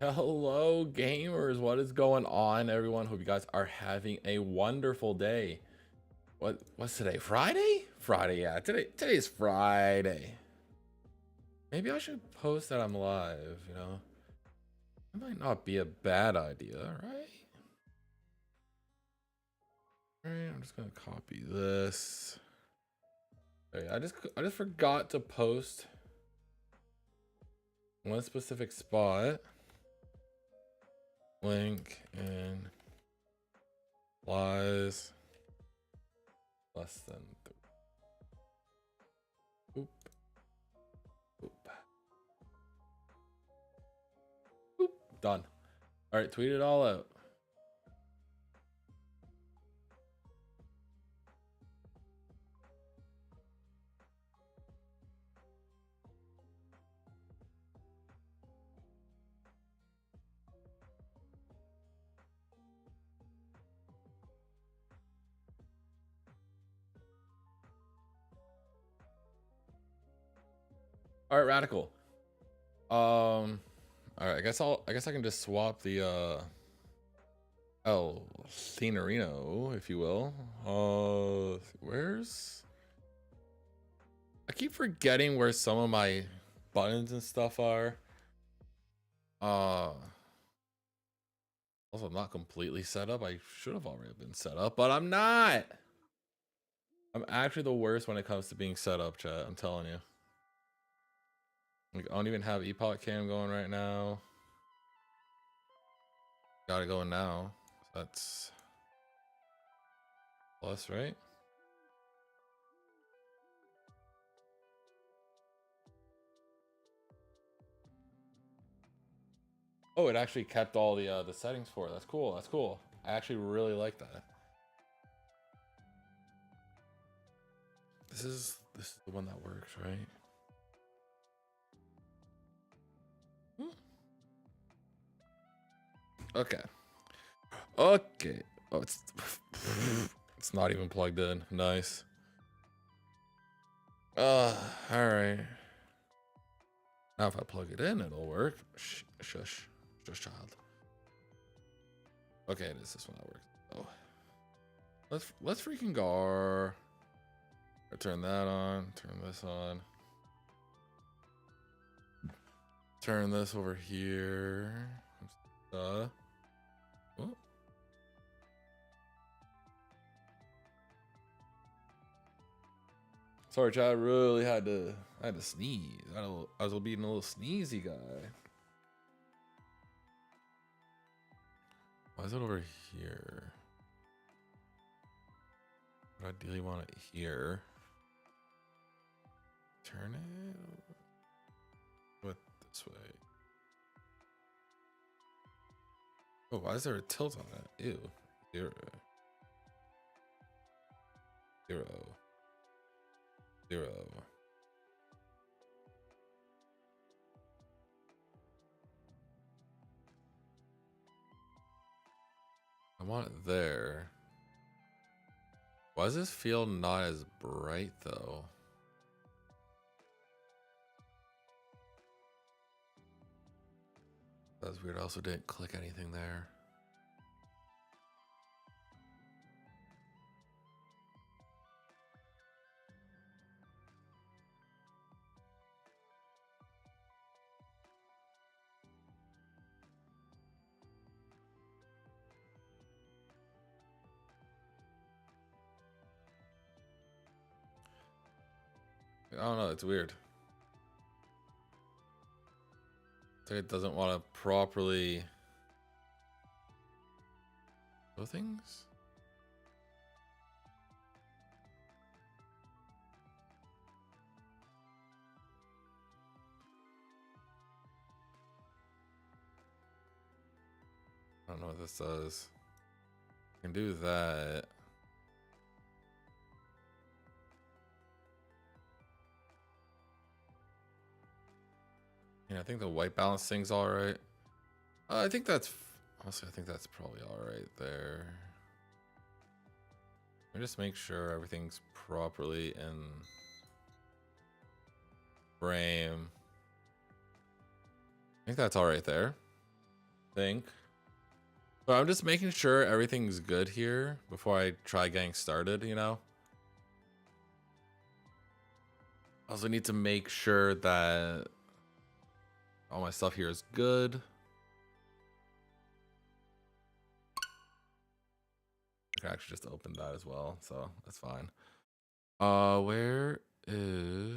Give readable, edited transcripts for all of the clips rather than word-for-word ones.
Hello gamers, what is going on everyone? Hope you guys are having a wonderful day. What's today? Friday? Friday, yeah. Today's Friday. Maybe I should post that I'm live, you know? It might not be a bad idea, right? Alright, I'm just gonna copy this. Okay, I just forgot to post one specific spot. Link and lies less than oop, oop, oop, done. All right, tweet it all out. All right, Radical. All right, I guess I can just swap the El Cinerino, if you will. Where's... I keep forgetting where some of my buttons and stuff are. Also, I'm not completely set up. I should have already been set up, but I'm not. I'm actually the worst when it comes to being set up, chat. I'm telling you. Like, I don't even have Epoch Cam going right now. Got it going now. That's plus, right? Oh, it actually kept all the settings for it. That's cool. That's cool. I actually really like that. This is the one that works, right? Okay. Okay. Oh, it's not even plugged in. Nice. All right. Now if I plug it in, it'll work. Shush, child. Okay, it is this one that works. Oh, let's freaking go. Turn that on. Turn this on. Turn this over here. Oh. Sorry, Chad. I really had to sneeze. I was being a little sneezy guy. Why is it over here? I ideally want it here. Turn it. What this way? Oh, why is there a tilt on that? Ew. 0. 0. 0. I want it there. Why does this feel not as bright though? That's weird. I also didn't click anything there. I don't know. It's weird. I think it doesn't want to properly do things. I don't know what this does. I can do that. Yeah, I think the white balance thing's all right. I think that's honestly, I think that's probably all right there. Let me just make sure everything's properly in frame. I think that's all right there. But I'm just making sure everything's good here before I try getting started, you know? I also need to make sure that all my stuff here is good. I can actually just open that as well, so that's fine. Where is...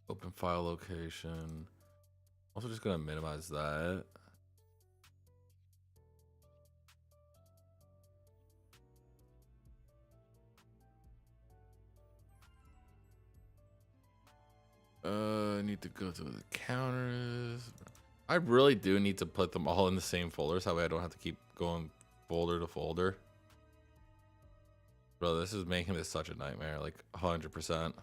Open file location. Also just gonna minimize that. I need to go to the counters. I really do need to put them all in the same folder so that way I don't have to keep going folder to folder. Bro, this is making this such a nightmare, like 100%.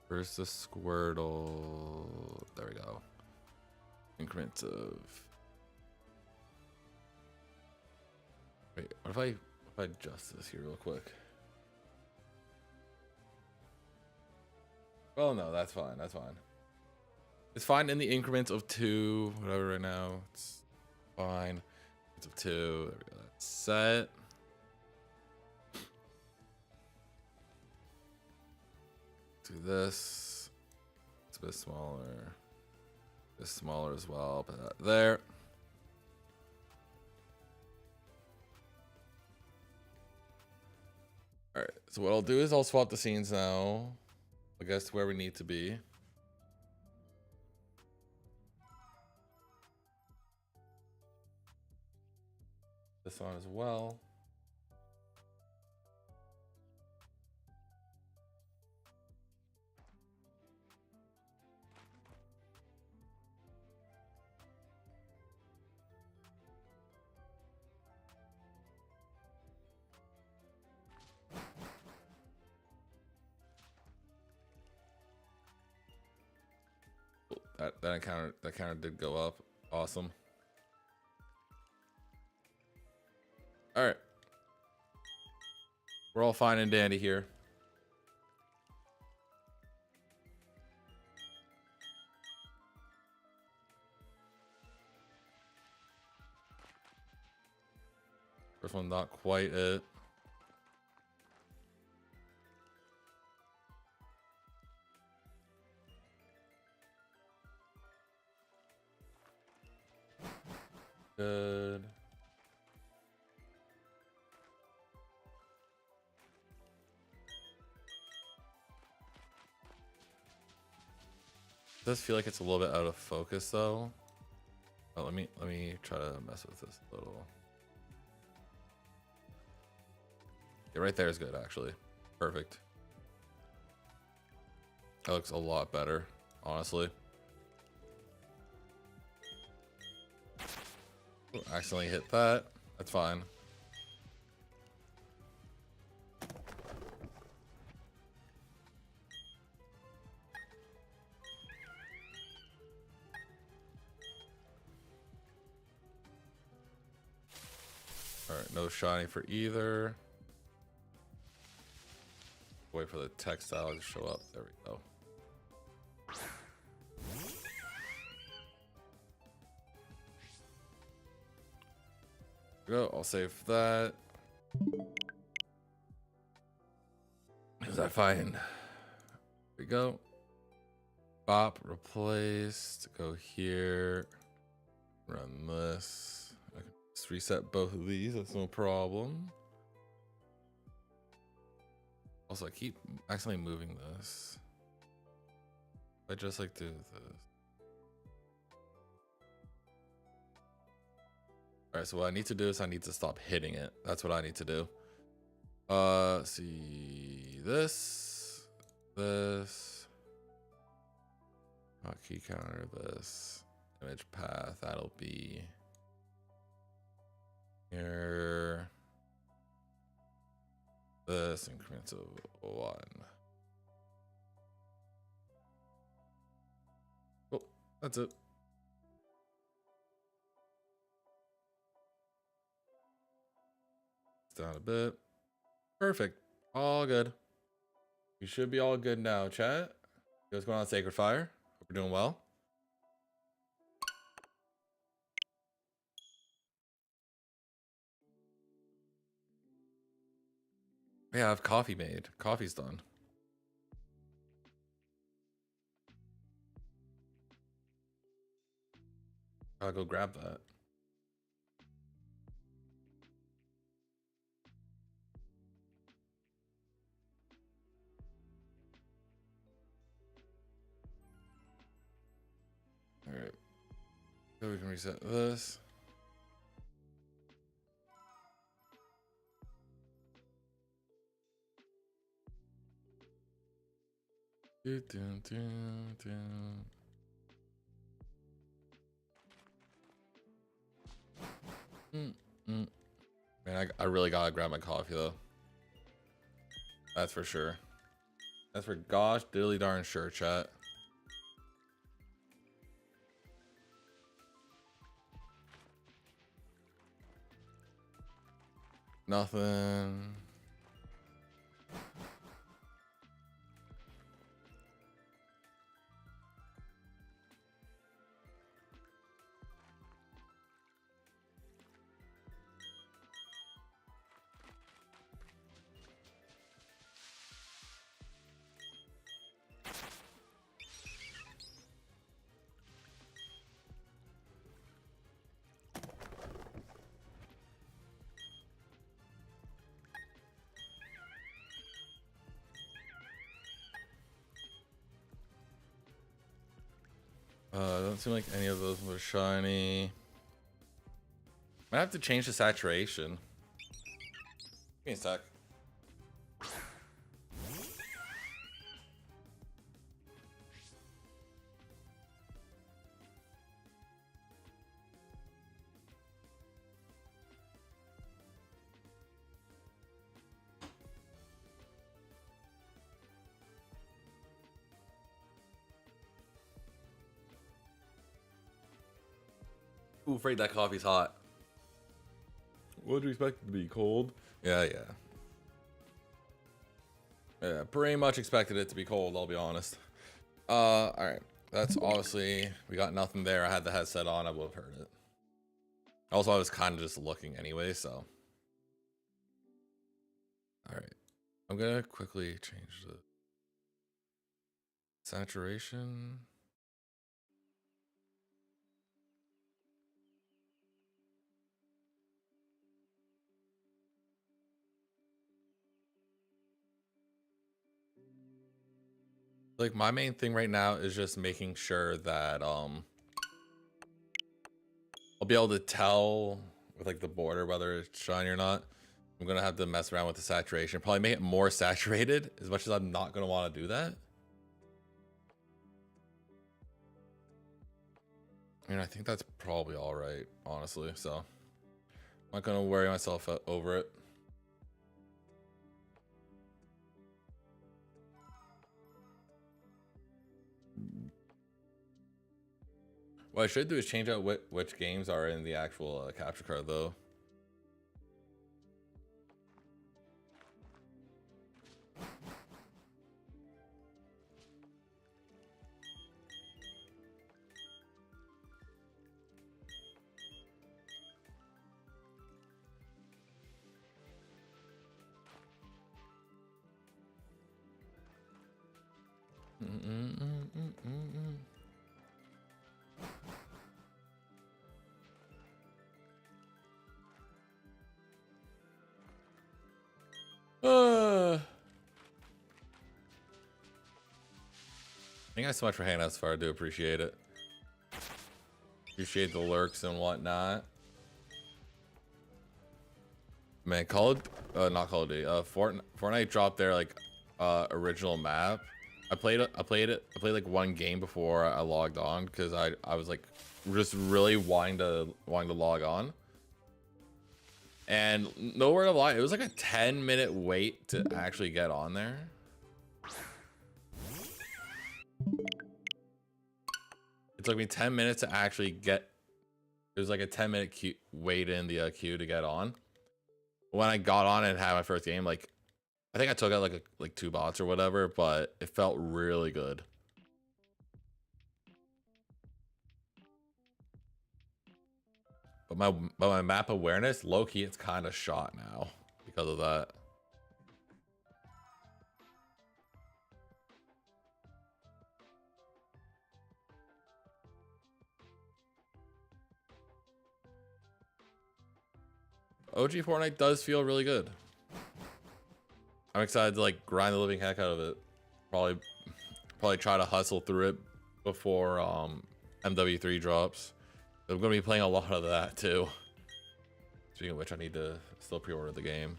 Where's the Squirtle? There we go. increments of. Wait, what if I adjust this here real quick? Oh no, that's fine. That's fine. It's fine in the increments of 2, whatever. Right now, it's fine. It's of 2. There we go. That's set. Do this. It's a bit smaller. This smaller as well. Put that there. All right. So what I'll do is I'll swap the scenes now. I guess where we need to be. This on as well. That encounter did go up. Awesome. All right. We're all fine and dandy here. First one not quite it. Good. Does feel like it's a little bit out of focus though. Oh, let me try to mess with this a little. Yeah, right there is good actually. Perfect. That looks a lot better, honestly. Ooh, accidentally hit that. That's fine. All right, no shiny for either. Wait for the textile to show up. There we go. Go. I'll save that. Is that fine? There we go. Bop replaced. Go here. Run this. I can just reset both of these. That's no problem. Also, I keep accidentally moving this. I just like do this. All right, so what I need to do is I need to stop hitting it. That's what I need to do. See this. Key counter, this. Image path, that'll be here. This increments of 1. Oh, that's it. Down a bit. Perfect. All good. You should be all good now, chat. What's going on, Sacred Fire? Hope you're doing well. Yeah, I have coffee made. Coffee's done. I'll go grab that. All right. So we can reset this. Man, I really gotta grab my coffee though. That's for sure. That's for gosh diddly darn sure, chat. Nothing. Doesn't seem like any of those were shiny. Might have to change the saturation. Give me a sec. Ooh, afraid that coffee's hot. What do you expect it to be? Cold? Yeah. Yeah, pretty much expected it to be cold, I'll be honest. Alright. That's obviously, we got nothing there. I had the headset on, I would have heard it. Also, I was kind of just looking anyway, so. Alright. I'm gonna quickly change the saturation. Like, my main thing right now is just making sure that I'll be able to tell with like the border whether it's shiny or not. I'm gonna have to mess around with the saturation, probably make it more saturated, as much as I'm not gonna want to do that. And I think that's probably all right, honestly. So I'm not gonna worry myself over it. What I should do is change out which games are in the actual capture card, though. Thank you guys so much for hanging out so far. I do appreciate it. Appreciate the lurks and whatnot. Man, not Call of Duty. Fortnite dropped their like original map. I played like one game before I logged on because I was like just really wanting to log on. And nowhere to lie, it was like a 10-minute wait to actually get on there. It took me 10 minutes to actually get. It was like a 10-minute wait in the queue to get on. When I got on and had my first game, like I think I took out like 2 bots or whatever, but it felt really good. But my map awareness, low key, it's kind of shot now because of that. OG Fortnite does feel really good. I'm excited to like grind the living heck out of it. Probably try to hustle through it before MW3 drops. I'm gonna be playing a lot of that too. Speaking of which, I need to still pre-order the game.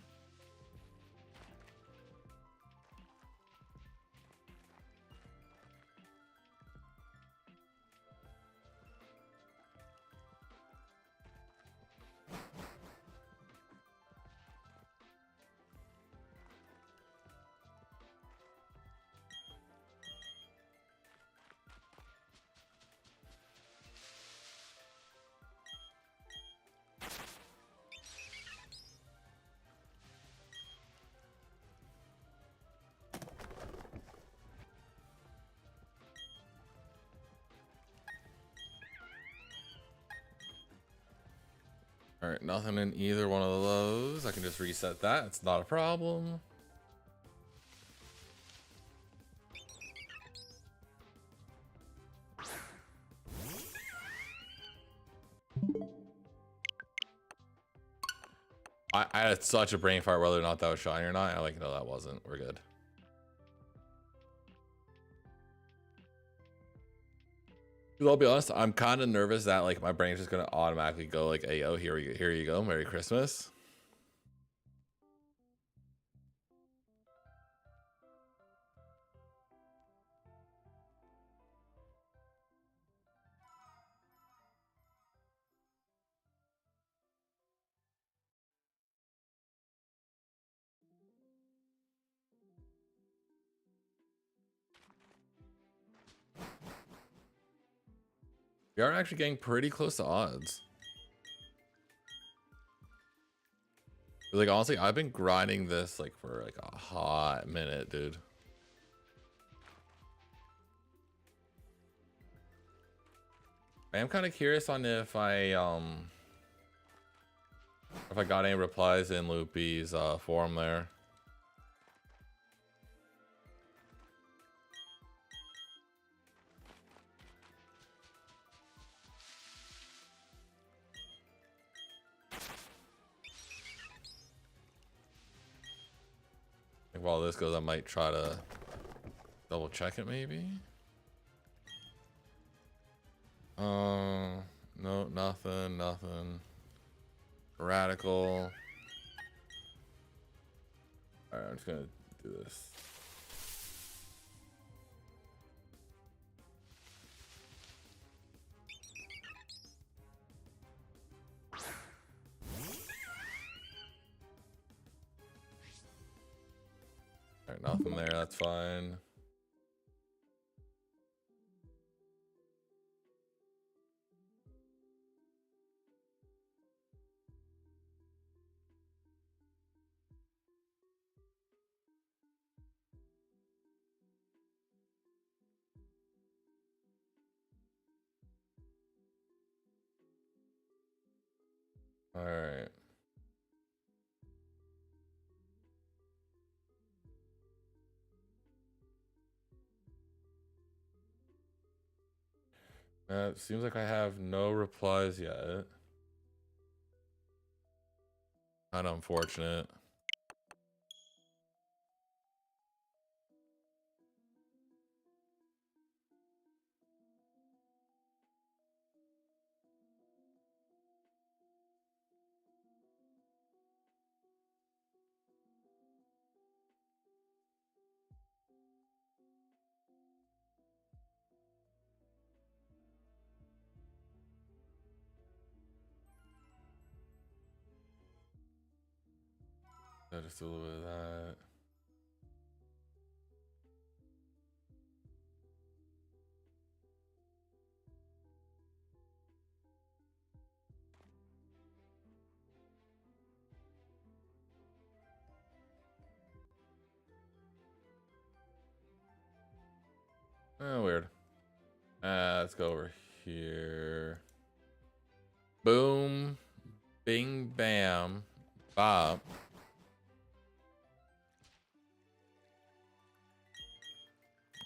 All right, nothing in either one of those. I can just reset that. It's not a problem. I had such a brain fart whether or not that was shiny or not. I like, no, that wasn't. We're good. Because I'll be honest, I'm kind of nervous that like my brain's just gonna automatically go like, "Hey, oh, here you go, Merry Christmas." We are actually getting pretty close to odds. Like honestly, I've been grinding this like for like a hot minute, dude. I am kind of curious on if I got any replies in Loopy's forum there. Like, while this goes, I might try to double check it maybe. No, nothing. Radical. All right, I'm just gonna do this. All right, nothing there. That's fine. All right. It seems like I have no replies yet. Kind of unfortunate. Just a little bit of that. Oh, weird. Let's go over here. Boom. Bing, bam. Bop.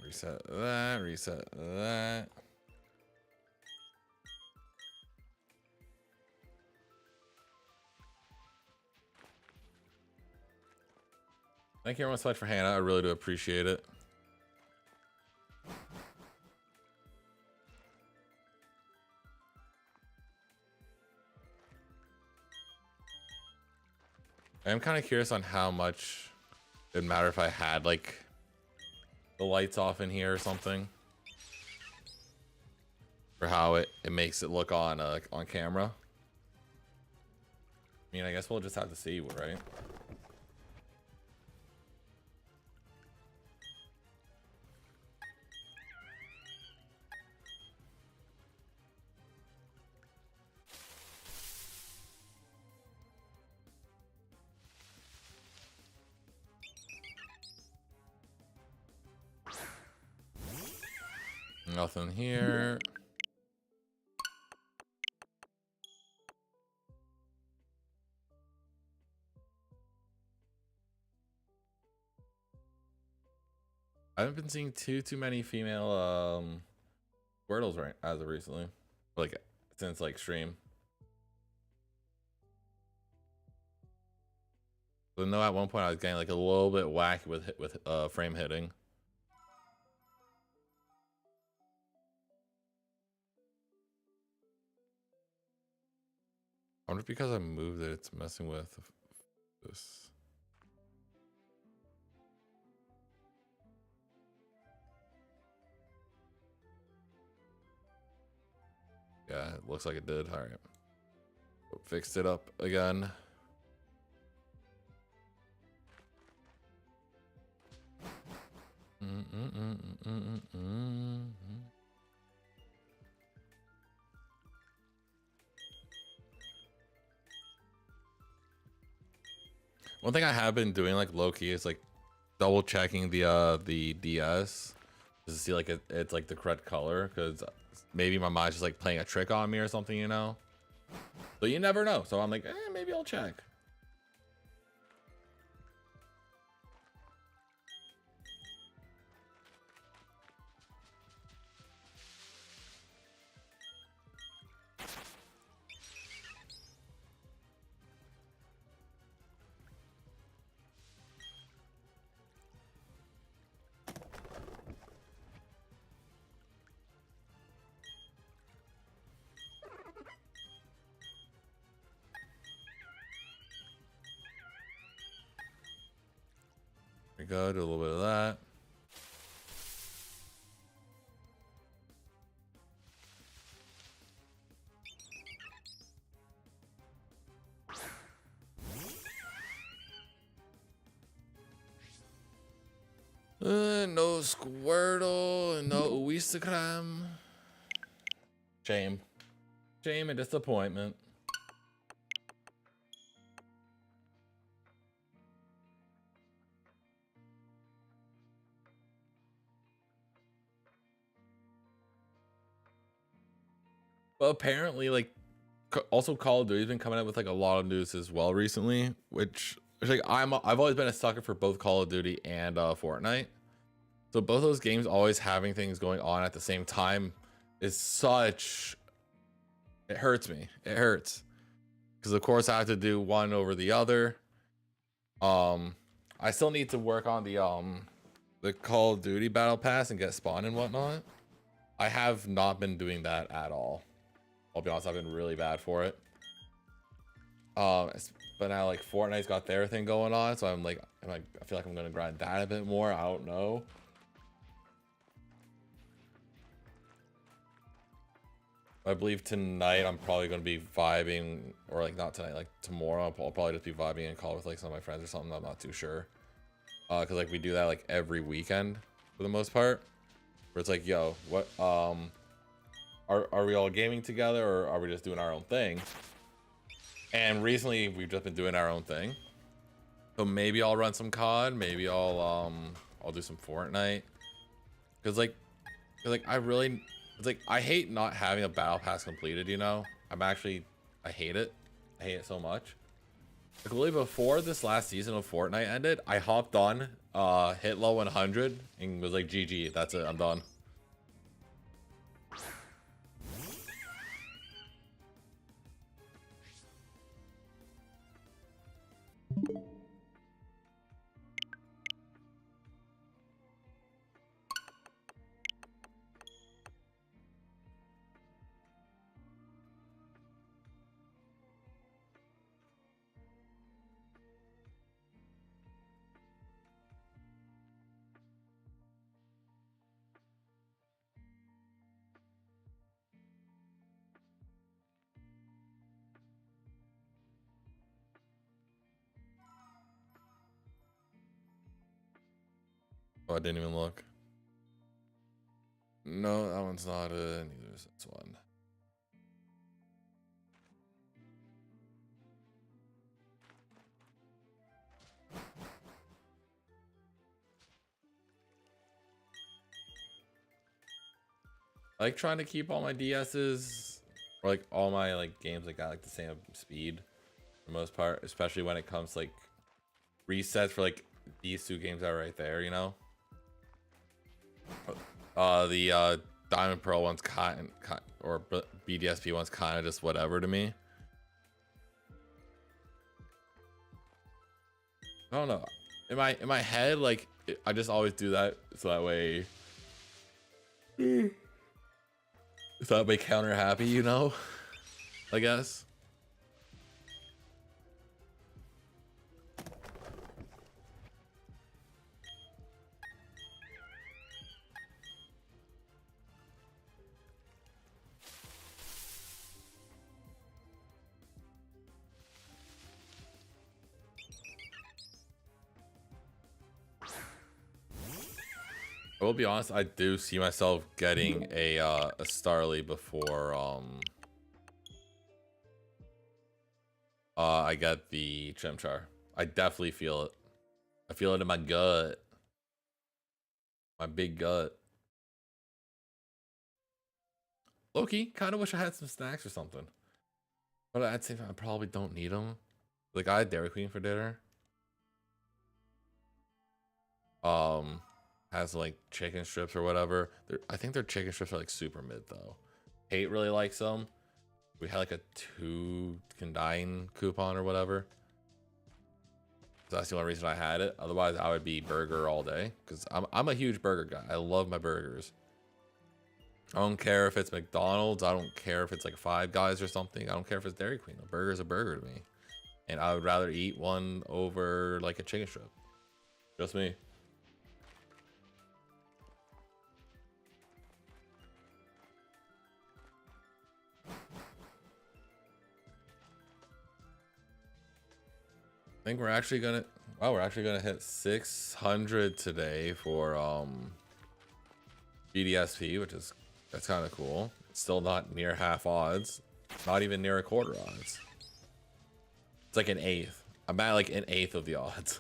Reset that. Reset that. Thank you everyone so much for hanging out. I really do appreciate it. I'm kind of curious on how much it'd matter if I had like the lights off in here or something, or how it makes it look on camera. I mean, I guess we'll just have to see, right? Nothing here. I haven't been seeing too many female Squirtles right as of recently, like since like stream. So no, at one point I was getting like a little bit wacky with frame hitting. I wonder if because I moved it, it's messing with this. Yeah, it looks like it did. All right, fixed it up again. One thing I have been doing like low key is like double checking the DS just to see like it's like the correct color, because maybe my mind's just like playing a trick on me or something, you know. So you never know. So I'm like, maybe I'll check. There we go, do a little bit of that. No Squirtle, no Instagram. Shame. Shame and disappointment. But apparently, like, also Call of Duty's been coming out with like a lot of news as well recently, which like I've always been a sucker for both Call of Duty and Fortnite. So both those games always having things going on at the same time is such, it hurts me. It hurts. Because of course I have to do one over the other. I still need to work on the Call of Duty battle pass and get spawn and whatnot. I have not been doing that at all. I'll be honest, I've been really bad for it. But now like Fortnite's got their thing going on, so I feel like I'm gonna grind that a bit more. I don't know. I believe tonight I'm probably going to be vibing, or like not tonight, like tomorrow I'll probably just be vibing and call with like some of my friends or something. I'm not too sure, because like we do that like every weekend for the most part, where it's like, yo, what are we all gaming together, or are we just doing our own thing? And recently we've just been doing our own thing, so maybe I'll run some COD, maybe I'll do some Fortnite, because like I really, it's like I hate not having a battle pass completed, you know. I hate it. I hate it so much. Like literally before this last season of Fortnite ended, I hopped on, hit low 100 and was like, GG, that's it, I'm done. Oh, I didn't even look. No, that one's not it. Neither is this one. I like trying to keep all my DSs, or like all my like games that got like the same speed for the most part, especially when it comes to, like resets for like these two games that are right there, you know. The Diamond Pearl one's or BDSP one's kind of just whatever to me. I don't know. In my head, like I just always do that so that way, counter happy, you know. I guess. I will be honest, I do see myself getting a Starly before I get the Chimchar. I definitely feel it. I feel it in my gut. My big gut. Loki, kind of wish I had some snacks or something. But I'd say I probably don't need them. Like I had Dairy Queen for dinner. Has like chicken strips or whatever. I think their chicken strips are like super mid though. Kate really likes them. We had like a 2 can dine coupon or whatever. So that's the only reason I had it. Otherwise, I would be burger all day because I'm a huge burger guy. I love my burgers. I don't care if it's McDonald's. I don't care if it's like Five Guys or something. I don't care if it's Dairy Queen. A burger is a burger to me. And I would rather eat one over like a chicken strip. Just me. I think we're actually gonna hit 600 today for BDSP, that's kind of cool. It's still not near half odds, not even near a quarter odds. It's like an eighth. I'm at like an eighth of the odds.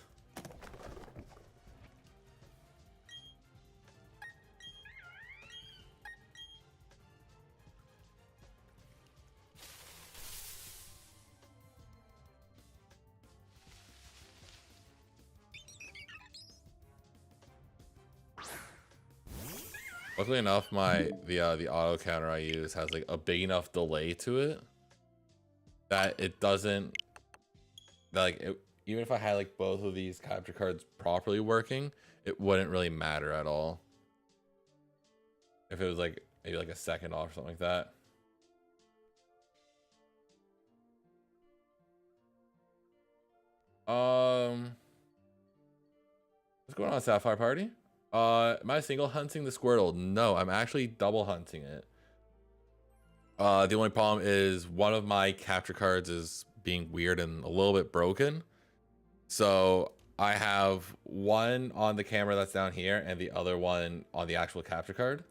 Luckily enough, the auto counter I use has like a big enough delay to it that it doesn't even if I had like both of these capture cards properly working, it wouldn't really matter at all. If it was like maybe like a second off or something like that. What's going on, Sapphire Party? Am I single hunting the Squirtle? No, I'm actually double hunting it. The only problem is one of my capture cards is being weird and a little bit broken. So I have one on the camera that's down here and the other one on the actual capture card.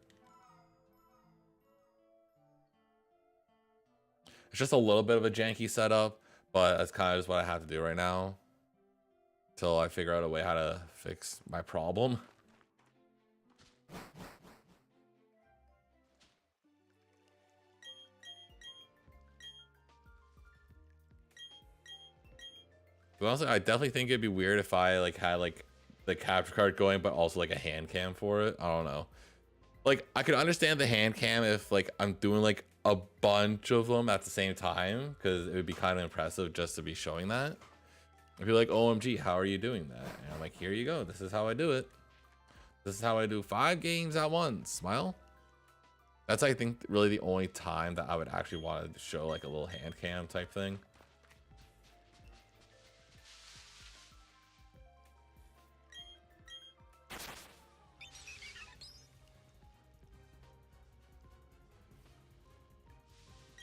It's just a little bit of a janky setup, but that's kind of just what I have to do right now until I figure out a way how to fix my problem. But honestly, I definitely think it'd be weird if I like had like the capture card going, but also like a hand cam for it. I don't know. Like I could understand the hand cam if like I'm doing like a bunch of them at the same time, because it would be kind of impressive just to be showing that. I'd be like, OMG, how are you doing that? And I'm like, here you go. This is how I do it. This is how I do 5 games at once. Smile. That's, I think, really the only time that I would actually want to show like a little hand cam type thing.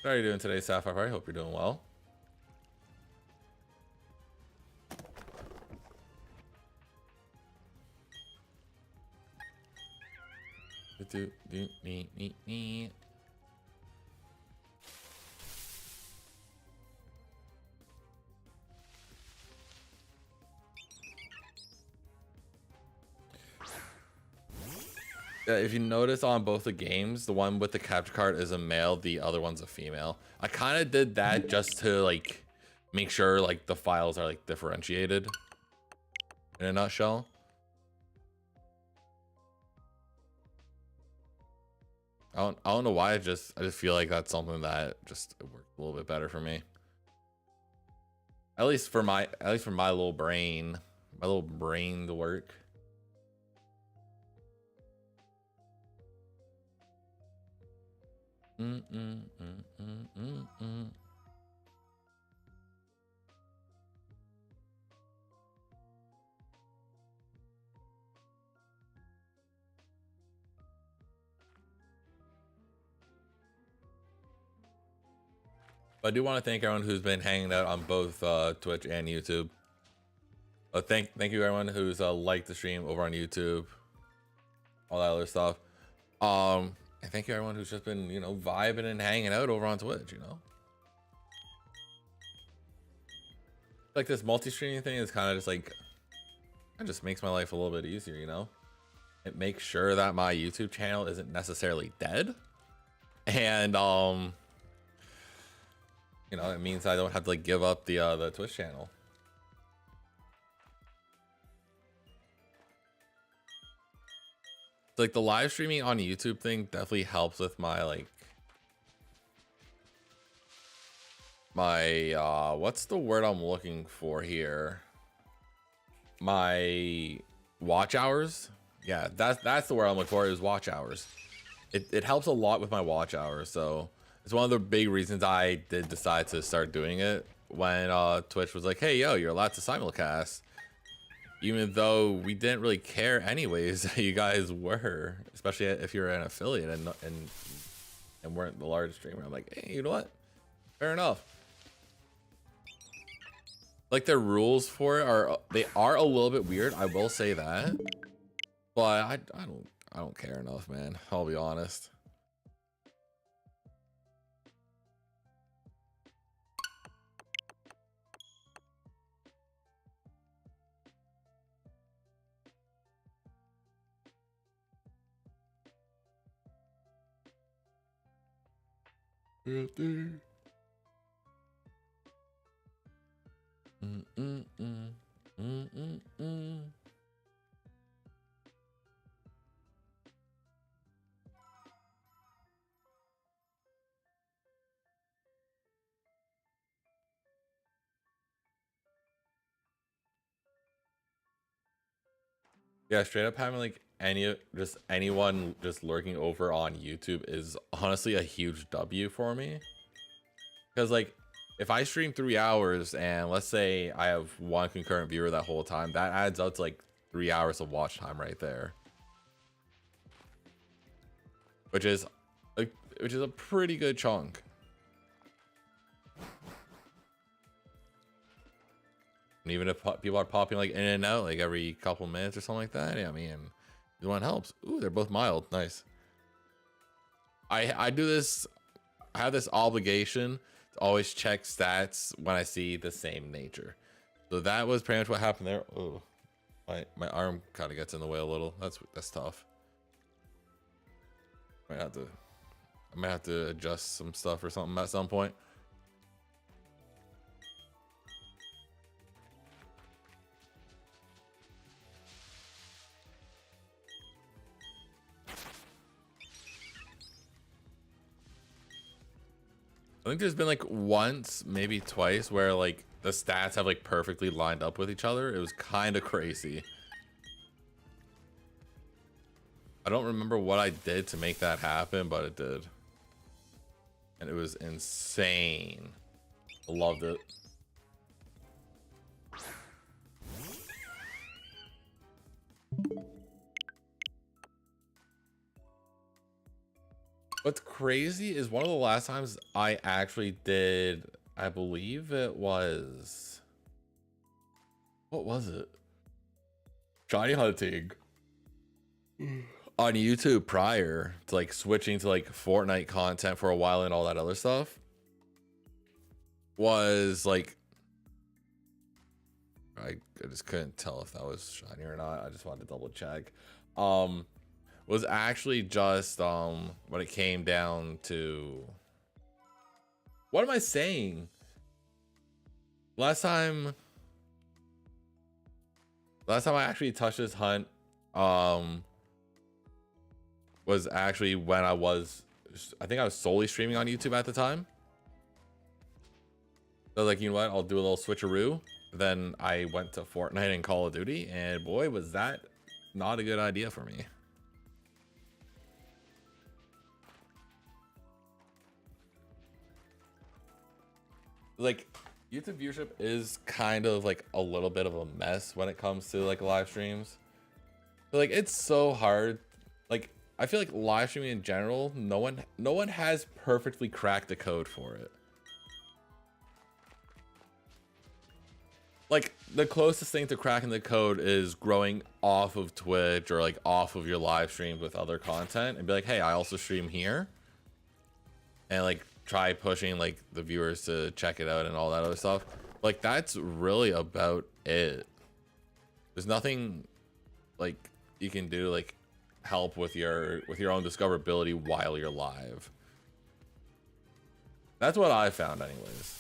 How are you doing today, Sapphire? I hope you're doing well. Yeah, if you notice on both the games, the one with the capture card is a male, the other one's a female. I kind of did that just to like make sure like the files are like differentiated in a nutshell. I don't know why. I just feel like that's something that just works a little bit better for me. At least for my little brain, to work. I do want to thank everyone who's been hanging out on both Twitch and YouTube. Thank you everyone who's liked the stream over on YouTube, all that other stuff. And thank you everyone who's just been, you know, vibing and hanging out over on Twitch, you know. Like this multi-streaming thing is kind of just like, it just makes my life a little bit easier, you know. It makes sure that my YouTube channel isn't necessarily dead, and you know, it means I don't have to like give up the Twitch channel. Like the live streaming on YouTube thing definitely helps with my like my what's the word I'm looking for here? My watch hours. Yeah, that's the word I'm looking for, is watch hours. It helps a lot with my watch hours, so it's one of the big reasons I did decide to start doing it when Twitch was like, hey, yo, you're allowed to simulcast. Even though we didn't really care anyways, you guys were, especially if you're an affiliate and weren't the largest streamer. I'm like, hey, you know what? Fair enough. Like the rules for it are a little bit weird, I will say that. But I don't care enough, man. I'll be honest. Yeah, straight up having like anyone just lurking over on YouTube is honestly a huge W for me. Because like if I stream 3 hours and let's say I have one concurrent viewer that whole time, that adds up to like 3 hours of watch time right there. Which is a pretty good chunk. And even if people are popping like in and out like every couple minutes or something like that, yeah, I mean, the one helps. Ooh, they're both mild. Nice. I do this. I have this obligation to always check stats when I see the same nature. So that was pretty much what happened there. Oh, my arm kind of gets in the way a little. That's tough. I might have to adjust some stuff or something at some point. I think there's been like once, maybe twice, where like the stats have like perfectly lined up with each other. It was kind of crazy. I don't remember what I did to make that happen, but it did. And it was insane. I loved it. What's crazy is one of the last times I actually did, I believe it was, what was it? Shiny hunting on YouTube prior to like switching to like Fortnite content for a while and all that other stuff was like, I just couldn't tell if that was shiny or not. I just wanted to double check. Was actually just when it came down to, what am I saying? Last time I actually touched this hunt was actually when I was I think I was solely streaming on YouTube at the time. So like, you know what? I'll do a little switcheroo. Then I went to Fortnite and Call of Duty, and boy, was that not a good idea for me. Like, YouTube viewership is kind of like a little bit of a mess when it comes to like live streams. But, like, it's so hard. Like, I feel like live streaming in general, no one has perfectly cracked the code for it. Like, the closest thing to cracking the code is growing off of Twitch or like off of your live streams with other content and be like, hey, I also stream here, and like try pushing like the viewers to check it out and all that other stuff. Like, that's really about it. There's nothing like you can do like help with your own discoverability while you're live. That's what I found anyways.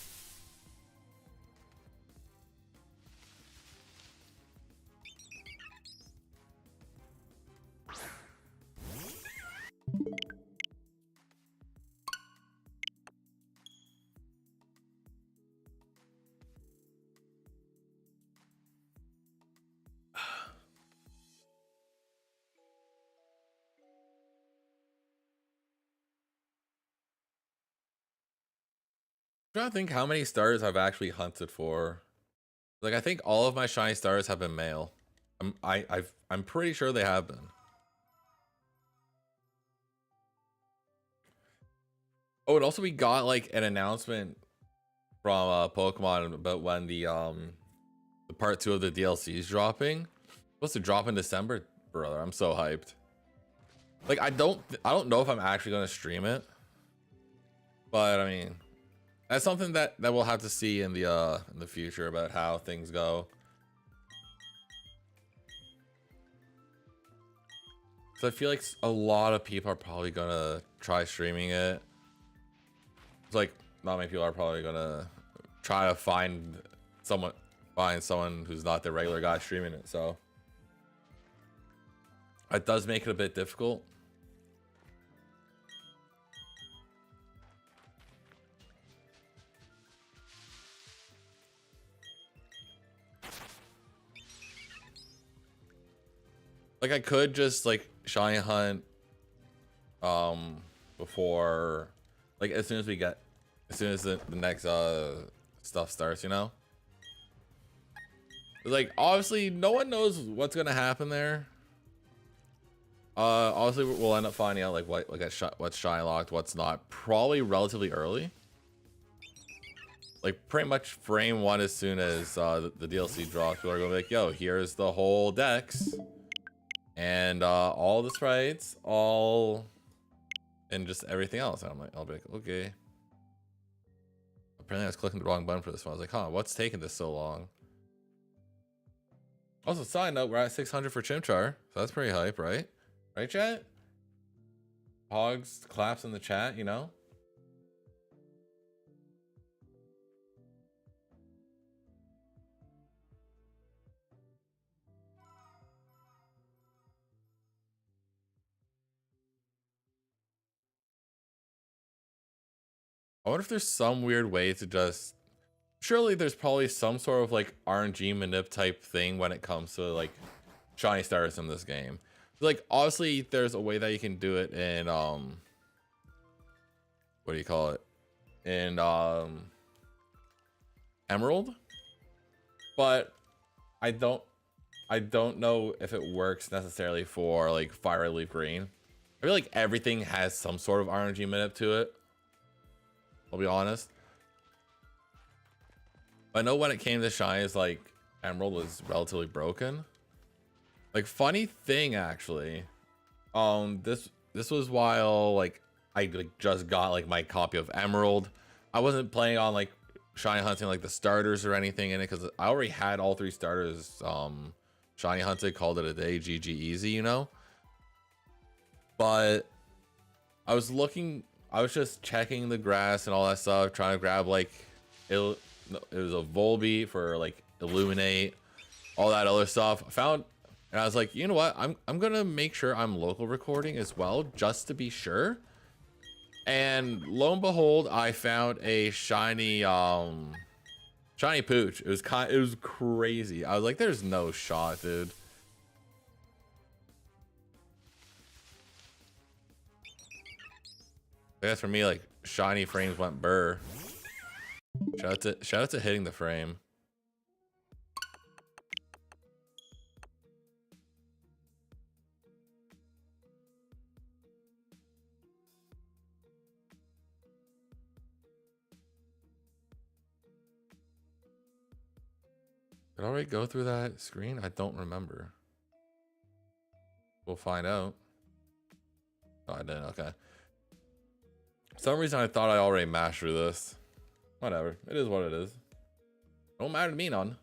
I'm trying to think how many stars I've actually hunted for. Like, I think all of my shiny stars have been male. I'm pretty sure they have been. Oh, and also we got like an announcement from Pokemon about when the part 2 of the DLC is dropping. It's supposed to drop in December, brother. I'm so hyped. Like, I don't know if I'm actually gonna stream it, but I mean, that's something that we'll have to see in the future about how things go. So I feel like a lot of people are probably gonna try streaming it. It's like not many people are probably gonna try to find someone who's not the regular guy streaming it. So it does make it a bit difficult. Like, I could just like shiny hunt before, like, as soon as the next stuff starts, you know. Like, obviously no one knows what's gonna happen there. Obviously we'll end up finding out like what's shiny locked, what's not, probably relatively early. Like, pretty much frame 1 as soon as the DLC drops. People are gonna be like, yo, here's the whole dex and all the sprites, and just everything else. And I'll be like, okay. Apparently I was clicking the wrong button for this one. I was like, huh, what's taking this so long? Also, side note, we're at 600 for Chimchar, so that's pretty hype, right? Right, chat? Hogs claps in the chat, you know? I wonder if there's some weird way to just... Surely there's probably some sort of like RNG manip type thing when it comes to like shiny stars in this game. Like, obviously there's a way that you can do it in what do you call it, in Emerald, but I don't know if it works necessarily for like Fire Red Leaf Green. I feel like everything has some sort of RNG manip to it, I'll be honest. I know when it came to shinies, like, Emerald was relatively broken. Like, funny thing actually, this was while like I like just got like my copy of Emerald. I wasn't planning on like shiny hunting like the starters or anything in it, because I already had all 3 starters shiny hunted, called it a day, GG easy, you know. But I was just checking the grass and all that stuff, trying to grab like it was a Volbeat for like Illuminate, all that other stuff. I found, and I was like, you know what, I'm gonna make sure I'm local recording as well, just to be sure. And lo and behold, I found a shiny shiny pooch. It was crazy. I was like, there's no shot, dude. I guess for me, like, shiny frames went burr. Shout out to hitting the frame. Did I already go through that screen? I don't remember. We'll find out. Oh, I didn't. Okay. For some reason, I thought I already mastered this. Whatever. It is what it is. Don't matter to me none.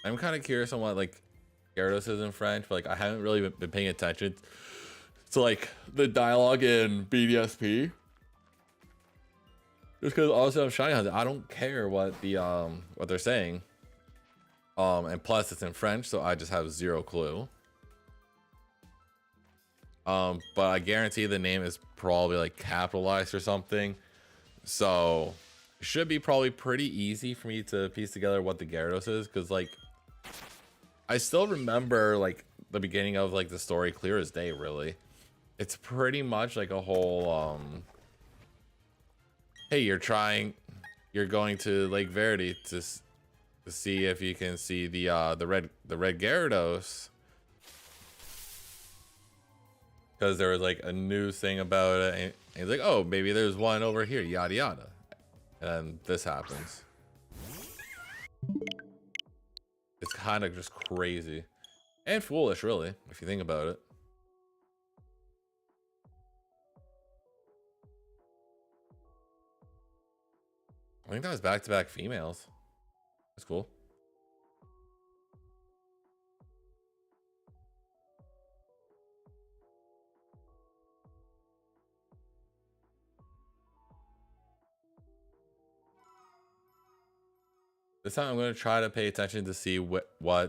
I'm kind of curious on what like Gyarados is in French, but like I haven't really been paying attention to like the dialogue in BDSP. Just because also I'm shiny hunting, I don't care what the what they're saying. And plus it's in French, so I just have zero clue. But I guarantee the name is probably like capitalized or something. So it should be probably pretty easy for me to piece together what the Gyarados is, because like I still remember like the beginning of like the story clear as day, really. It's pretty much like a whole hey, you're going to Lake Verity to see if you can see the red Gyarados, because there was like a new thing about it, and he's like, oh, maybe there's one over here, yada yada, and this happens. It's kind of just crazy and foolish, really, if you think about it. I think that was back-to-back females. That's cool. This time I'm going to try to pay attention to see what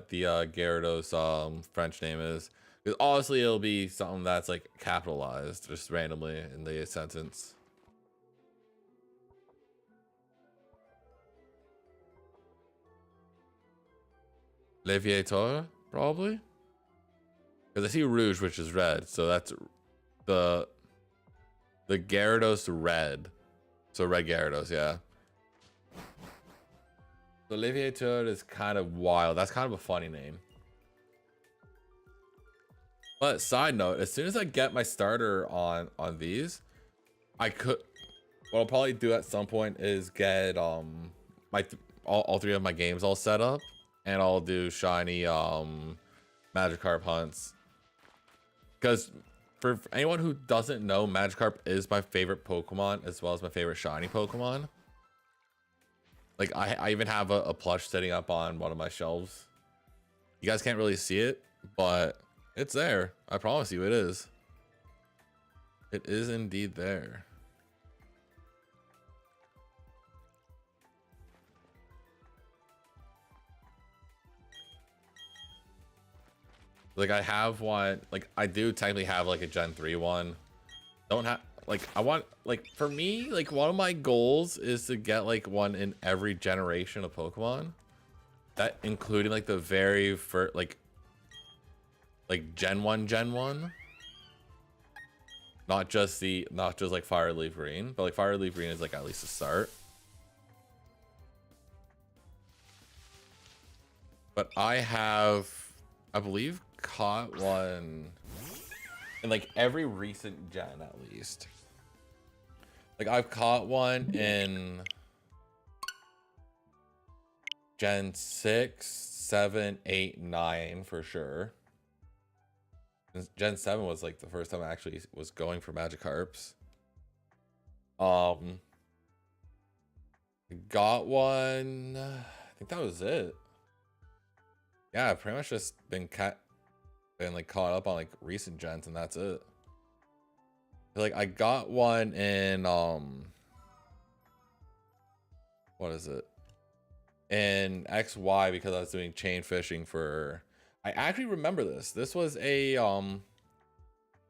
the Gyarados French name is. Because obviously it'll be something that's like capitalized just randomly in the sentence. Leviator, probably? Because I see Rouge, which is red. So that's the Gyarados red. So red Gyarados, yeah. The Leviator is kind of wild. That's kind of a funny name. But side note, as soon as I get my starter on these, I could, what I'll probably do at some point is get my all three of my games all set up, and I'll do shiny Magikarp hunts. Because for anyone who doesn't know, Magikarp is my favorite Pokemon as well as my favorite shiny Pokemon. Like I even have a plush sitting up on one of my shelves. You guys can't really see it, but it's there. I promise you it is. It is indeed there. Like I have one, like I do technically have like a Gen 3 one. Don't have, like I want, like for me, like one of my goals is to get like one in every generation of Pokemon. That including like the very first, like Gen 1. Not just like Fire Leaf Green, but like Fire Leaf Green is like at least a start. But I have, I believe, caught one in like every recent gen at least. Like I've caught one in Gen 6, 7, 8, 9 for sure. Gen 7 was like the first time I actually was going for Magikarps. Got one, I think that was it. Yeah, I've pretty much just been like caught up on like recent gens, and that's it. Like I got one in what is it? In XY because I was doing chain fishing for. I actually remember this. This was a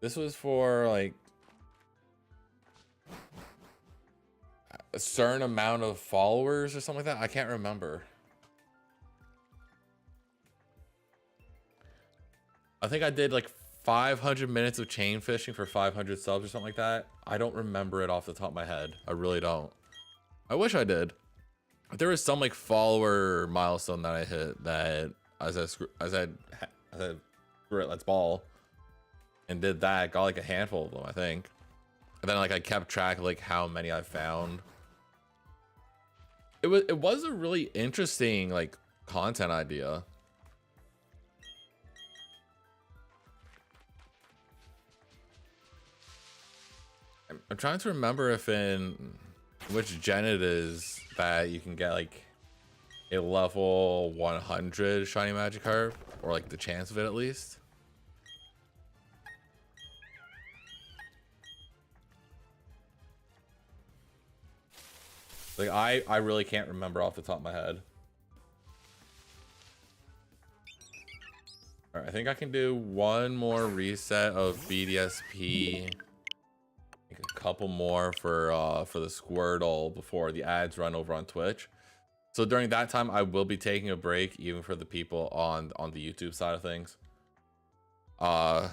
this was for like a certain amount of followers or something like that. I can't remember. I think I did like 500 minutes of chain fishing for 500 subs or something like that. I don't remember it off the top of my head. I really don't. I wish I did. But there was some like follower milestone that I hit that I said, screw it, let's ball. And did that, got like a handful of them, I think. And then like I kept track of like how many I found. It was a really interesting like content idea. I'm trying to remember if in which gen it is that you can get like a level 100 shiny Magikarp, or like the chance of it at least. Like I really can't remember off the top of my head. All right, I think I can do one more reset of BDSP. A couple more for the Squirtle before the ads run over on Twitch. So during that time, I will be taking a break, even for the people on the YouTube side of things. I'll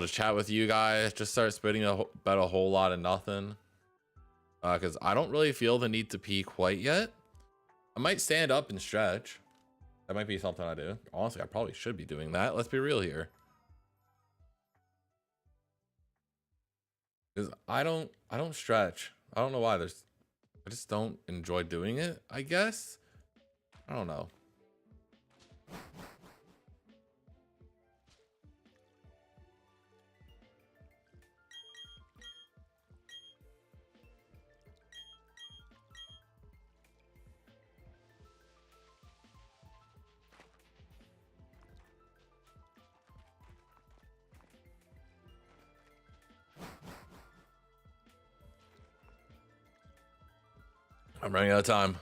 just chat with you guys, just start spitting about a whole lot of nothing. Because I don't really feel the need to pee quite yet. I might stand up and stretch. That might be something I do. Honestly, I probably should be doing that. Let's be real here. Because I don't stretch. I don't know why. I just don't enjoy doing it, I guess. I don't know. I'm running out of time.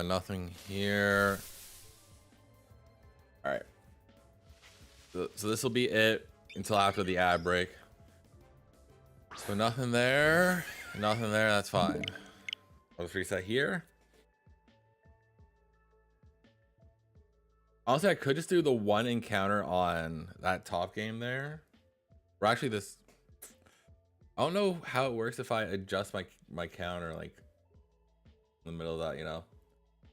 Nothing here. All right. So this will be it until after the ad break. So nothing there. Nothing there. That's fine. I'll just reset here. Honestly, I could just do the one encounter on that top game there. Or actually this, I don't know how it works if I adjust my counter like in the middle of that, you know.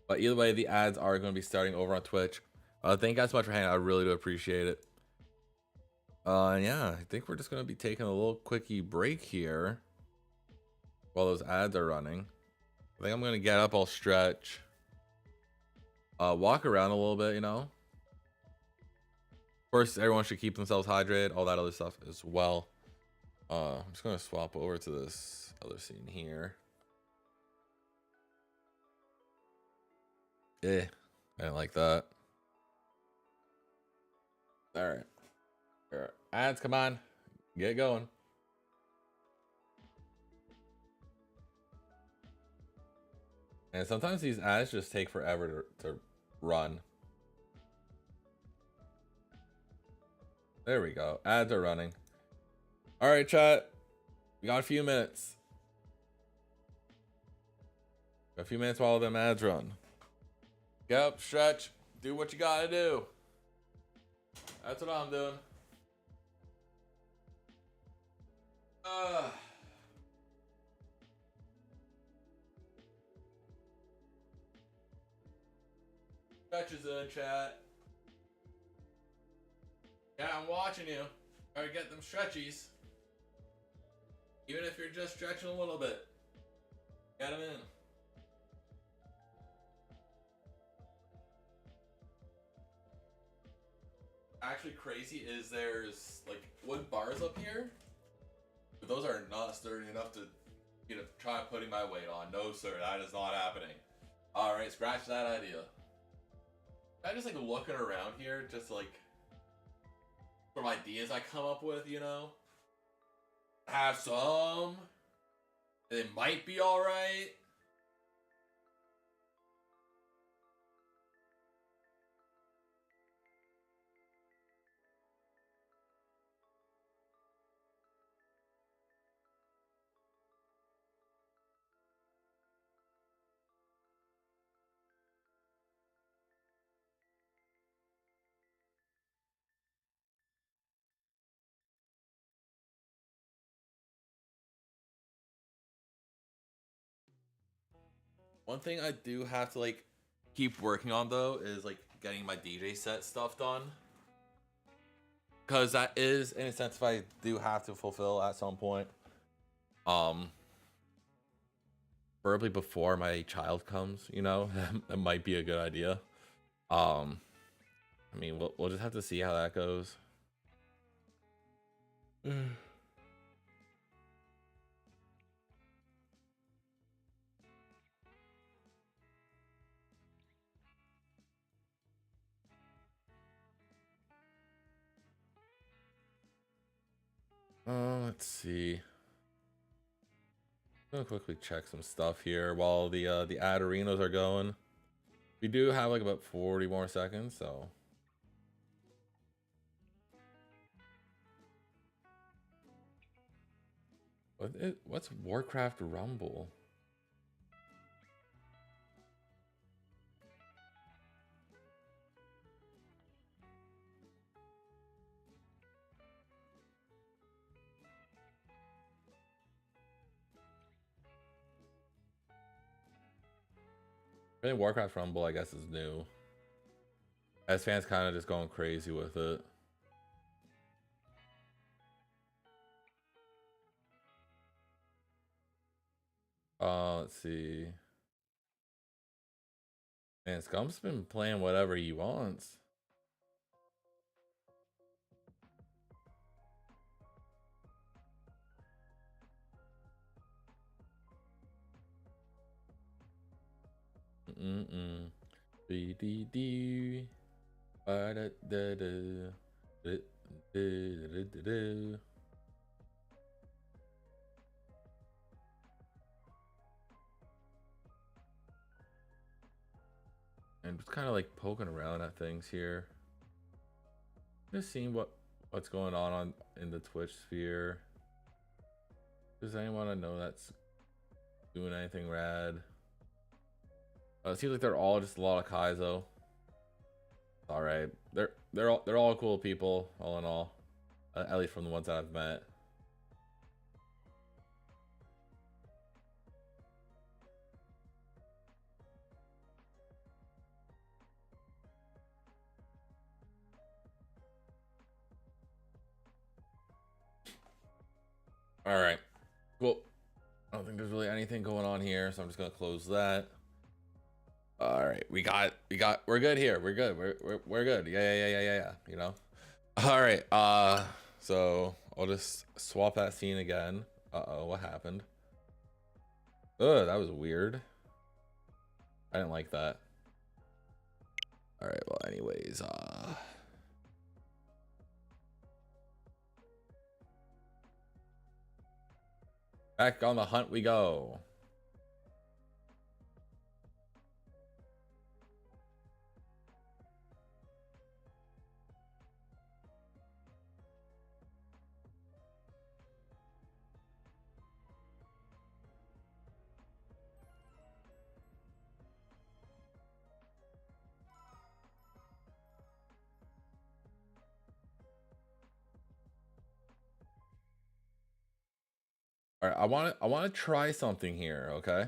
But either way, the ads are going to be starting over on Twitch. Thank you guys so much for hanging out. I really do appreciate it. Yeah, I think we're just going to be taking a little quickie break here while those ads are running. I think I'm going to get up, I'll stretch, walk around a little bit, you know. Of course, everyone should keep themselves hydrated, all that other stuff as well. I'm just going to swap over to this other scene here. I didn't like that. All right. Ads, come on, get going. And sometimes these ads just take forever to run. There we go. Ads are running. All right, chat. We got a few minutes. A few minutes while them ads run. Get up, stretch, do what you gotta do. That's what I'm doing. Stretches in chat. Yeah, I'm watching you. Gotta get them stretchies. Even if you're just stretching a little bit, get them in. Actually crazy is there's like wood bars up here, but those are not sturdy enough to, you know, try putting my weight on. No sir, that is not happening. All right, scratch that idea. I'm just like looking around here, just like from ideas I come up with, you know. Have some. They might be all right. One thing I do have to like keep working on though is like getting my DJ set stuff done, because that is an incentive I do have to fulfill at some point. Preferably before my child comes, you know. That might be a good idea. I mean, we'll just have to see how that goes. Let's see. I'm gonna quickly check some stuff here while the ad arenas are going. We do have like about 40 more seconds, so. What's Warcraft Rumble? I think Warcraft Rumble, I guess, is new. As fans kind of just going crazy with it. Let's see. Man, Scump's been playing whatever he wants. BDD. And just kind of like poking around at things here. Just seeing what's going on in the Twitch sphere. Does anyone I know that's doing anything rad? It seems like they're all just a lot of Kaizo. All right, they're all cool people, all in all, at least from the ones that I've met. All right, cool. I don't think there's really anything going on here, so I'm just gonna close that. All right, we're good here. We're good. We're good. Yeah. You know. All right. So I'll just swap that scene again. Uh-oh, what happened? Ugh, that was weird. I didn't like that. All right. Well, anyways, back on the hunt we go. All right, I want to try something here, okay?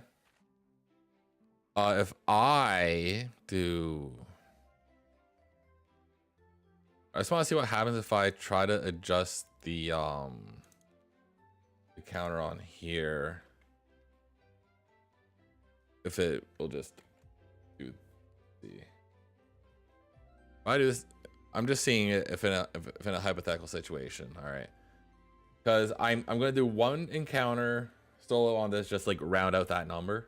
If I do, I just want to see what happens if I try to adjust the counter on here. If it will just do the. I do this. I'm just seeing it if in a hypothetical situation. All right, because I'm gonna do one encounter solo on this, just like round out that number.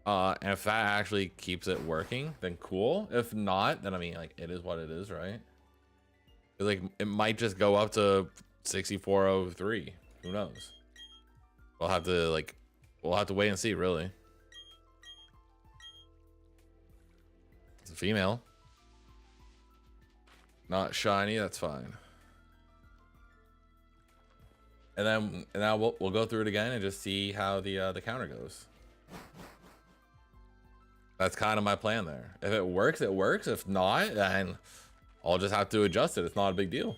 And if that actually keeps it working, then cool. If not, then I mean, like, it is what it is, right? Like, it might just go up to 6403. Who knows? We'll have to wait and see, really. It's a female. Not shiny, that's fine. And now we'll go through it again and just see how the counter goes. That's kind of my plan there. If it works, it works. If not, then I'll just have to adjust it. It's not a big deal.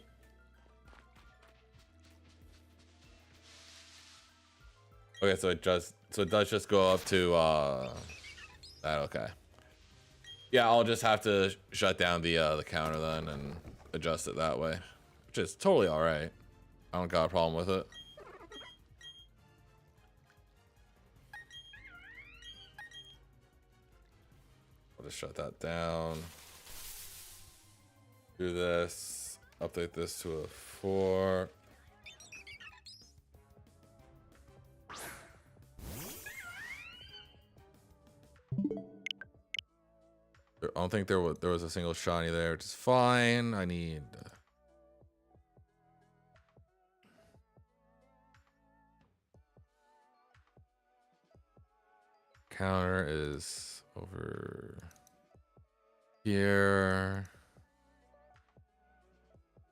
Okay, so it does just go up to that. Okay. Yeah, I'll just have to shut down the counter then and adjust it that way, which is totally all right. I don't got a problem with it. I'll just shut that down. Do this. Update this to a 4. I don't think there was a single shiny there, which is fine. I need counter is over here.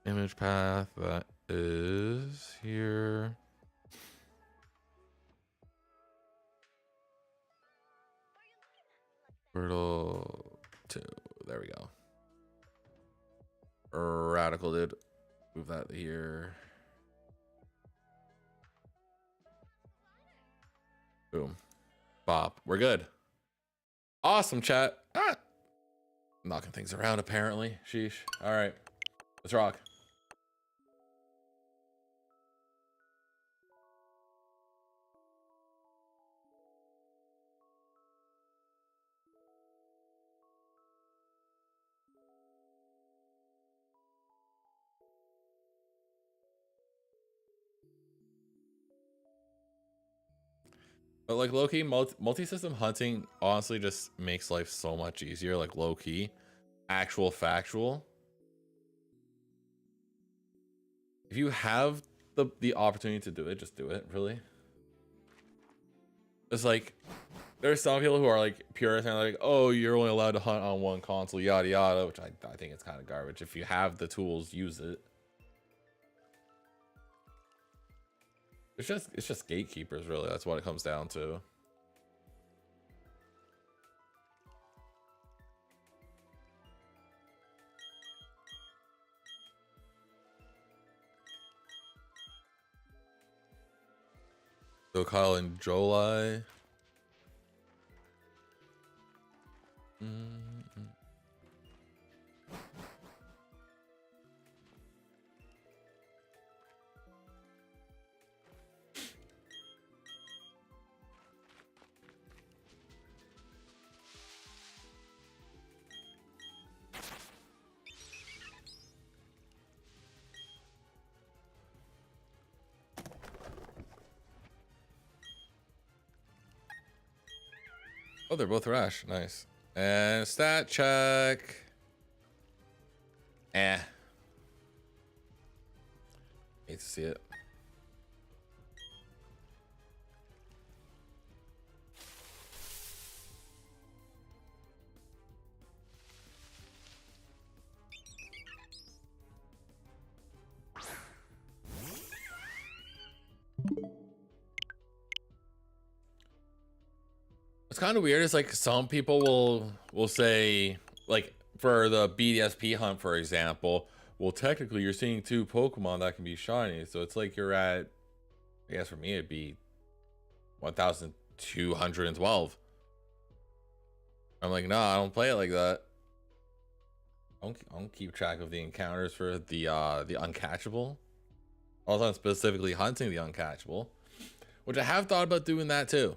Image path, that is here. Squirtle 2. There we go. Radical, dude. Move that here. Boom. Bop. We're good. Awesome, chat. Ah! Knocking things around, apparently. Sheesh. All right. Let's rock. But like low-key, multi-system hunting honestly just makes life so much easier. Like low-key, actual factual. If you have the opportunity to do it, just do it. Really. It's like there's some people who are like purists and like, oh, you're only allowed to hunt on one console, yada yada, which I think it's kind of garbage. If you have the tools, use it. It's just gatekeepers, really. That's what it comes down to. So Kyle and Jolai. Oh, they're both rash. Nice. And stat check. Hate to see it. It's kind of weird. It's like some people will say, like for the BDSP hunt, for example, well, technically you're seeing 2 Pokemon that can be shiny. So it's like you're at, I guess for me, it'd be 1,212. I'm like, nah, I don't play it like that. I don't keep track of the encounters for the uncatchable. Also, I'm specifically hunting the uncatchable, which I have thought about doing that too.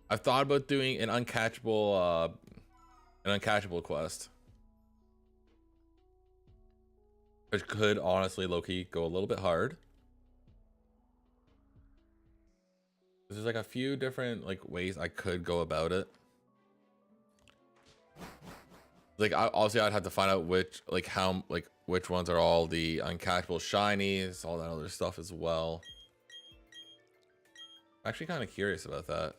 I've thought about doing an uncatchable quest, which could honestly low-key go a little bit hard. There's like a few different like ways I could go about it. Like obviously I'd have to find out which which ones are all the uncatchable shinies, all that other stuff as well. I'm actually kind of curious about that.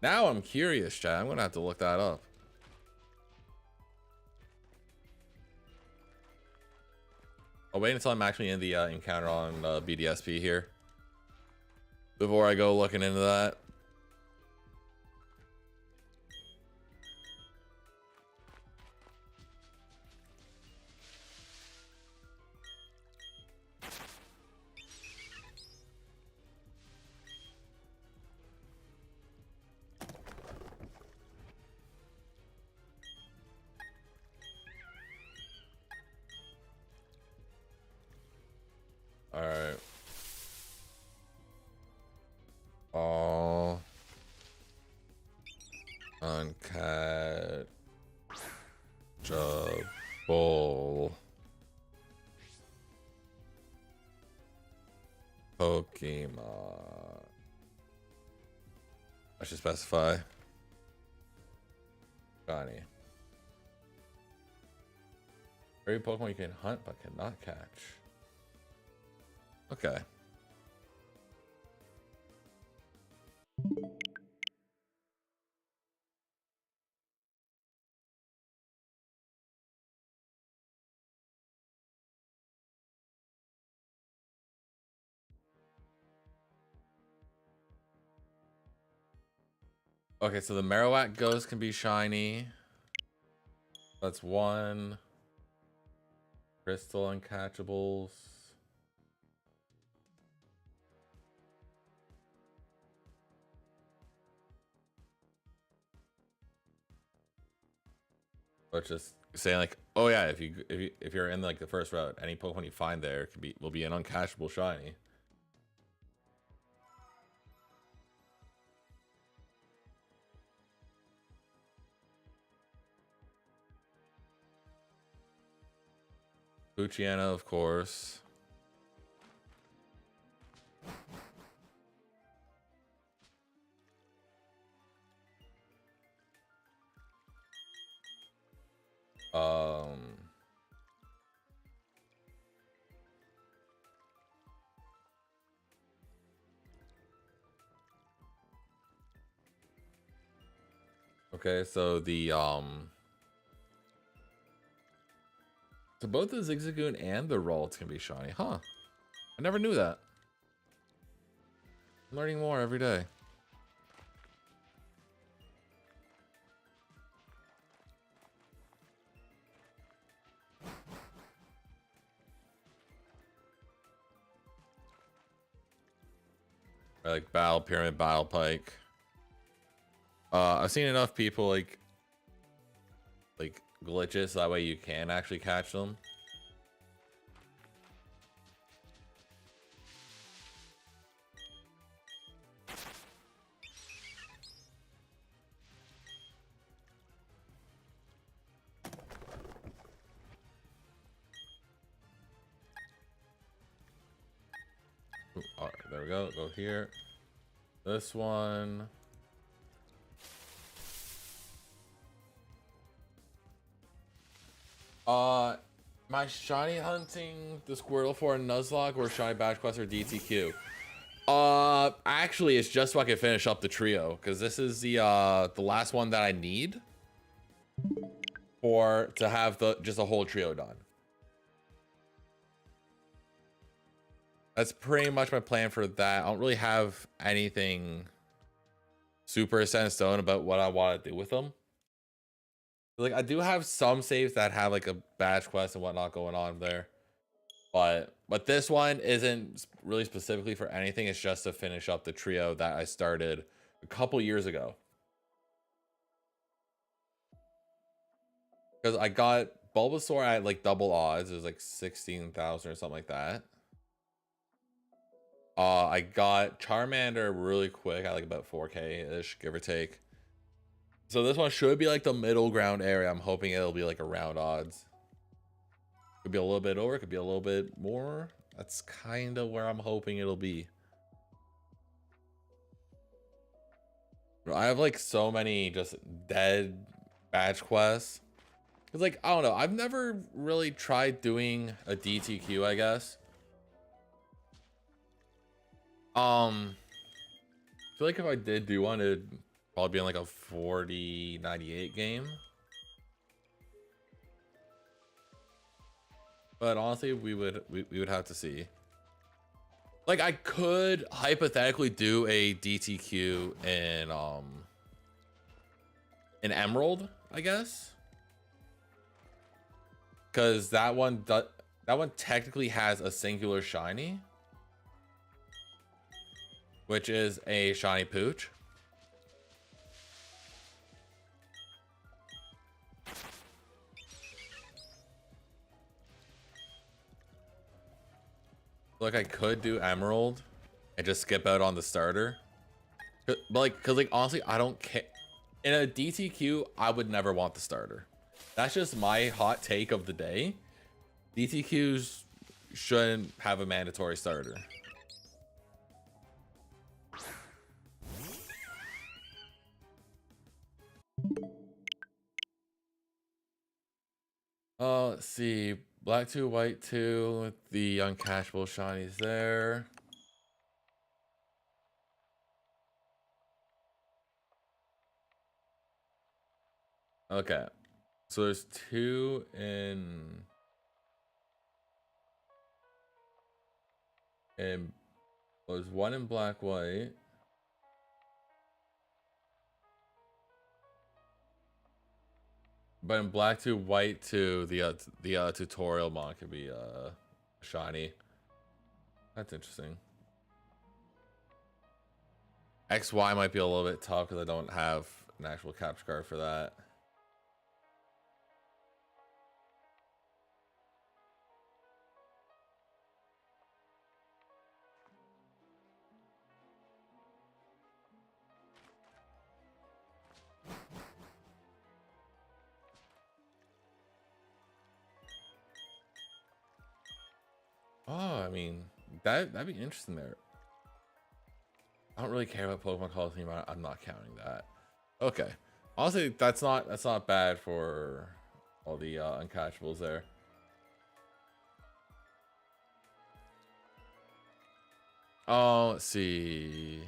Now I'm curious, chat. I'm gonna have to look that up. I'll wait until I'm actually in the encounter on BDSP here before I go looking into that. All right. Oh. Uncatchable Pokemon. I should specify. Shiny. Every Pokemon you can hunt but cannot catch. Okay. Okay, so the Marowak Ghost can be shiny. That's one. Crystal uncatchables. But just saying like, oh yeah, if you're in like the first route, any Pokemon you find there will be an uncatchable shiny. Luciano, of course. Okay, so the so both the Zigzagoon and the Ralts can be shiny, huh? I never knew that. I'm learning more every day. Like Battle Pyramid, Battle Pike. I've seen enough people like glitches so that way you can actually catch them. All right, there we go. Go here. This one. My shiny hunting the Squirtle for a Nuzlocke or shiny badge quest or DTQ. Actually, it's just so I can finish up the trio because this is the last one that I need to have just a whole trio done. That's pretty much my plan for that. I don't really have anything super set in stone about what I want to do with them. Like I do have some saves that have like a badge quest and whatnot going on there, but this one isn't really specifically for anything. It's just to finish up the trio that I started a couple years ago. Because I got Bulbasaur at like double odds. It was like 16,000 or something like that. I got Charmander really quick at like about 4K-ish, give or take. So this one should be like the middle ground area. I'm hoping it'll be like around odds. Could be a little bit over, could be a little bit more. That's kind of where I'm hoping it'll be. I have like so many just dead badge quests. It's like, I don't know, I've never really tried doing a DTQ, I guess. I feel like if I did do one, it'd probably be in like a 4098 game. But honestly, we would have to see. Like, I could hypothetically do a DTQ in Emerald, I guess, because that one technically has a singular shiny, which is a shiny pooch. Like, I could do Emerald and just skip out on the starter, but like, cause like honestly, I don't care. In a DTQ, I would never want the starter. That's just my hot take of the day. DTQs shouldn't have a mandatory starter. Let's see. Black 2, white 2, the uncashable shinies there. Okay. So there's 2 in there's 1 in black, white. But in black 2, white 2, the tutorial mod could be shiny. That's interesting. XY might be a little bit tough because I don't have an actual capture card for that. Oh, I mean, that'd be interesting there. I don't really care about Pokemon Call theme. I'm not counting that. Okay. Honestly, that's not bad for all the uncatchables there. Oh, let's see.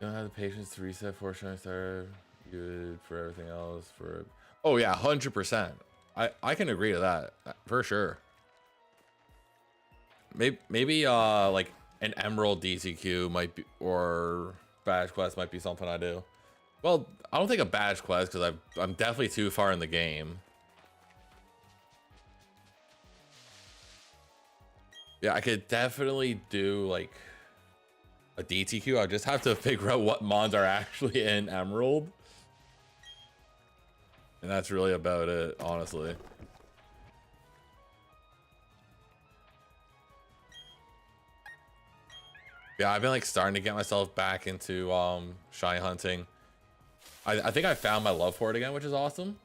You don't have the patience to reset 4 shiny star. Good for everything else. For oh yeah, 100%. I can agree to that for sure. Maybe like an Emerald DTQ might be, or badge quest might be something I do. Well, I don't think a badge quest because I'm definitely too far in the game. Yeah, I could definitely do like a DTQ. I just have to figure out what mons are actually in Emerald, and that's really about it, honestly. Yeah, I've been like starting to get myself back into shiny hunting. I think I found my love for it again, which is awesome.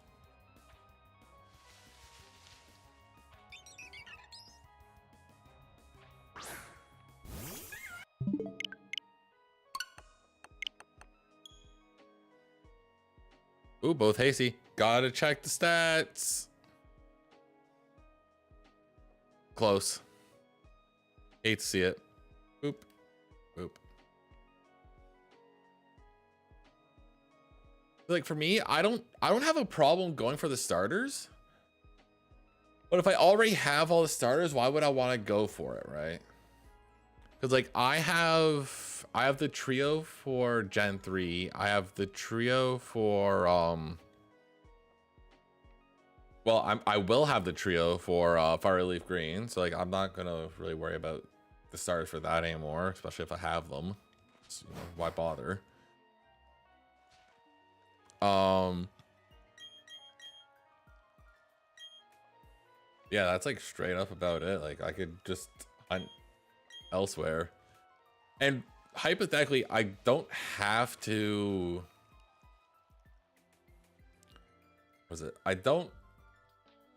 Ooh, both hasty. Gotta check the stats. Close. Hate to see it. Boop. Boop. Like for me, I don't have a problem going for the starters. But if I already have all the starters, why would I want to go for it, right? Because like I have the trio for Gen 3. I have the trio for well, I will have the trio for Fire Leaf Green. So like I'm not gonna really worry about the starters for that anymore, especially if I have them. So, you know, why bother? Yeah, that's like straight up about it. Like I could just hunt elsewhere. And hypothetically, I don't have to. What was it? I don't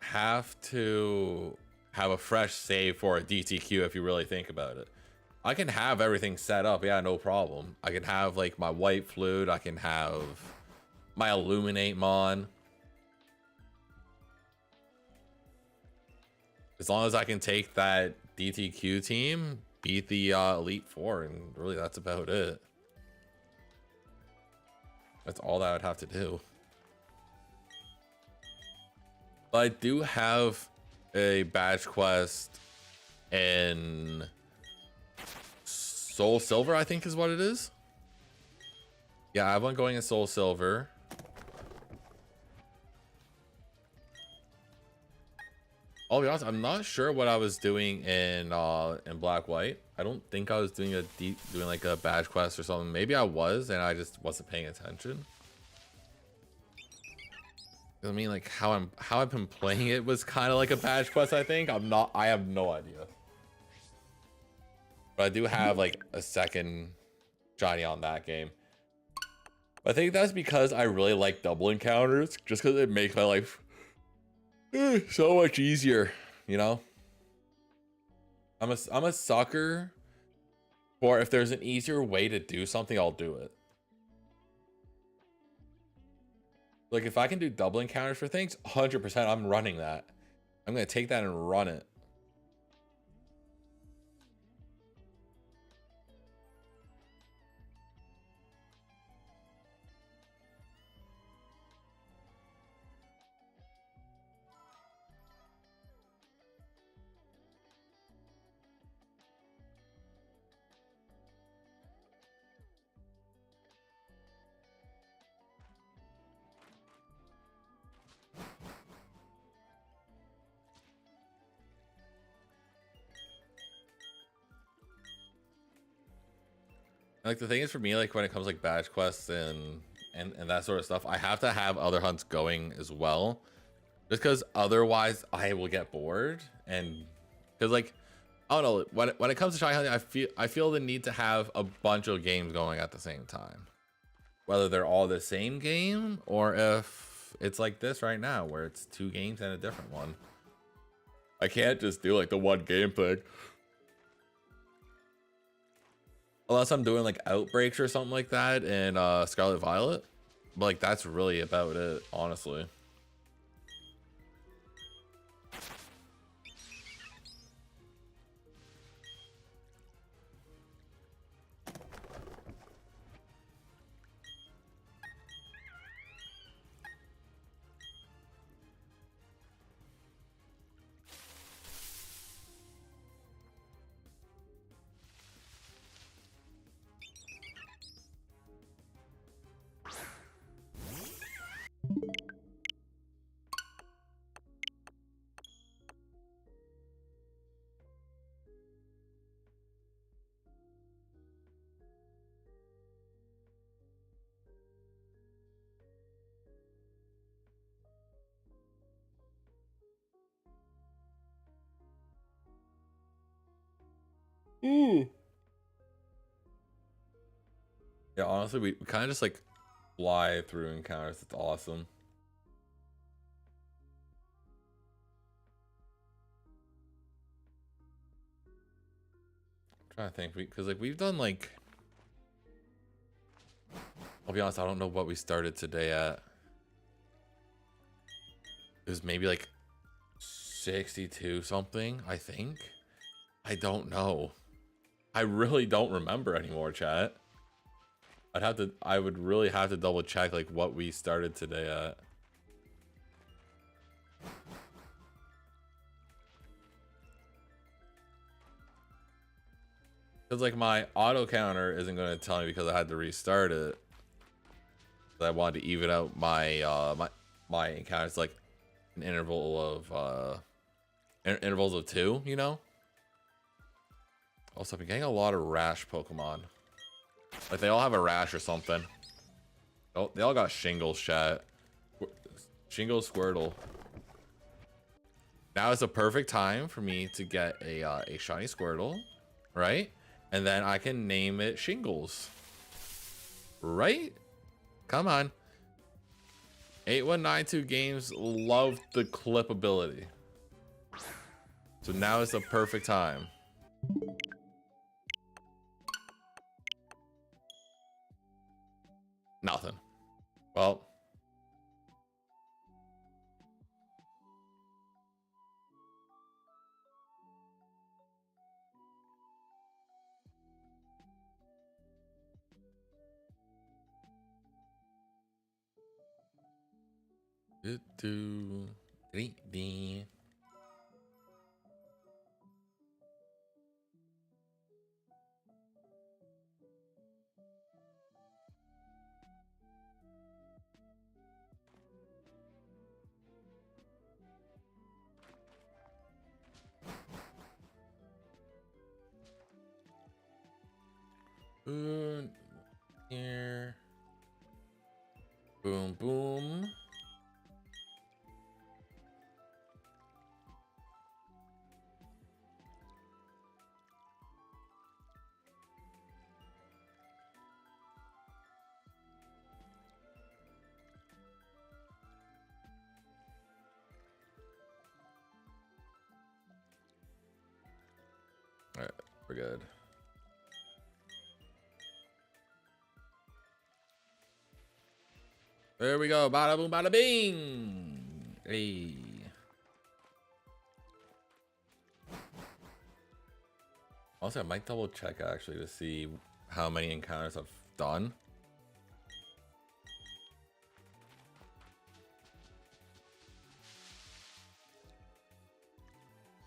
have to have a fresh save for a DTQ if you really think about it. I can have everything set up, yeah, no problem. I can have like my white flute, I can have my illuminate mon. As long as I can take that DTQ team, beat the Elite Four, and really that's about it. That's all that I would have to do. But I do have a badge quest in Soul Silver, I think is what it is. Yeah, I have one going in Soul Silver. I'll be honest, I'm not sure what I was doing in Black White. I don't think I was doing like a badge quest or something. Maybe I was and I just wasn't paying attention. I mean, like how I've been playing it was kind of like a badge quest, I think. I have no idea. But I do have like a second shiny on that game. But I think that's because I really like double encounters, just because it makes my life so much easier, you know? I'm a sucker for if there's an easier way to do something, I'll do it. Like if I can do double encounters for things, 100% I'm running that. I'm gonna take that and run it. Like the thing is for me, like when it comes like badge quests and that sort of stuff, I have to have other hunts going as well, just because otherwise I will get bored. And because like I don't know, when it comes to shiny hunting, I feel the need to have a bunch of games going at the same time, whether they're all the same game or if it's like this right now where it's 2 games and a different one. I can't just do like the one game thing. Unless I'm doing like outbreaks or something like that in Scarlet Violet. But like that's really about it, honestly. Yeah, honestly, we kind of just like fly through encounters. It's awesome. I'm trying to think, because like we've done like, I'll be honest, I don't know what we started today at. It was maybe like 62 something, I think. I don't know. I really don't remember anymore, chat. I would really have to double check like what we started today at. Because like my auto counter isn't going to tell me because I had to restart it. I wanted to even out my my encounters like an interval of intervals of 2, you know. Also, I've been getting a lot of rash Pokemon. Like they all have a rash or something. Oh, they all got shingles, chat. Shingles Squirtle. Now is the perfect time for me to get a shiny Squirtle, right? And then I can name it Shingles, right? Come on. 8192 Games love the clippability. So now is the perfect time. Nothing. Well. Do 3D. Boom. Here. Boom, boom. All right, we're good. There we go. Bada boom, bada bing. Hey. Also, I might double check actually to see how many encounters I've done.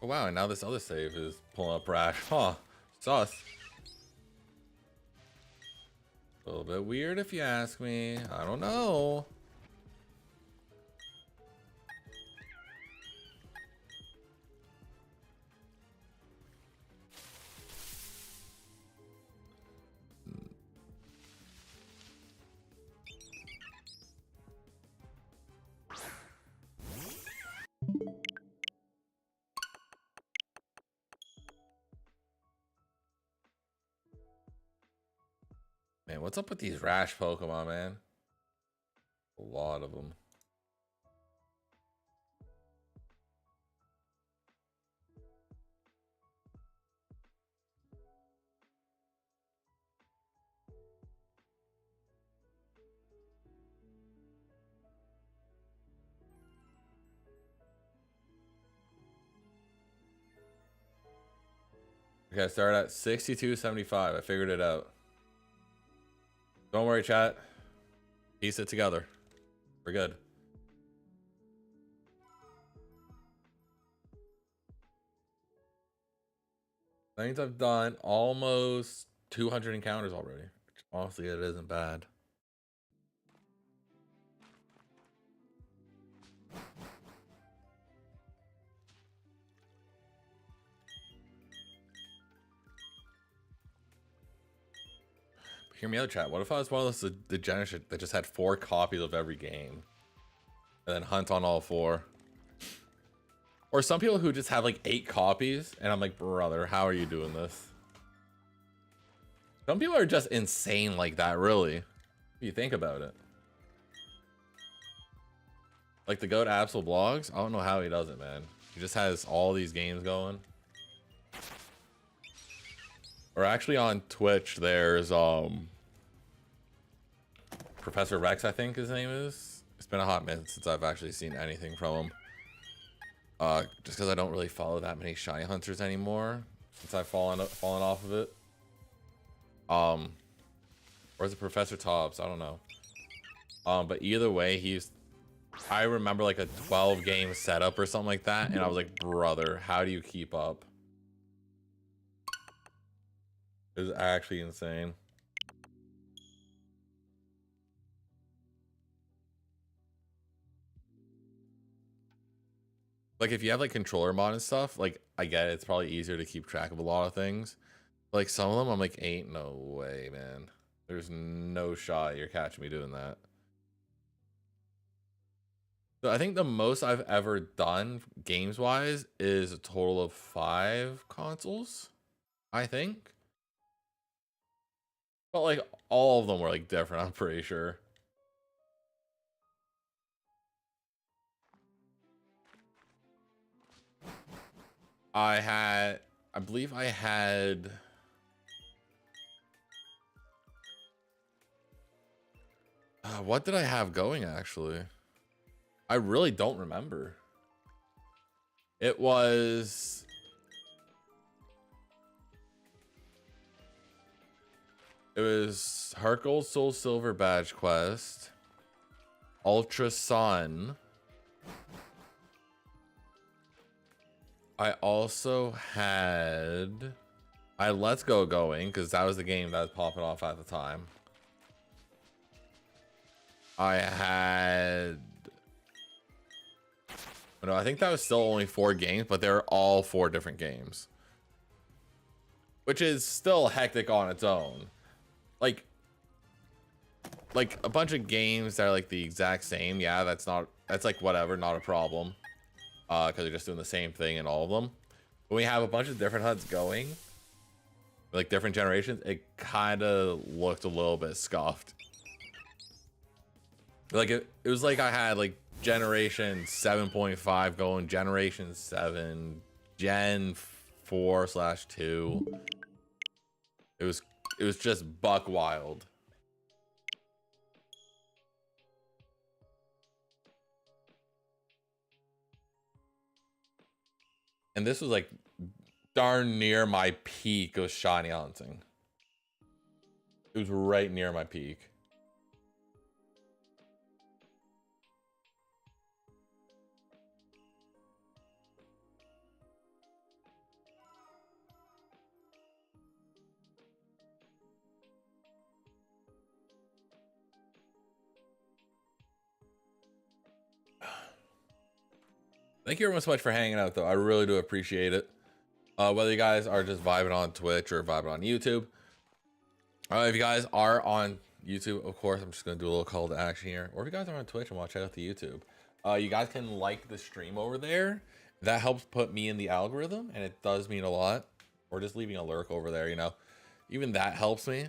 Oh wow, and now this other save is pulling up Rash. Huh. Sus. A little bit weird if you ask me. I don't know. Man, what's up with these Rash Pokemon, man? A lot of them. Okay, I started at 62.75. I figured it out. Don't worry, chat. Piece it together. We're good. That means I've done almost 200 encounters already. Which honestly, it isn't bad. Hear me out, chat. What if I was one of those degenerates that just had 4 copies of every game and then hunt on all 4? Or some people who just have like 8 copies, and I'm like, brother, how are you doing this? Some people are just insane like that, really. If you think about it. Like the GOAT Absol Blogs, I don't know how he does it, man. He just has all these games going. Or actually on Twitch, there's Professor Rex, I think his name is. It's been a hot minute since I've actually seen anything from him. Just because I don't really follow that many shiny hunters anymore since I've fallen off of it. Or is it Professor Tops? I don't know. But either way, I remember like a 12 game setup or something like that, and I was like, brother, how do you keep up? It was actually insane. Like if you have like controller mod and stuff, like I get it, it's probably easier to keep track of a lot of things. But, like some of them I'm like, ain't no way, man. There's no shot you're catching me doing that. So I think the most I've ever done games wise is a total of 5 consoles, I think. But like all of them were like different, I'm pretty sure. I believe I had what did I have going actually? I really don't remember. It was Hercules Soul Silver Badge Quest, Ultra Sun. I also had Let's Go going because that was the game that was popping off at the time. I had no, I think that was still only 4 games, but they were all 4 different games, which is still hectic on its own. Like a bunch of games that are like the exact same. Yeah, that's like whatever, not a problem. Because they're just doing the same thing in all of them. When we have a bunch of different HUDs going, like different generations, it kind of looked a little bit scuffed. Like it was like I had like generation 7.5 going, generation 7, gen 4/2. It was just buck wild. And this was like darn near my peak of shiny hunting. It was right near my peak. Thank you everyone so much for hanging out, though. I really do appreciate it. Whether you guys are just vibing on Twitch or vibing on YouTube. If you guys are on YouTube, of course, I'm just going to do a little call to action here. Or if you guys are on Twitch and want to check out the YouTube, you guys can like the stream over there. That helps put me in the algorithm, and it does mean a lot. Or just leaving a lurk over there, you know. Even that helps me.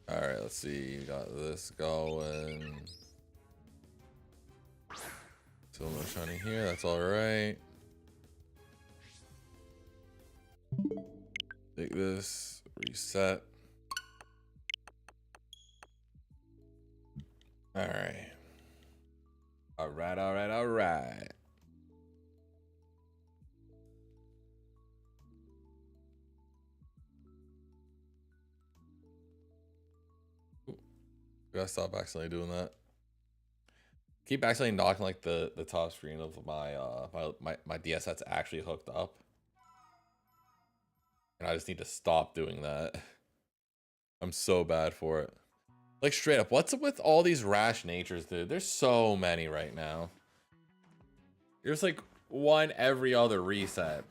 All right, let's see. We got this going. Still no shiny here. That's all right. Take this. Reset. All right. All right. All right. All right. Gotta stop accidentally doing that. Keep accidentally knocking like the top screen of my DS that's actually hooked up. And I just need to stop doing that. I'm so bad for it. Like straight up, what's up with all these rash natures, dude? There's so many right now. There's like one every other reset.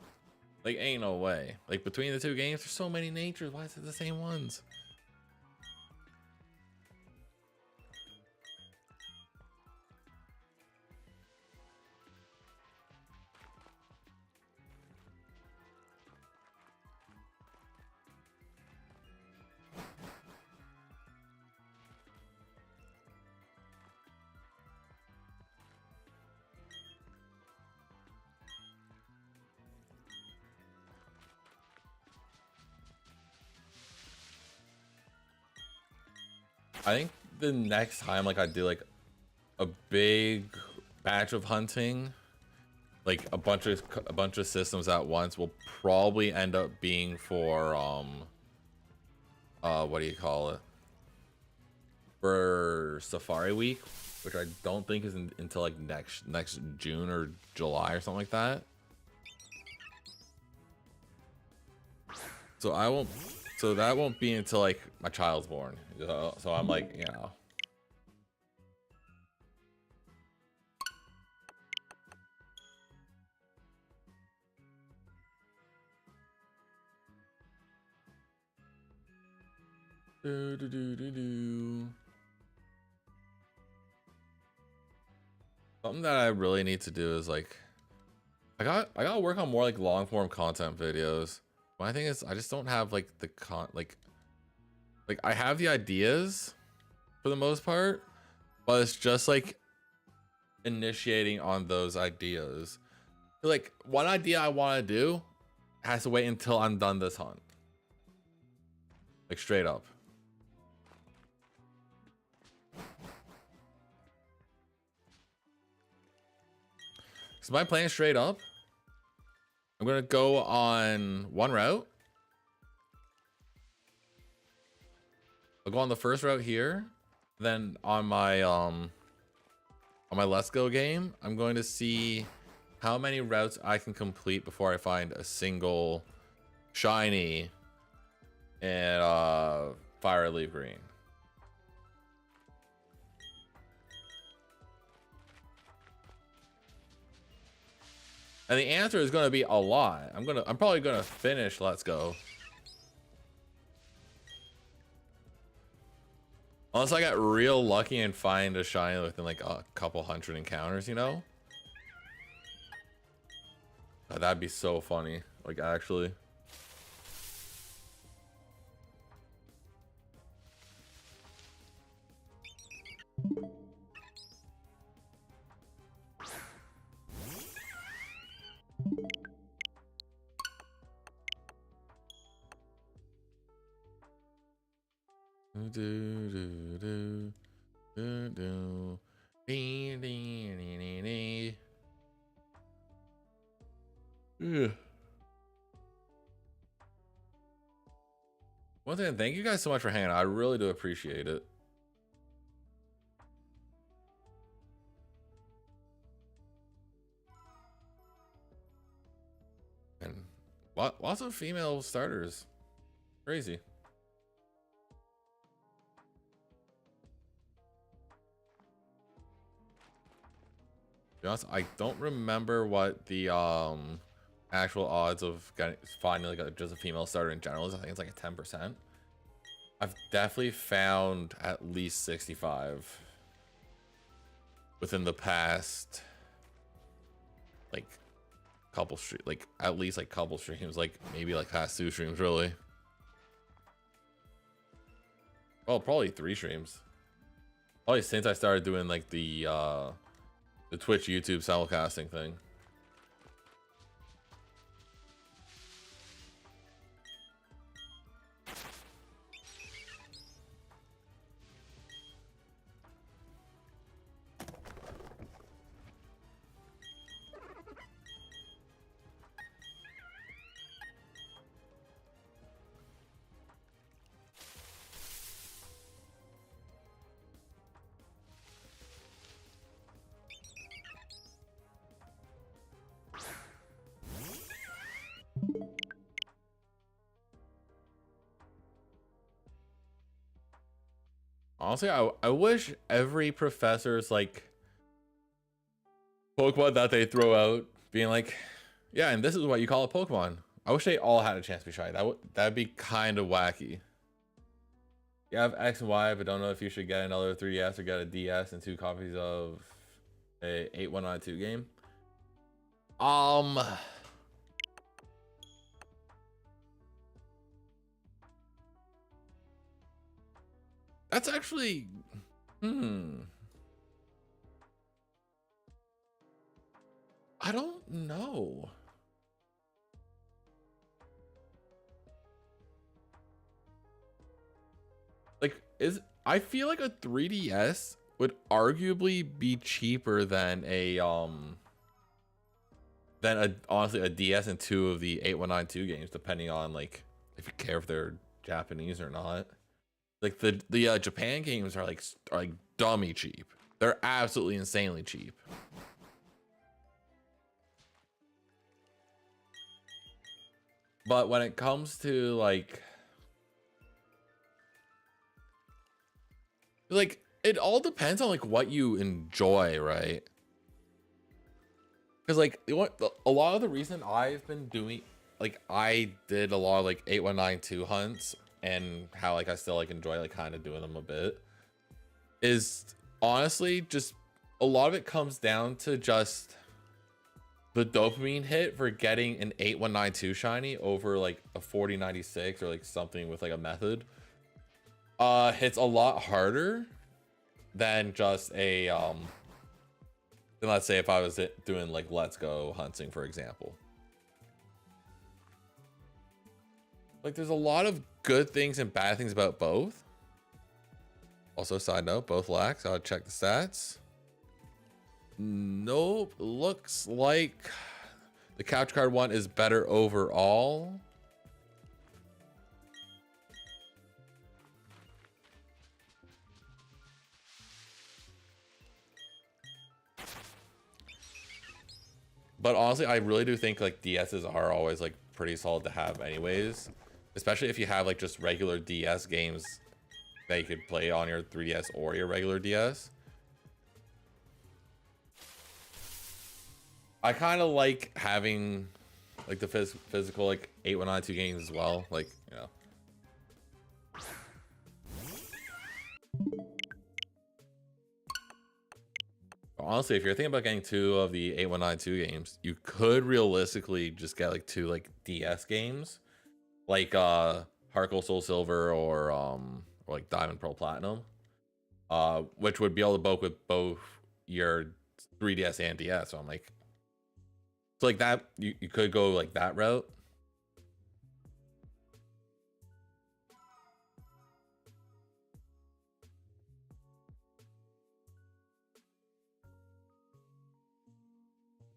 Like ain't no way. Like between the 2 games, there's so many natures. Why is it the same ones? I think the next time like I do like a big batch of hunting, like a bunch of systems at once, will probably end up being for what do you call it, for Safari Week, which I don't think is until like next June or July or something like that. So I won't, so that won't be until like my child's born. So I'm like, you know. Something that I really need to do is like, I gotta work on more like long form content videos. My thing is I just don't have like the like I have the ideas for the most part, but it's just like initiating on those ideas. Like one idea I want to do has to wait until I'm done this hunt. Like straight up. So my plan straight up, I'm gonna go on one route. I'll go on the first route here. Then on my Let's Go game, I'm going to see how many routes I can complete before I find a single shiny and fire leaf green. And the answer is going to be a lot. I'm probably going to finish Let's Go. Unless I got real lucky and find a shiny within like a couple hundred encounters, you know? That'd be so funny. Like actually. Yeah. Once again, thank you guys so much for hanging out. I really do appreciate it. And lots of female starters. Crazy. To be honest, I don't remember what the actual odds of finding like just a female starter in general is. I think it's like a 10%. I've definitely found at least 65 within the past like couple like at least like couple streams, like maybe like past 2 streams really. Well, probably 3 streams. Probably since I started doing like the Twitch YouTube simulcasting thing. Honestly, I wish every professor's like Pokemon that they throw out being like, yeah, and this is what you call a Pokemon. I wish they all had a chance to be shiny. That'd be kind of wacky. You have X and Y, but don't know if you should get another 3DS or get a DS and 2 copies of a 8192 game. That's actually, I don't know. Like, I feel like a 3DS would arguably be cheaper than honestly a DS and two of the 8192 games, depending on like if you care if they're Japanese or not. Like the Japan games are like dummy cheap. They're absolutely insanely cheap. But when it comes to like it all depends on like what you enjoy, right? Because like a lot of the reason I've been doing, like I did a lot of like 8192 hunts, and how like I still like enjoy like kind of doing them a bit, is honestly just a lot of it comes down to just the dopamine hit for getting an 8192 shiny over like a 4096 or like something with like a method. Hits a lot harder than just a then let's say if I was doing like let's go hunting, for example. Like there's a lot of good things and bad things about both. Also, side note, both lacks. I'll check the stats. Nope, looks like the couch card one is better overall. But honestly, I really do think like DSs are always like pretty solid to have anyways, especially if you have like just regular DS games that you could play on your 3DS or your regular DS. I kind of like having like the physical like 8192 games as well, like, you know. Honestly, if you're thinking about getting two of the 8192 games, you could realistically just get like two like DS games, like Heart Gold Soul Silver or like Diamond Pearl Platinum, which would be able to both with both your 3DS and DS. So I'm like, so like that you could go like that route.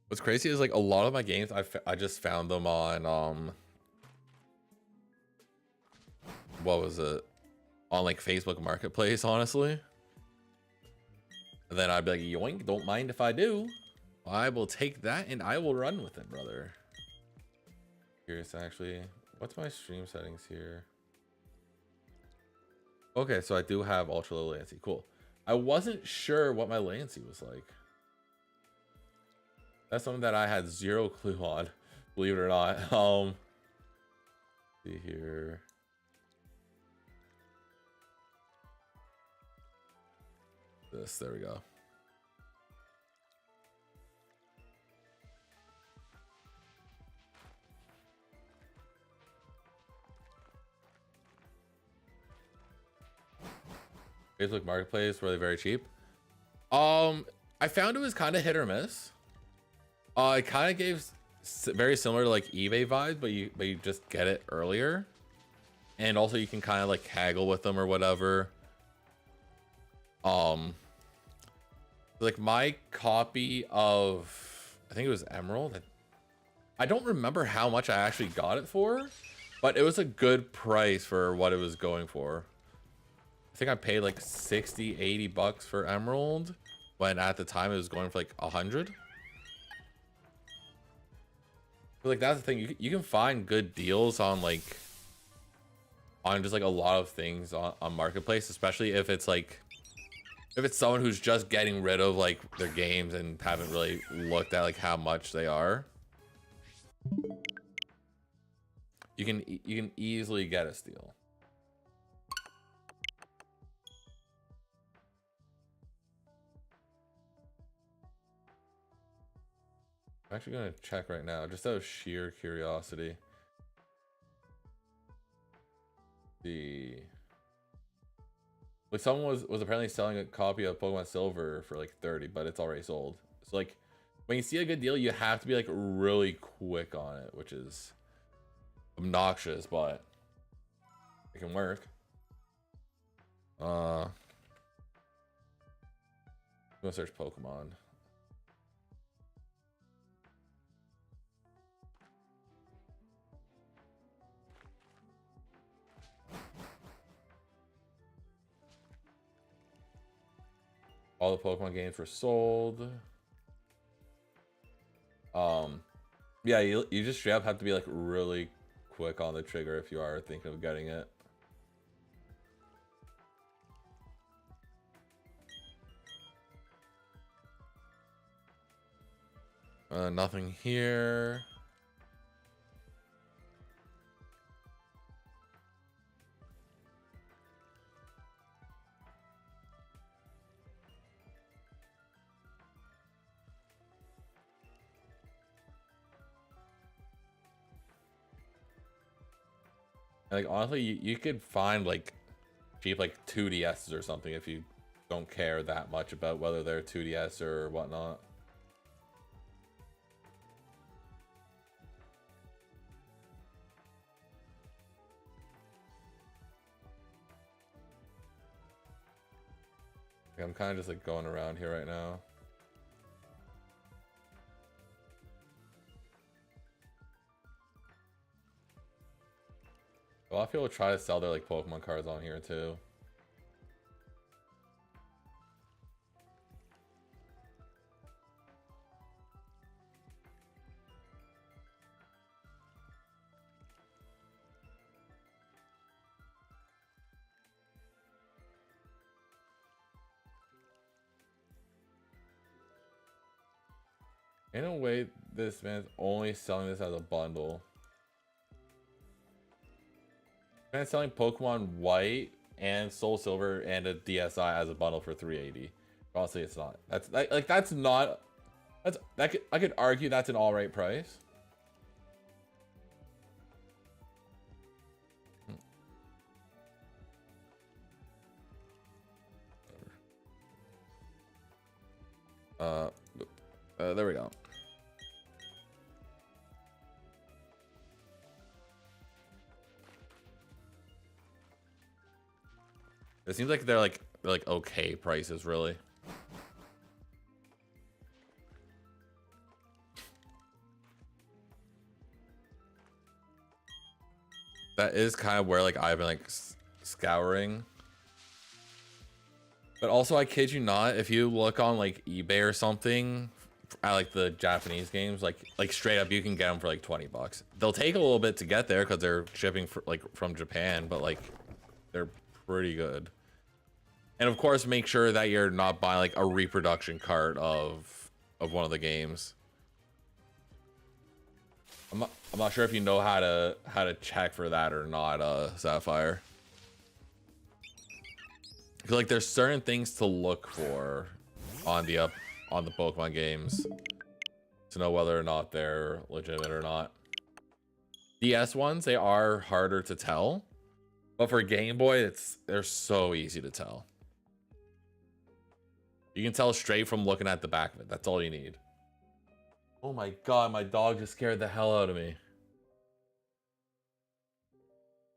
What's crazy is like a lot of my games I just found them on what was it, on like Facebook Marketplace, honestly. And then I'd be like, yoink, don't mind if I do. I will take that and I will run with it, brother. Curious actually, what's my stream settings here? Okay, so I do have ultra low latency. Cool. I wasn't sure what my latency was like. That's something that I had zero clue on, believe it or not. See here. There we go. Facebook Marketplace, really very cheap. I found it was kind of hit or miss. It kind of gave very similar to like eBay vibes, but you just get it earlier, and also you can kind of like haggle with them or whatever. Like my copy of, I think it was Emerald. I don't remember how much I actually got it for, but it was a good price for what it was going for. I think I paid like 60-80 bucks for Emerald, when at the time it was going for like 100. But like that's the thing, you can find good deals on like on just like a lot of things on Marketplace, especially if it's like if it's someone who's just getting rid of like their games and haven't really looked at like how much they are. You can easily get a steal. I'm actually gonna check right now, just out of sheer curiosity. Like someone was apparently selling a copy of Pokemon Silver for like 30, but it's already sold. So like when you see a good deal, you have to be like really quick on it, which is obnoxious, but it can work. I'm gonna search Pokemon. All the Pokemon games were sold. Yeah, you just straight up have to be like really quick on the trigger if you are thinking of getting it. Nothing here. Like honestly, you could find like cheap like 2DSs or something if you don't care that much about whether they're 2DS or whatnot. I'm kind of just like going around here right now. A lot of people try to sell their like Pokemon cards on here too. In a way, this man's only selling this as a bundle. Man's selling Pokemon White and Soul Silver and a DSi as a bundle for 380. Honestly, it's not. That's like that's not. I could argue that's an all right price. There we go. It seems like they're like okay prices, really. That is kind of where like I've been like scouring. But also, I kid you not, if you look on like eBay or something at like the Japanese games, like straight up, you can get them for like 20 bucks. They'll take a little bit to get there because they're shipping for, like from Japan, but like they're pretty good. And of course, make sure that you're not buying like a reproduction cart of one of the games. I'm not sure if you know how to check for that or not, Sapphire. I feel like there's certain things to look for on the Pokemon games to know whether or not they're legitimate or not. DS ones, they are harder to tell, but for Game Boy, they're so easy to tell. You can tell straight from looking at the back of it. That's all you need. Oh my god, my dog just scared the hell out of me.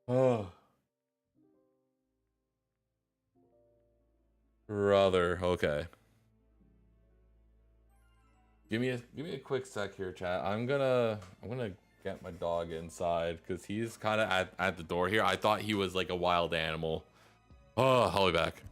Oh. Brother, okay. Give me a quick sec here, chat. I'm gonna get my dog inside because he's kind of at the door here. I thought he was like a wild animal. Oh, I'll be back.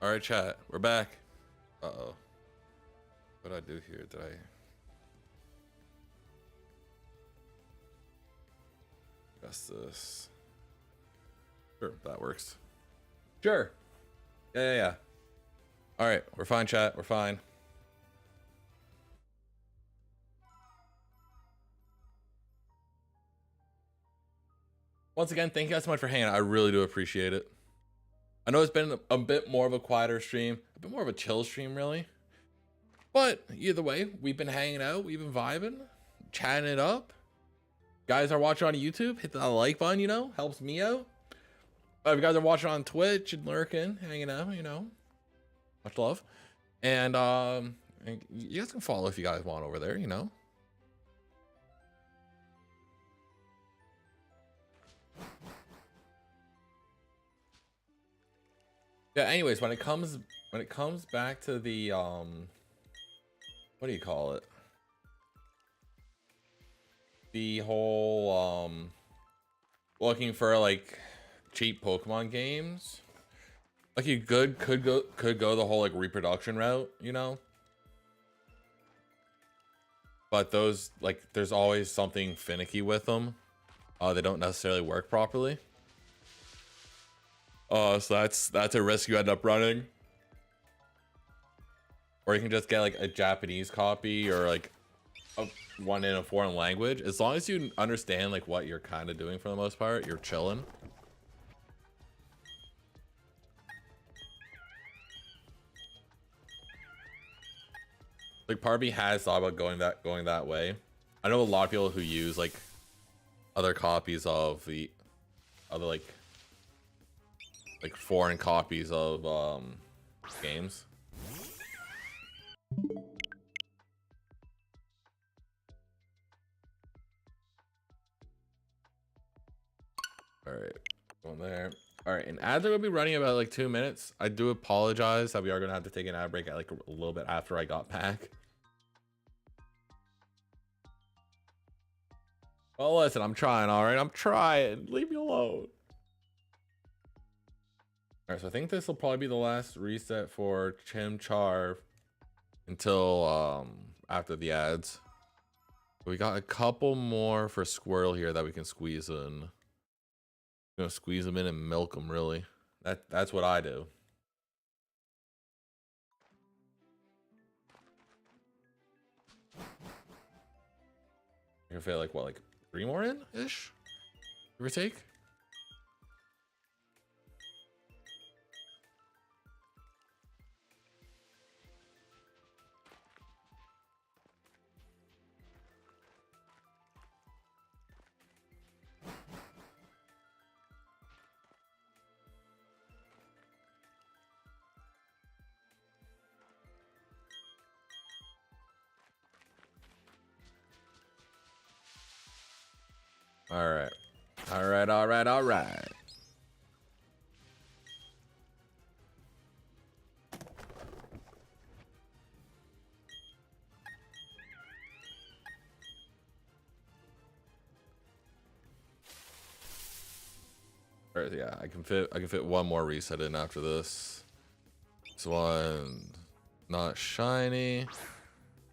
All right, chat, we're back. Uh-oh. What did I do here? Did I adjust this? Sure, that works. Sure. Yeah. All right, we're fine, chat. We're fine. Once again, thank you guys so much for hanging out. I really do appreciate it. I know it's been a bit more of a quieter stream, a bit more of a chill stream, really. But either way, we've been hanging out, we've been vibing, chatting it up. Guys are watching on YouTube, hit that like button, you know, helps me out. If you guys are watching on Twitch and lurking, hanging out, you know, much love. And you guys can follow if you guys want over there, you know. Yeah, anyways, when it comes back to the what do you call it? The whole looking for like cheap Pokemon games. Like you could go the whole like reproduction route, you know? But those, like, there's always something finicky with them. They don't necessarily work properly. So that's a risk you end up running. Or you can just get like a Japanese copy or like one in a foreign language. As long as you understand like what you're kind of doing for the most part, you're chilling. Like part of me has thought about going that way. I know a lot of people who use like other copies of the other like foreign copies of games. All right, going there. All right, and ads are gonna be running about like 2 minutes. I do apologize that we are gonna have to take an ad break at like a little bit after I got back. Well, listen, I'm trying. All right, I'm trying. Leave me alone. All right, so I think this will probably be the last reset for Chimchar until after the ads. We got a couple more for Squirtle here that we can squeeze in. Gonna squeeze them in and milk them, really. That's what I do. You're gonna fit like what, like 3 more in ish, give or take. All right. All right, yeah, I can fit one more reset in after this. This one not shiny.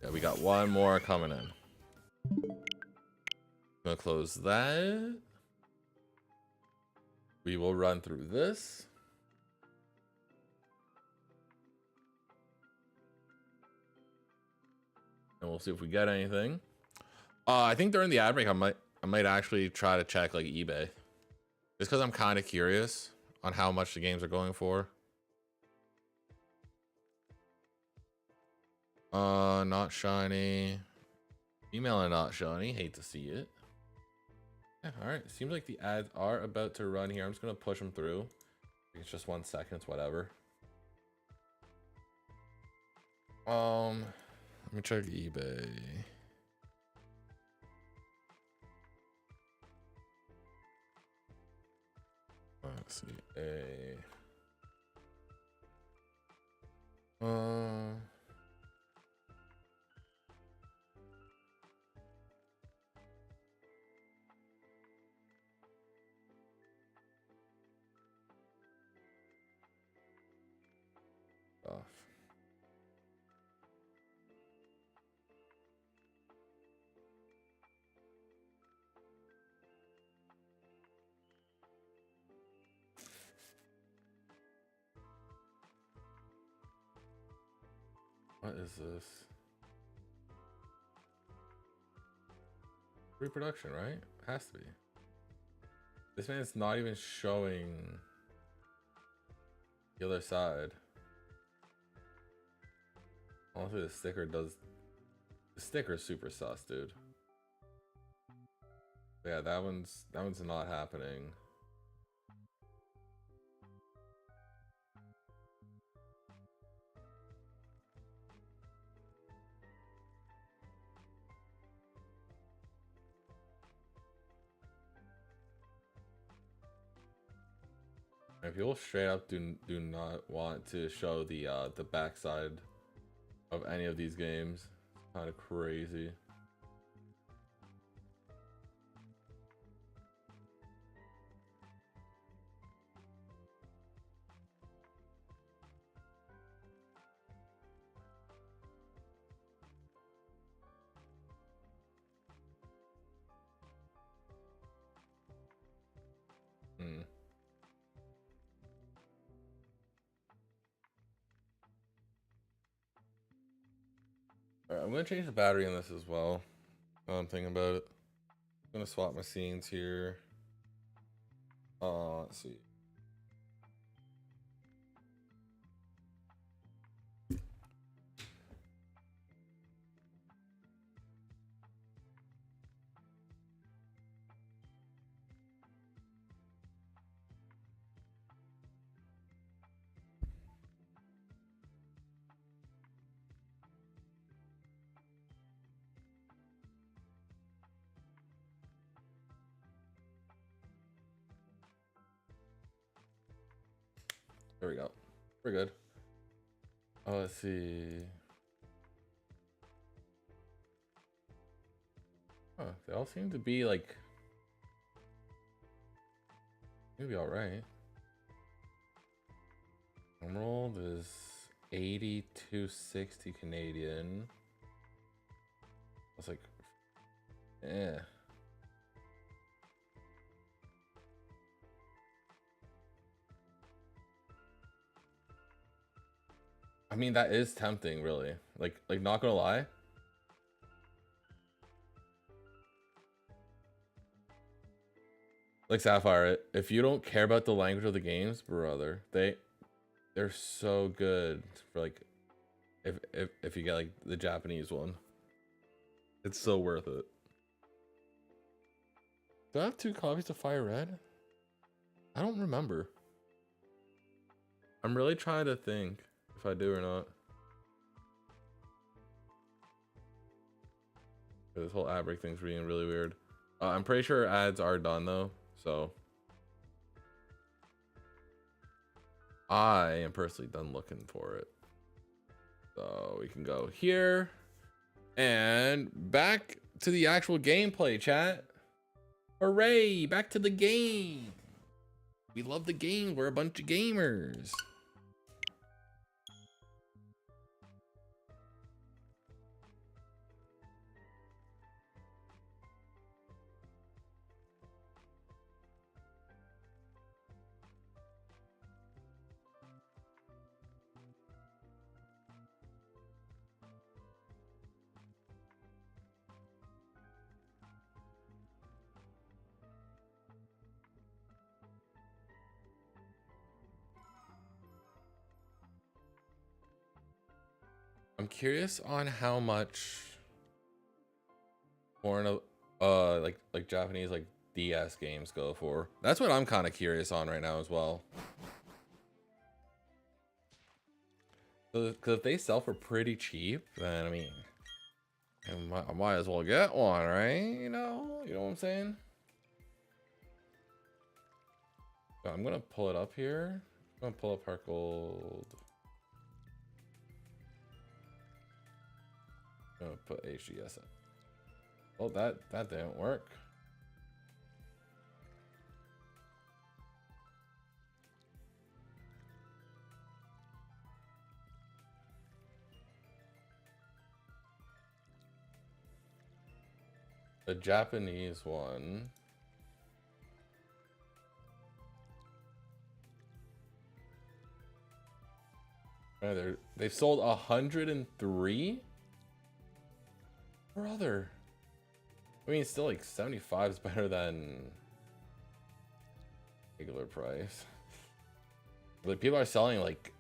Yeah, we got one more coming in. Gonna close that. We will run through this. And we'll see if we get anything. I think during the ad break I might actually try to check like eBay. Just because I'm kind of curious on how much the games are going for. Not shiny. Email and not shiny. Hate to see it. Yeah, all right. Seems like the ads are about to run here. I'm just gonna push them through. It's just 1 second. It's whatever. Let me check eBay. Let's see. What is this? Reproduction, right? Has to be. This man's not even showing the other side. Honestly, the sticker does. The sticker's super sus, dude. But yeah, that one's not happening. And people straight up do not want to show the backside of any of these games. It's kind of crazy. Hmm. Alright, I'm gonna change the battery in this as well. I'm thinking about it. I'm gonna swap my scenes here. Let's see. There we go. We're good. Oh, let's see. Huh, they all seem to be like maybe alright. Emerald is 8260 Canadian. It's like, yeah. I mean, that is tempting, really. Like not gonna lie. Like Sapphire, if you don't care about the language of the games, brother, they're so good for like if you get like the Japanese one. It's so worth it. Do I have 2 copies of Fire Red? I don't remember. I'm really trying to think if I do or not. This whole ad break thing's being really weird. I'm pretty sure ads are done though, so I am personally done looking for it. So we can go here and back to the actual gameplay, chat. Hooray, back to the game. We love the game. We're a bunch of gamers. I'm curious on how much foreign like Japanese like DS games go for. That's what I'm kind of curious on right now as well. Because if they sell for pretty cheap, then I mean, I might as well get one, right? You know what I'm saying? So I'm gonna pull it up here. I'm gonna pull up Heart Gold. I'm gonna put HGS in. Oh, that didn't work. The Japanese one. They've sold 103. Brother. I mean, still like 75 is better than regular price. Like people are selling like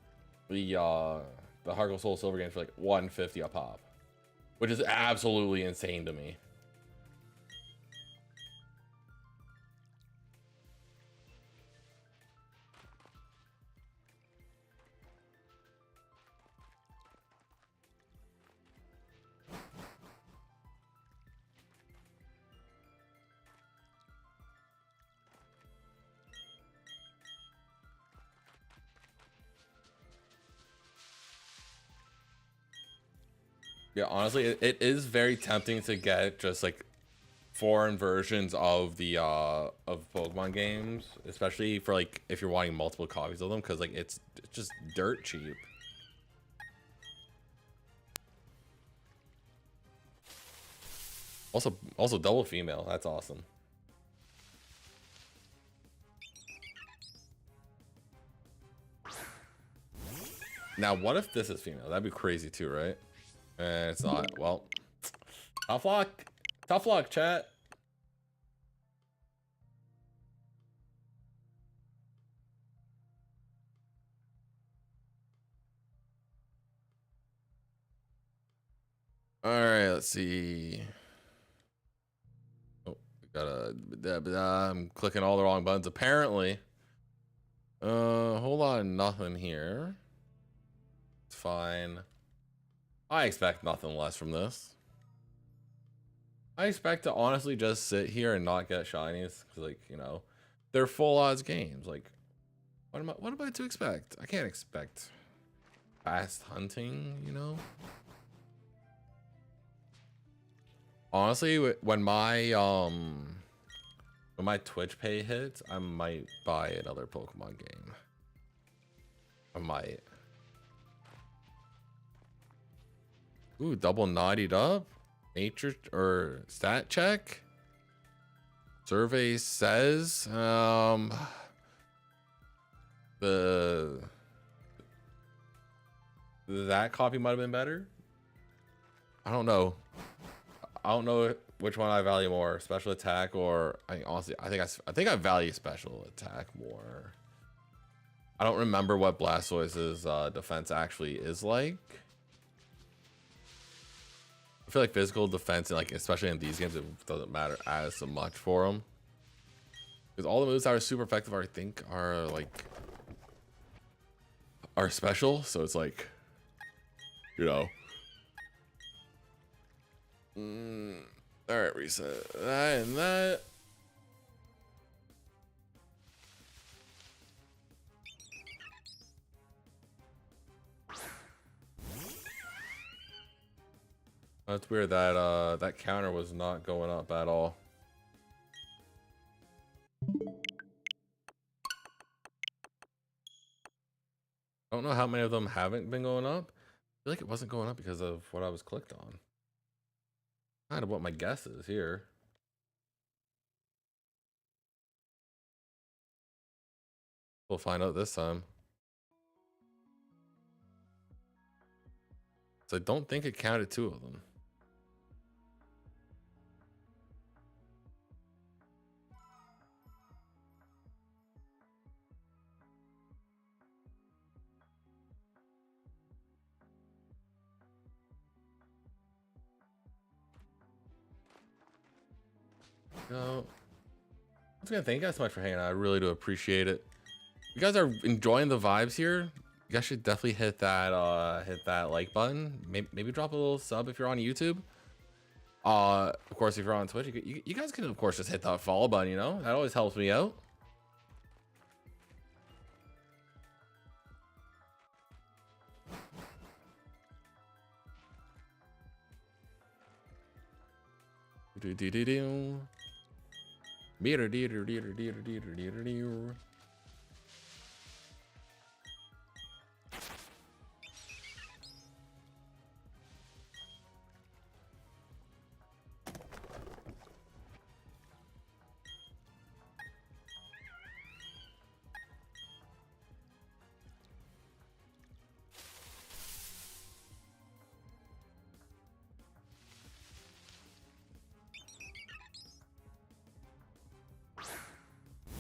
the Heart Gold Soul Silver games for like 150 a pop, which is absolutely insane to me. Yeah, honestly, it is very tempting to get just like foreign versions of the of Pokemon games, especially for like if you're wanting multiple copies of them, because like it's just dirt cheap. Also double female. That's awesome. Now, what if this is female? That'd be crazy too, right? And it's not. Well, tough luck, chat. All right, let's see. Oh, I'm clicking all the wrong buttons apparently. Hold on, nothing here. It's fine. I expect nothing less from this. I expect to honestly just sit here and not get shinies, because like, you know, they're full odds games. Like, what am I to expect? I can't expect fast hunting, you know? Honestly, when my Twitch pay hits, I might buy another Pokemon game. I might. Ooh, double naughtied up. Nature or stat check. Survey says that copy might have been better. I don't know. I don't know which one I value more, special attack or I think I value special attack more. I don't remember what Blastoise's defense actually is like. I feel like physical defense, and like especially in these games, it doesn't matter as much for them, because all the moves that are super effective, I think, are special. So it's like, you know. All right, reset that and that. That's weird that that counter was not going up at all. I don't know how many of them haven't been going up. I feel like it wasn't going up because of what I was clicked on. Kind of what my guess is here. We'll find out this time. So I don't think it counted 2 of them. No. Once again, thank you guys so much for hanging out. I really do appreciate it. If you guys are enjoying the vibes here, you guys should definitely hit that like button. Maybe drop a little sub if you're on YouTube. Of course, if you're on Twitch, you guys can of course just hit that follow button. You know, that always helps me out.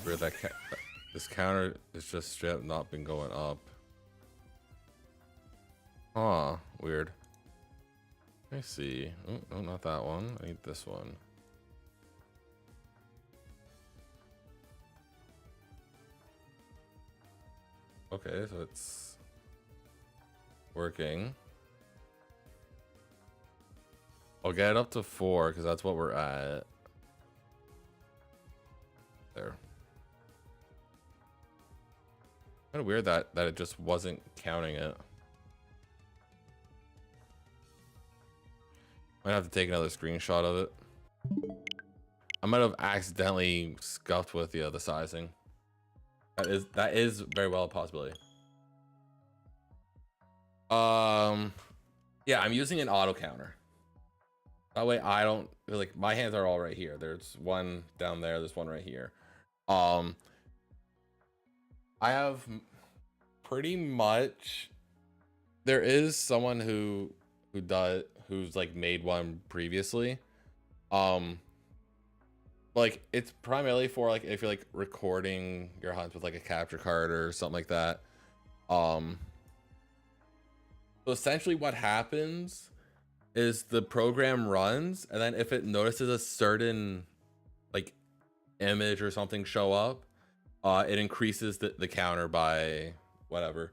Where this counter is just straight up not been going up. Huh, weird. Let me see. Oh, not that one. I need this one. Okay, so it's working. I'll get it up to 4 because that's what we're at. There. Kind of weird that it just wasn't counting it. Might have to take another screenshot of it. I might have accidentally scuffed with the sizing. That is very well a possibility. Yeah, I'm using an auto counter. That way I don't like my hands are all right here. There's one down there, there's one right here. I have pretty much, there is someone who's like made one previously. Like it's primarily for like if you're like recording your hunts with like a capture card or something like that. So essentially what happens is the program runs, and then if it notices a certain like image or something show up, it increases the counter by whatever.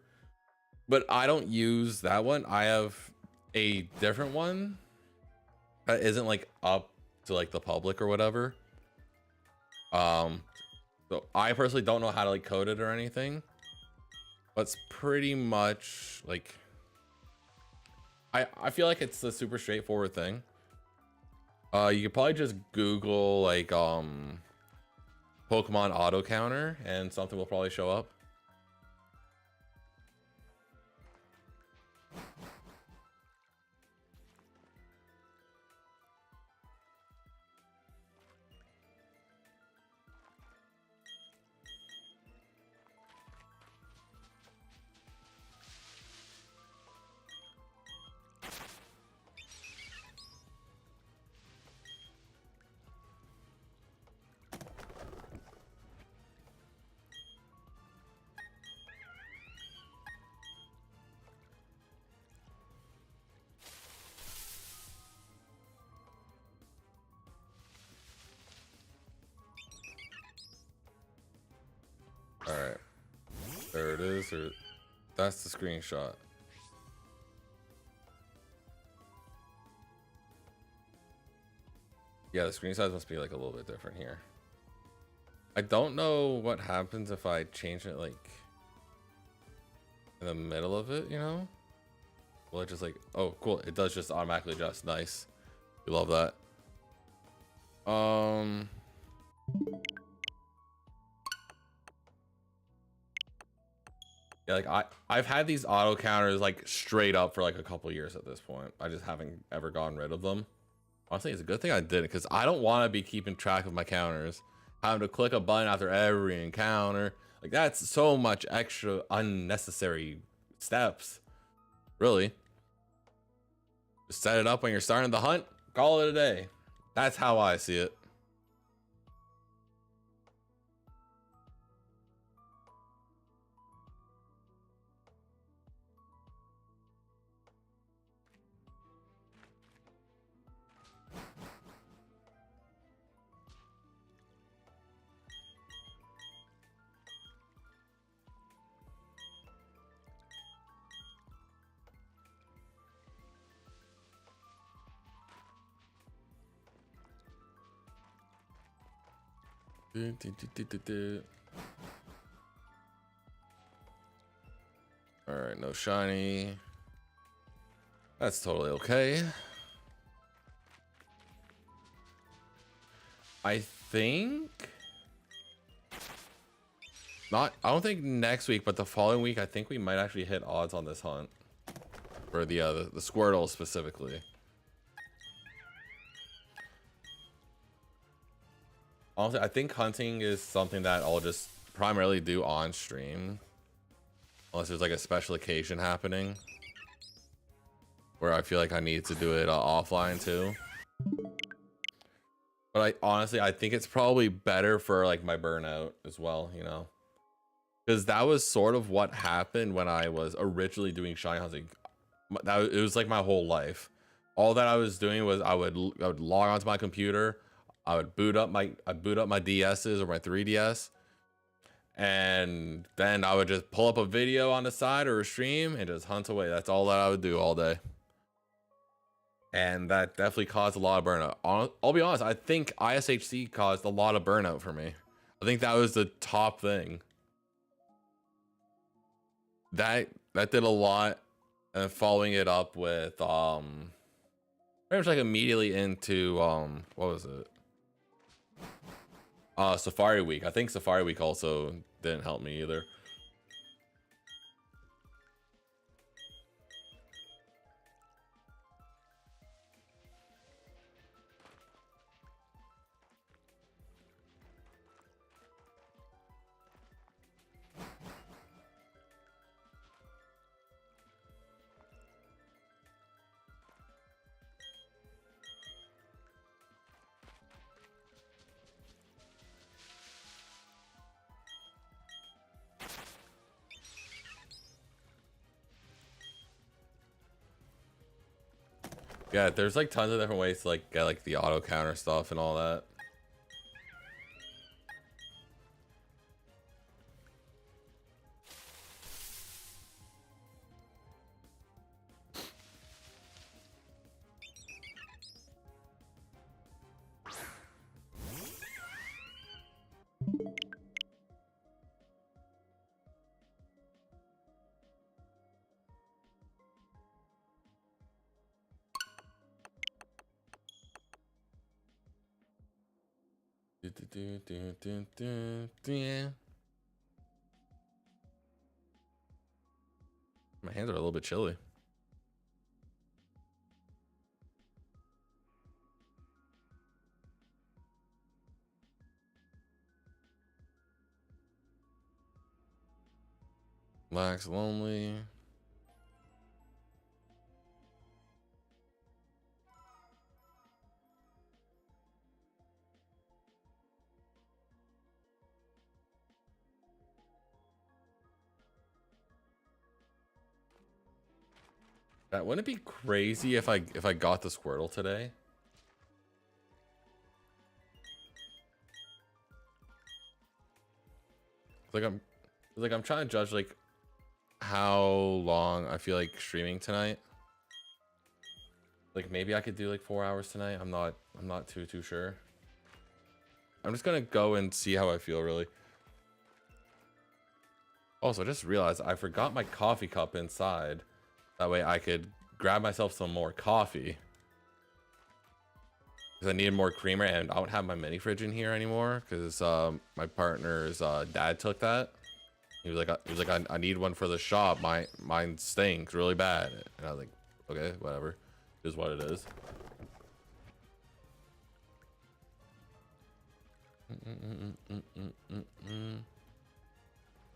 But I don't use that one. I have a different one that isn't like up to like the public or whatever. So I personally don't know how to like code it or anything, but it's pretty much like I feel like it's a super straightforward thing. You could probably just Google like Pokemon auto counter and something will probably show up. All right, there it is. That's the screenshot. Yeah, the screen size must be like a little bit different here. I don't know what happens if I change it like in the middle of it, you know? Will it just like, oh cool, it does just automatically adjust. Nice. We love that. Yeah, like I've had these auto counters like straight up for like a couple years at this point. I just haven't ever gotten rid of them. Honestly, it's a good thing I did it because I don't want to be keeping track of my counters, having to click a button after every encounter. Like that's so much extra unnecessary steps. Really. Just set it up when you're starting the hunt, call it a day. That's how I see it. All right, no shiny. That's totally okay. I think not. I don't think next week, but the following week, I think we might actually hit odds on this hunt for the Squirtle specifically. Honestly, I think hunting is something that I'll just primarily do on stream. Unless there's like a special occasion happening. Where I feel like I need to do it offline too. But I honestly, I think it's probably better for like my burnout as well, you know, because that was sort of what happened when I was originally doing shiny hunting. It was like my whole life. All that I was doing was I would log onto my computer, I'd boot up my DSs or my 3DS, and then I would just pull up a video on the side or a stream and just hunt away. That's all that I would do all day. And that definitely caused a lot of burnout. I'll be honest, I think ISHC caused a lot of burnout for me. I think that was the top thing. That did a lot, and following it up with pretty much like immediately into what was it? Safari Week. I think Safari Week also didn't help me either. Yeah, there's like tons of different ways to like get like the auto counter stuff and all that. My hands are a little bit chilly. Lax, lonely. That wouldn't it be crazy if I got the Squirtle today? I'm trying to judge like how long I feel like streaming tonight. Like maybe I could do like 4 hours tonight. I'm not too sure. I'm just gonna go and see how I feel really. Also, I just realized I forgot my coffee cup inside. That way I could grab myself some more coffee. Because I needed more creamer, and I don't have my mini fridge in here anymore because my partner's dad took that. He was like, I need one for the shop. Mine stinks really bad. And I was like, okay, whatever. It is what it is.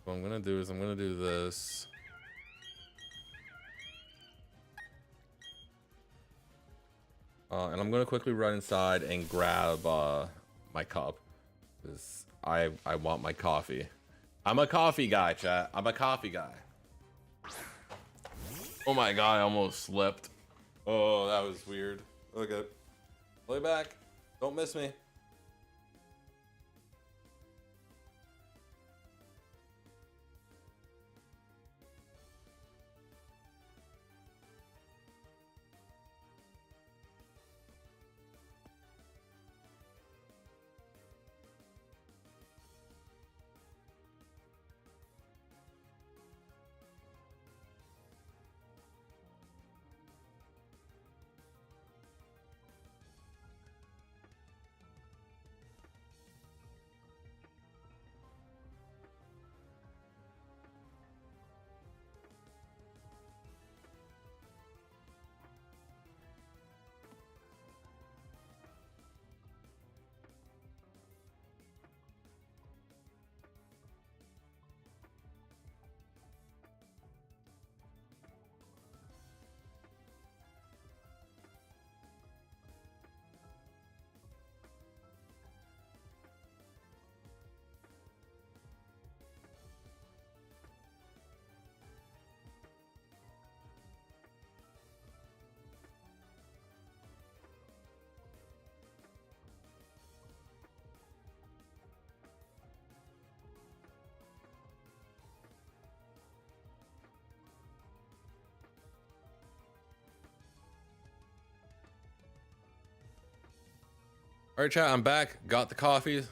What I'm gonna do is I'm gonna do this. And I'm gonna quickly run inside and grab my cup because I want my coffee. I'm a coffee guy, chat. I'm a coffee guy. Oh my god, I almost slipped. Oh, that was weird. Okay, play back. Don't miss me. All right, chat, I'm back. Got the coffees.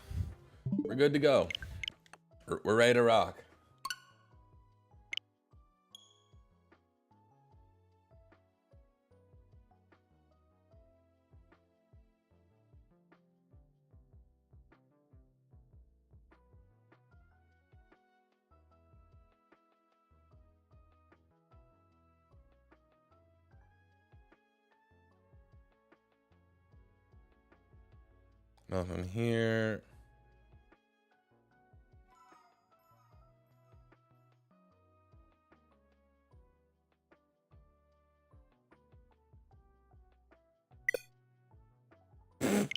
We're good to go. We're ready to rock. Nothing here.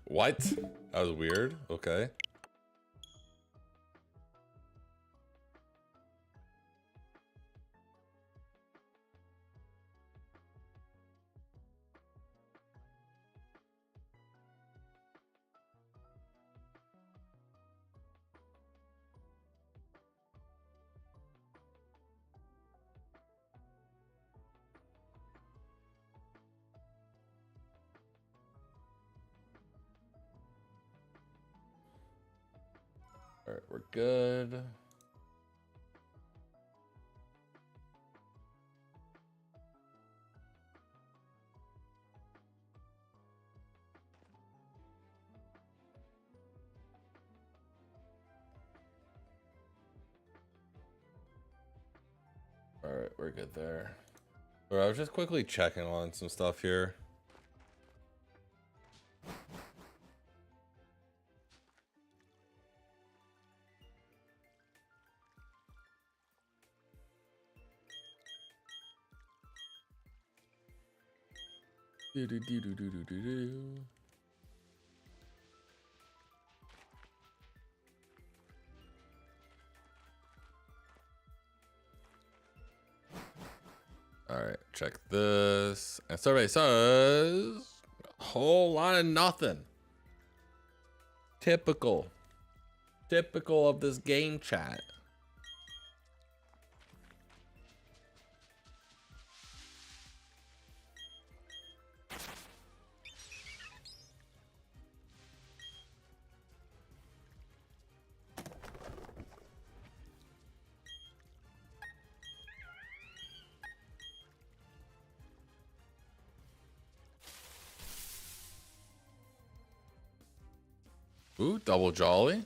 What? That was weird. Okay. All right, we're good. All right, we're good there. All right, I was just quickly checking on some stuff here. Do do do do do do do do. All right, check this. And survey says a whole lot of nothing. Typical of this game chat. Ooh, double jolly.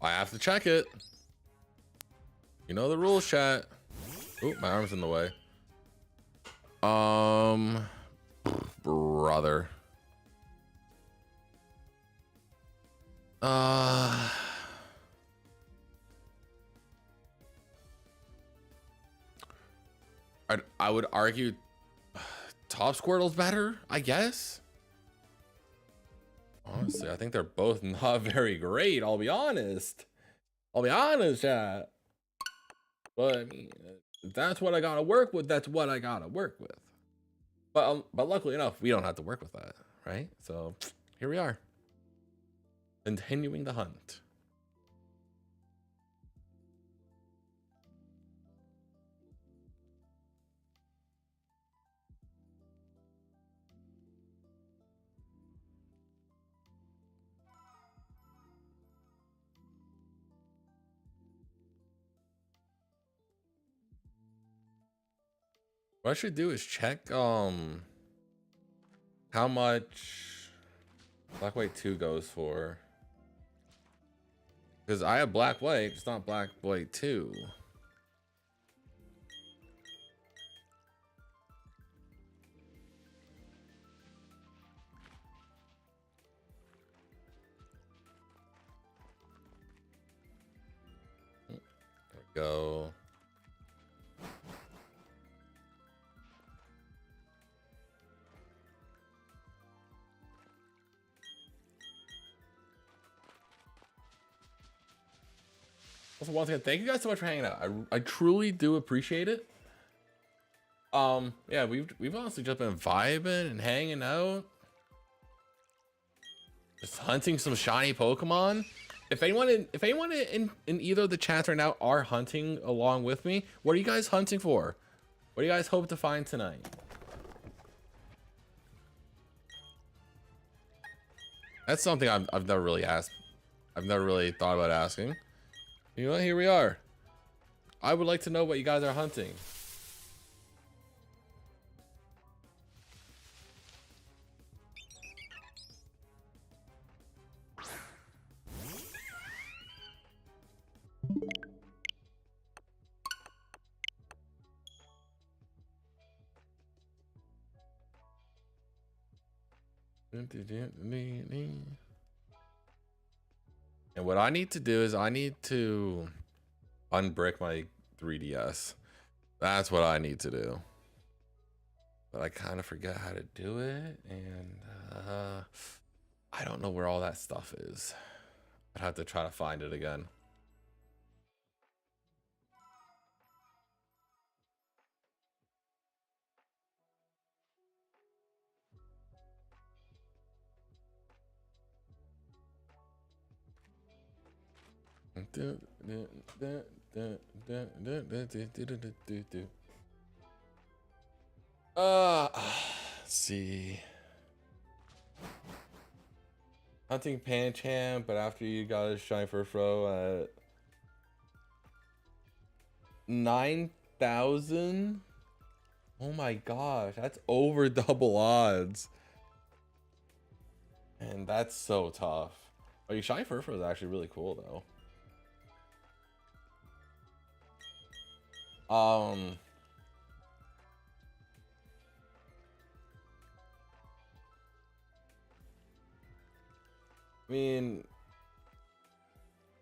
I have to check it. You know the rules, chat. Ooh, my arm's in the way. Brother. I would argue Top Squirtle's better, I guess. Honestly, I think they're both not very great. I'll be honest, chat. But I mean, if that's what I gotta work with. That's what I gotta work with. But luckily enough, we don't have to work with that, right? So here we are, continuing the hunt. What I should do is check how much Black White 2 goes for. Because I have Black White, it's not Black White 2. There we go. Also, once again, thank you guys so much for hanging out. I truly do appreciate it. Yeah, we've honestly just been vibing and hanging out, just hunting some shiny Pokemon. If anyone in either of the chats right now are hunting along with me, what are you guys hunting for? What do you guys hope to find tonight? That's something I've never really asked. I've never really thought about asking. You know what? Here we are. I would like to know what you guys are hunting. And what I need to do is I need to unbrick my 3DS. That's what I need to do. But I kind of forget how to do it, and I don't know where all that stuff is. I'd have to try to find it again. Let's see. Hunting Pancham, but after you got a shiny first row at 9,000. Oh my gosh, that's over double odds. And that's so tough. Oh, your shiny first row is actually really cool though. I mean,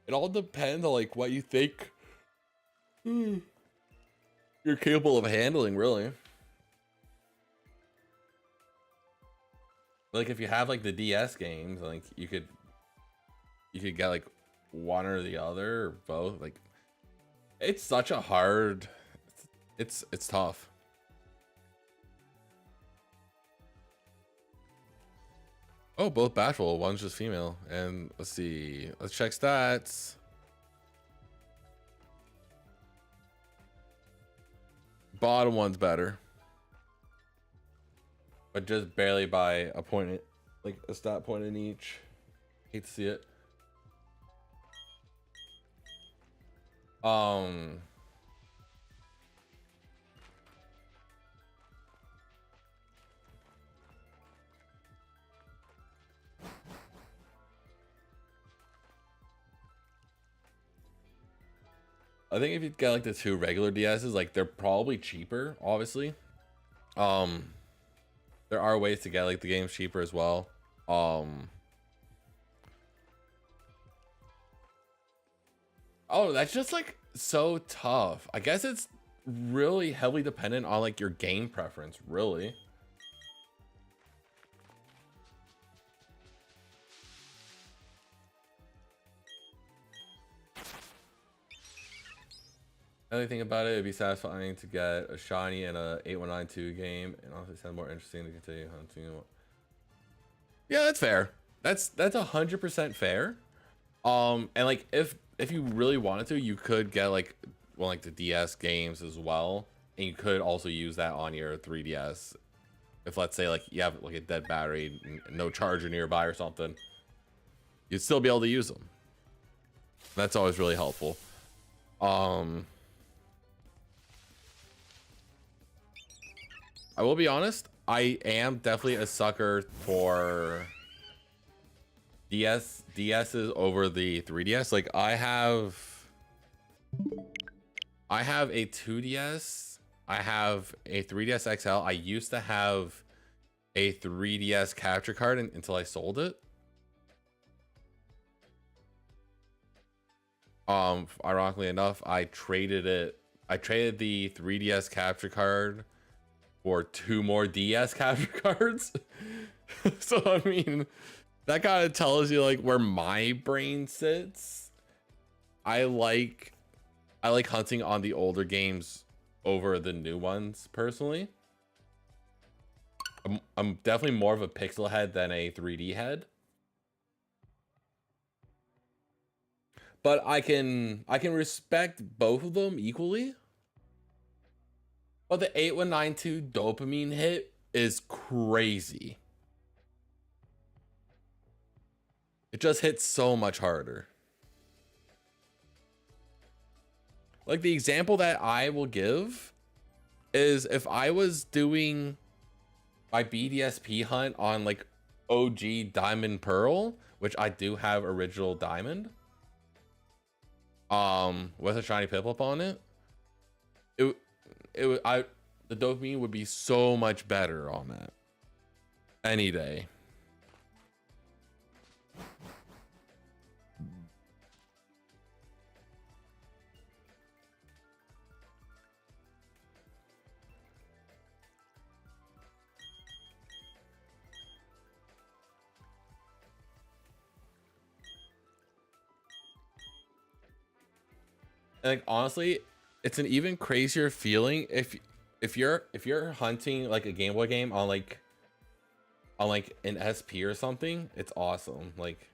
it all depends on like what you think you're capable of handling, really. Like if you have like the DS games, like you could get like one or the other or both. Like it's such a hard, it's tough. Oh, both bashful. One's just female. And let's see. Let's check stats. Bottom one's better, but just barely by a point, like a stat point in each. Hate to see it. I think if you get like the two regular DSs, like they're probably cheaper, obviously. There are ways to get like the games cheaper as well. Oh, that's just like so tough. I guess it's really heavily dependent on like your game preference, really. Another thing about it, it'd be satisfying to get a shiny in a 8192 game, and also sound more interesting to continue hunting. Yeah, that's fair. That's 100% fair. And like if you really wanted to, you could get like like the DS games as well, and you could also use that on your 3DS. If let's say like you have like a dead battery, no charger nearby or something, you'd still be able to use them. That's always really helpful. I will be honest, I am definitely a sucker for DSs over the 3DS. Like I have a 2DS, I have a 3DS XL. I used to have a 3DS capture card until I sold it. Ironically enough, I traded the 3DS capture card for 2 more DS capture cards. So I mean, that kind of tells you like where my brain sits. I like hunting on the older games over the new ones personally. I'm definitely more of a pixel head than a 3D head. But I can respect both of them equally. But the 8192 dopamine hit is crazy. It just hits so much harder. Like the example that I will give is if I was doing my BDSP hunt on like OG Diamond Pearl, which I do have original Diamond, with a shiny Piplup on it, the dopamine would be so much better on that any day. And like honestly, it's an even crazier feeling if you're hunting like a Game Boy game on like an SP or something. It's awesome. Like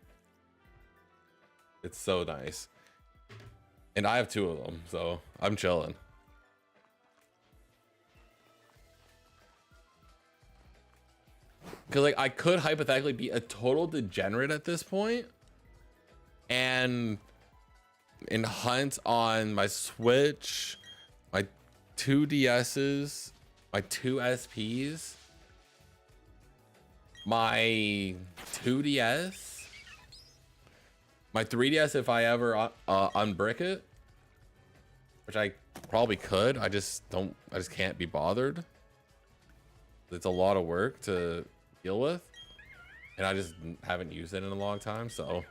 it's so nice. And I have 2 of them, so I'm chilling. Because like I could hypothetically be a total degenerate at this point and hunt on my Switch, my 2 DSs, my 2 SPs, my 2DS, my 3DS if I ever unbrick it, which I probably could. I just can't be bothered. It's a lot of work to deal with, and I just haven't used it in a long time, so.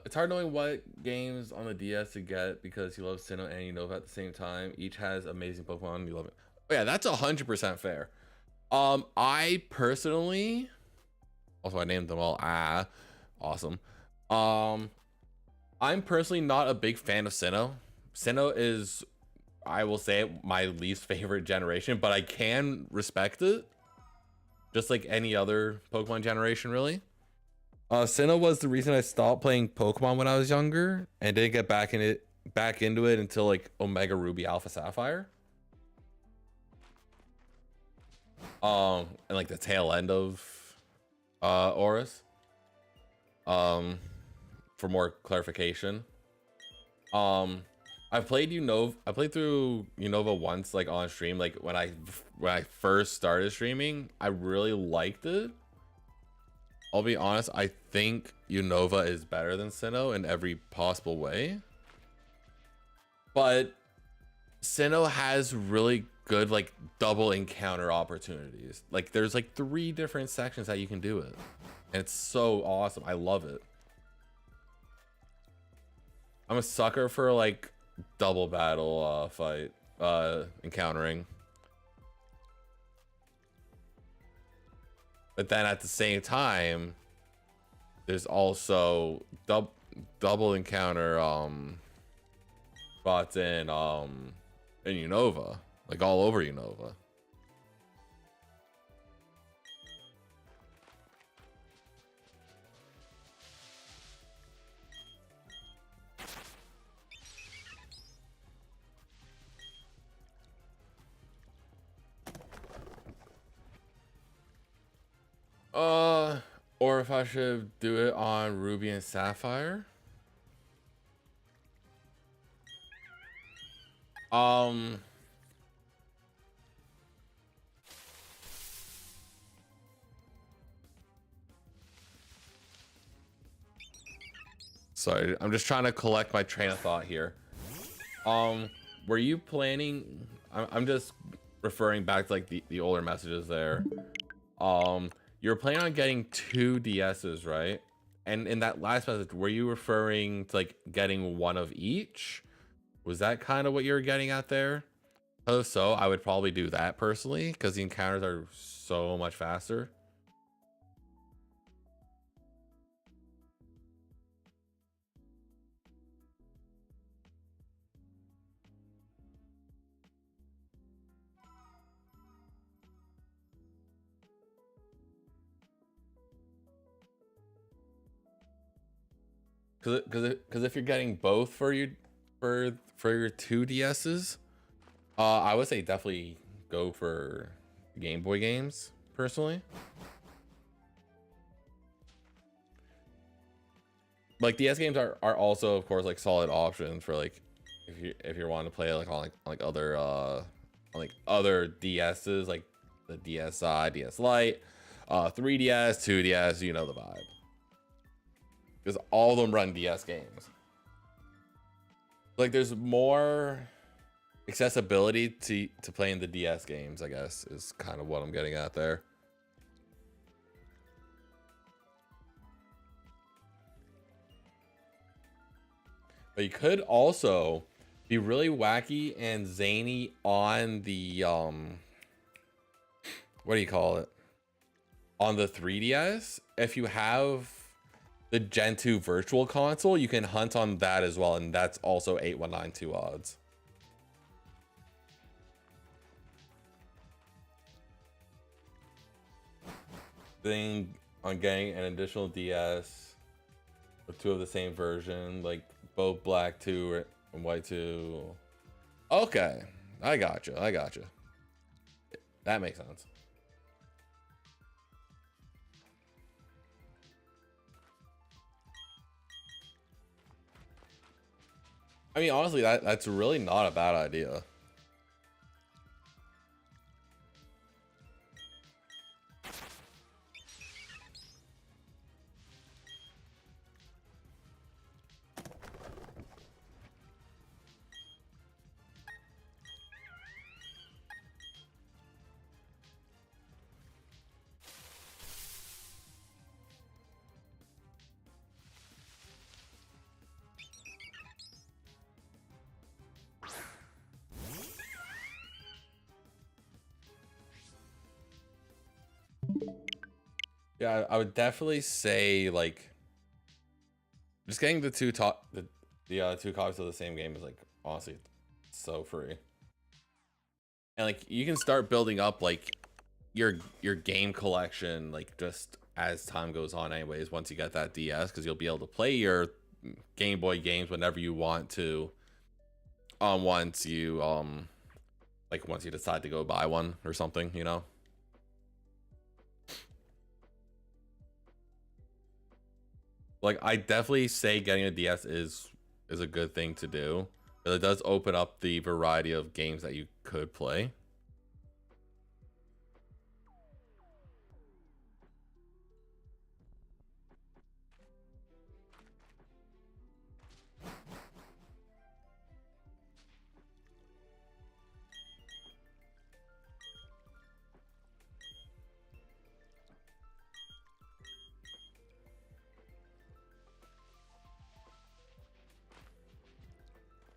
It's hard knowing what games on the DS to get because you love Sinnoh and Unova at the same time. Each has amazing Pokemon. You love it. Oh, yeah, that's 100% fair. I personally, also I named them all. Awesome. I'm personally not a big fan of Sinnoh. Sinnoh is, I will say, my least favorite generation, but I can respect it. Just like any other Pokemon generation, really. Sinnoh was the reason I stopped playing Pokemon when I was younger and didn't get back into it until like Omega Ruby Alpha Sapphire. And like the tail end of Oris. For more clarification. I played through Unova once, like on stream, like when I first started streaming. I really liked it. I'll be honest, I think Unova is better than Sinnoh in every possible way. But Sinnoh has really good like double encounter opportunities. Like there's like 3 different sections that you can do it. And it's so awesome. I love it. I'm a sucker for like double battle fight encountering. But then at the same time, there's also double encounter spots in Unova, like all over Unova. Or if I should do it on Ruby and Sapphire. Sorry, I'm just trying to collect my train of thought here. Were you planning? I'm just referring back to like the older messages there. You're planning on getting 2 DSs, right? And in that last message, were you referring to like getting 1 of each? Was that kind of what you were getting at there? Oh, so I would probably do that personally because the encounters are so much faster. Because if you're getting both for your two DSs, I would say definitely go for Game Boy games personally. Like DS games are also of course like solid options for like if you're wanting to play like on other DSs like the DSi, DS Lite, 3DS, 2DS, you know the vibe. Because all of them run DS games. Like there's more accessibility to playing the DS games, I guess, is kind of what I'm getting at there. But you could also be really wacky and zany on the what do you call it? On the 3DS, if you have the Gen 2 Virtual Console, you can hunt on that as well, and that's also 8192 odds. Thing on getting an additional DS with two of the same version, like both black 2 and white 2. Okay, I got you. That makes sense. I mean, honestly, that's really not a bad idea. Yeah, I would definitely say like just getting the two two copies of the same game is like honestly so free. And like you can start building up like your game collection like just as time goes on anyways once you get that DS, because you'll be able to play your Game Boy games whenever you want to once you decide to go buy one or something, you know. Like I definitely say getting a DS is a good thing to do, but it does open up the variety of games that you could play.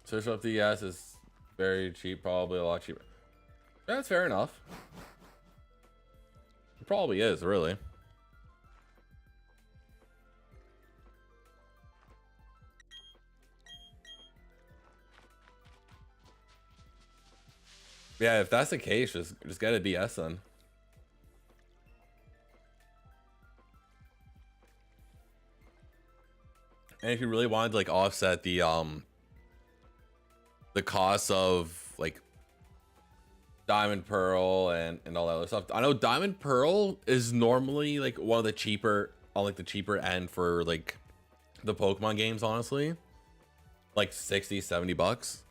Search up DS is very cheap, probably a lot cheaper. That's fair enough. It probably is, really. Yeah, if that's the case, just get a DS then. And if you really wanted to like offset the cost of like Diamond Pearl and all that other stuff, I know Diamond Pearl is normally like one of the cheaper on like the cheaper end for like the Pokemon games, honestly. Like 60-70 bucks,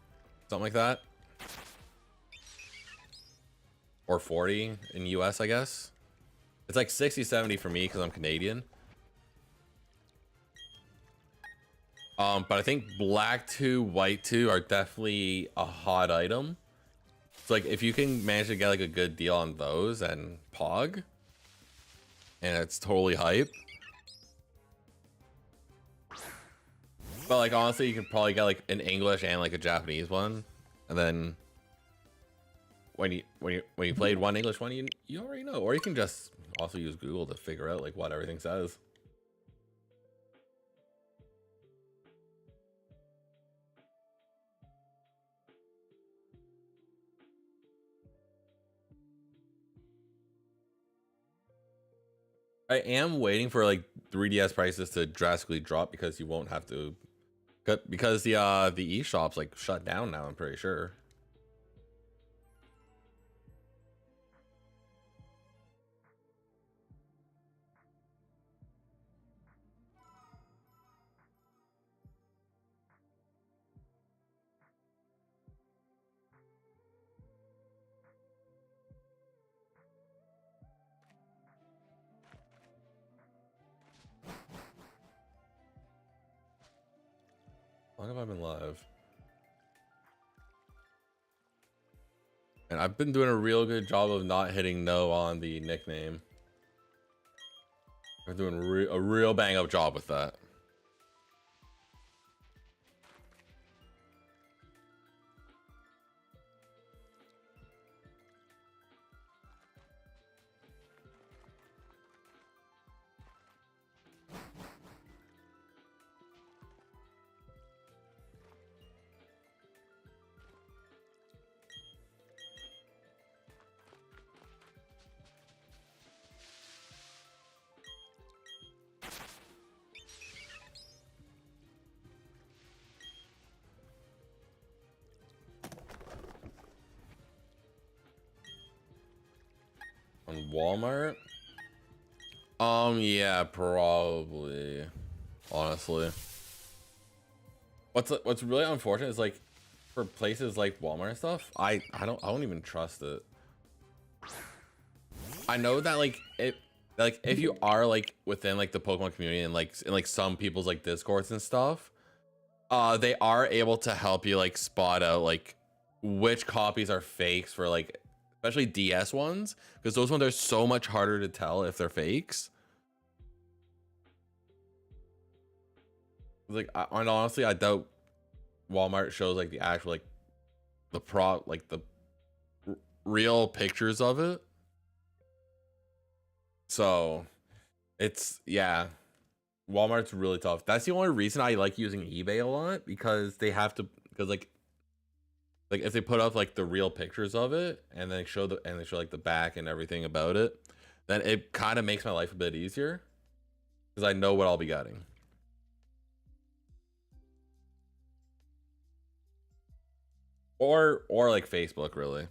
something like that, or 40 in US, I guess. It's like 60-70 for me because I'm Canadian. But I think black 2, white 2 are definitely a hot item. So like if you can manage to get like a good deal on those and Pog, and it's totally hype. But like honestly, you could probably get like an English and like a Japanese one, and then when you played one English one, you already know. Or you can just also use Google to figure out like what everything says. I am waiting for like 3DS prices to drastically drop because you won't have to, because the eShop's like shut down now, I'm pretty sure. How long have I been live? And I've been doing a real good job of not hitting no on the nickname. I'm doing a real bang up job with that. On Walmart? Yeah, probably. Honestly. What's really unfortunate is like for places like Walmart and stuff, I don't even trust it. I know that like if you are like within like the Pokemon community and like in like some people's like Discords and stuff, they are able to help you like spot out like which copies are fakes for like especially DS ones, because those ones are so much harder to tell if they're fakes. Like and honestly, I doubt Walmart shows like the actual like the real pictures of it. So it's, yeah, Walmart's really tough. That's the only reason I like using eBay a lot, because they have to, because like if they put up like the real pictures of it and then show like the back and everything about it, then it kind of makes my life a bit easier because I know what I'll be getting. Or like Facebook, really.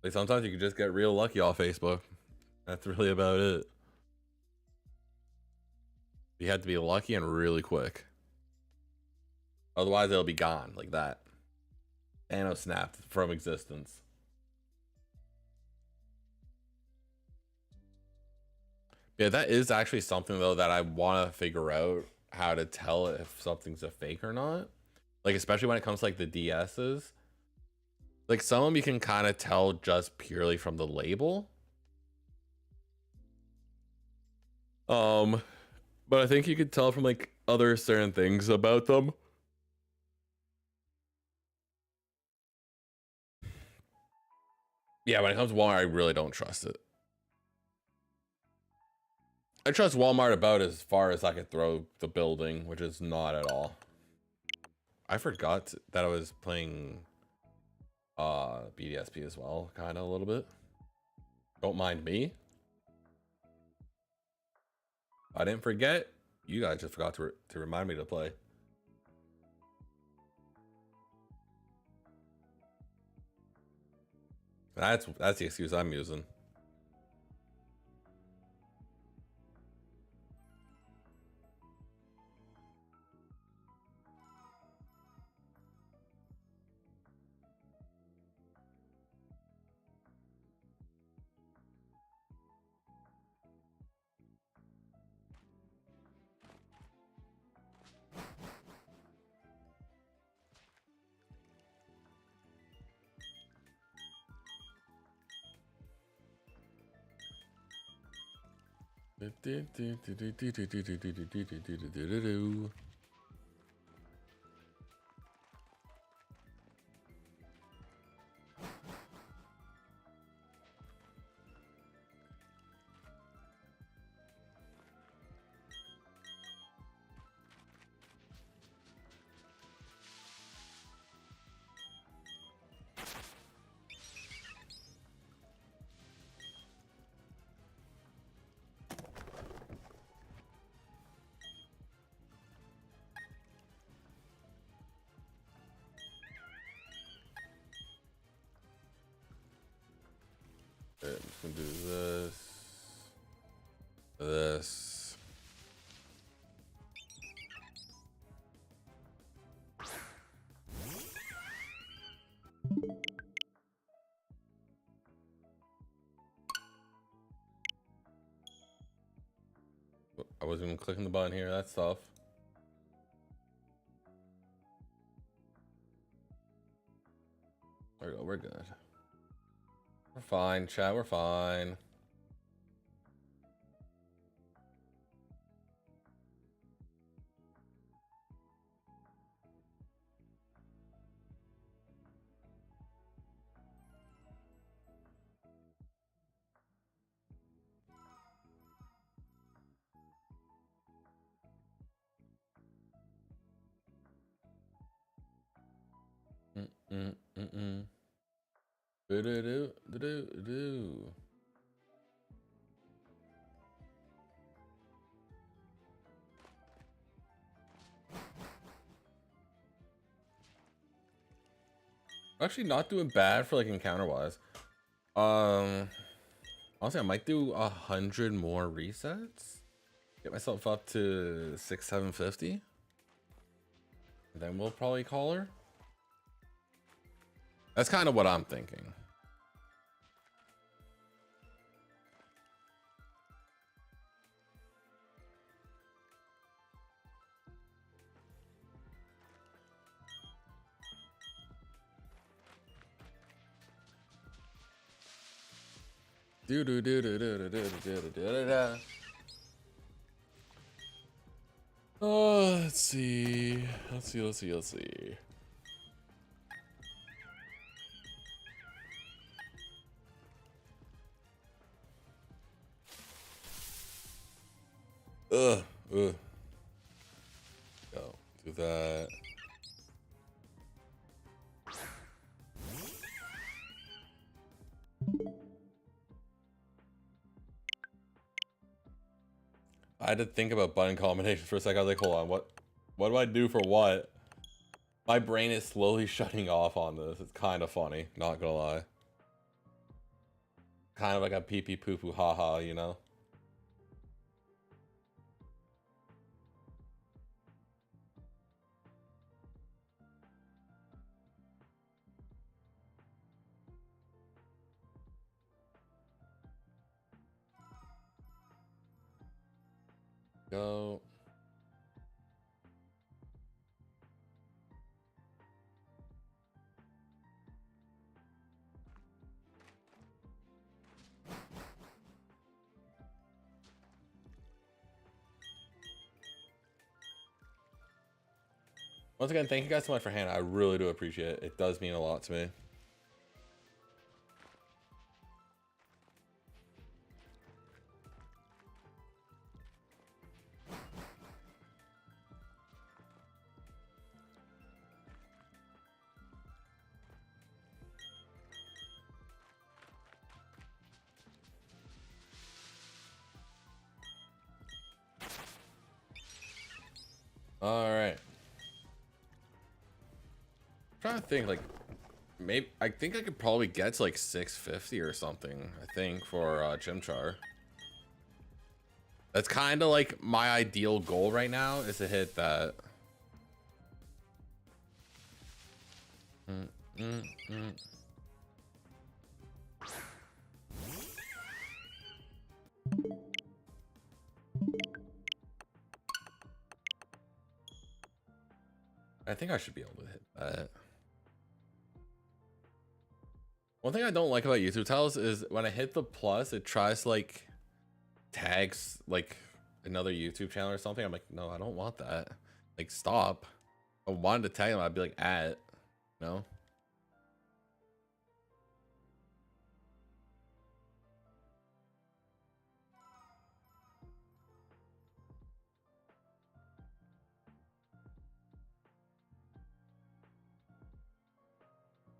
Like sometimes you can just get real lucky off Facebook. That's really about it. You have to be lucky and really quick. Otherwise, it'll be gone like that. Nano snapped from existence. Yeah, that is actually something though that I want to figure out how to tell if something's a fake or not. Like especially when it comes to like the DSs. Like some of them you can kind of tell just purely from the label. But I think you could tell from like other certain things about them. Yeah, when it comes to Walmart, I really don't trust it. I trust Walmart about as far as I could throw the building, which is not at all. I forgot that I was playing BDSP as well, kind of a little bit. Don't mind me. I didn't forget. You guys just forgot to remind me to play. That's the excuse I'm using. Okay, I'm just gonna do this. This. I wasn't even clicking the button here. That's tough. There we go. We're good. We're fine, chat. We're fine. Do. Actually, not doing bad for like encounter wise. Honestly, I might do 100 more resets. Get myself up to 750. Then we'll probably call her. That's kind of what I'm thinking. Oh, let's see. Ugh. Go. Do that. I had to think about button combinations for a second. I was like, hold on, what do I do for what? My brain is slowly shutting off on this. It's kind of funny, not gonna lie. Kind of like a pee pee poo poo haha, you know? Go. Once again, thank you guys so much for Hannah. I really do appreciate it. It does mean a lot to me. All right. Trying to think, like, maybe I think I could probably get to like 650 or something. I think for Chimchar. That's kind of like my ideal goal right now is to hit that. I think I should be able to hit that. One thing I don't like about YouTube titles is when I hit the plus, it tries to like tags like another YouTube channel or something. I'm like, no, I don't want that. Like, stop. If I wanted to tag them, I'd be like, at, no.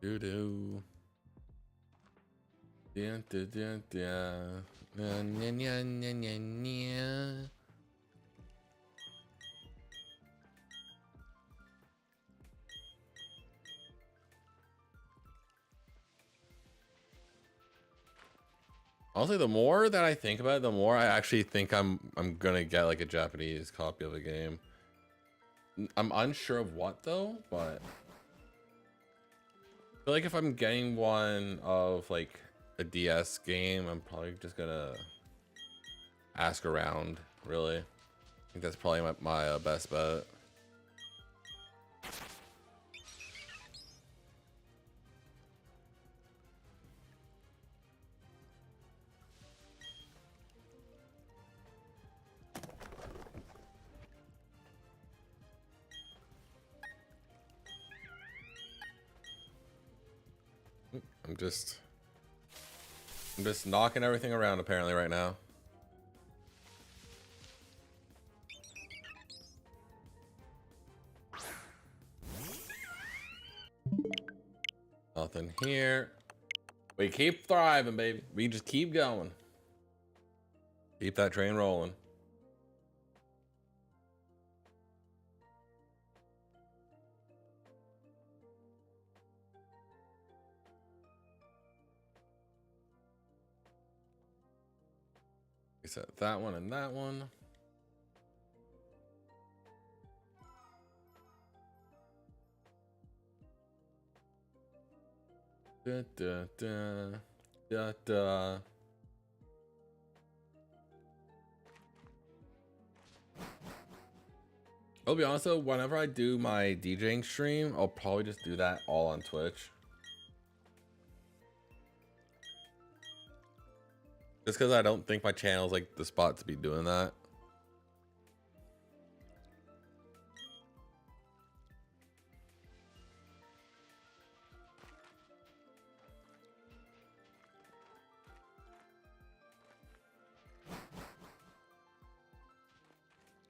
Doo doo. Dun, dun, dun, dun. Nya, nya, nya, nya, nya. Honestly, the more that I think about it, the more I actually think I'm gonna get like a Japanese copy of the game. I'm unsure of what though, but I feel like if I'm getting one of like a DS game, I'm probably just gonna ask around, really. I think that's probably my best bet. I'm just knocking everything around apparently right now. Nothing here. We keep thriving, baby. We just keep going. Keep that train rolling. Set that one and that one. Da, da, da, da, da. I'll be honest though, whenever I do my DJing stream, I'll probably just do that all on Twitch. Just because I don't think my channel is like the spot to be doing that.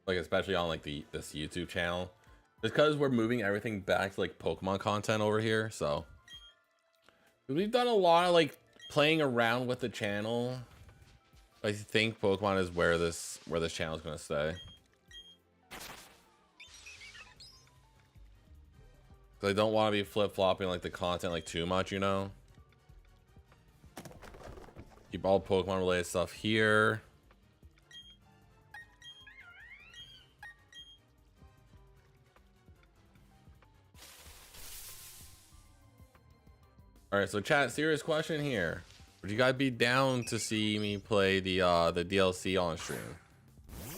Like especially on like this YouTube channel. Just because we're moving everything back to like Pokemon content over here, so we've done a lot of like playing around with the channel. I think Pokemon is where this channel is gonna stay. I don't want to be flip-flopping like the content like too much, you know. Keep all Pokemon related stuff here. All right, so chat, serious question here. Would you guys be down to see me play the DLC on stream?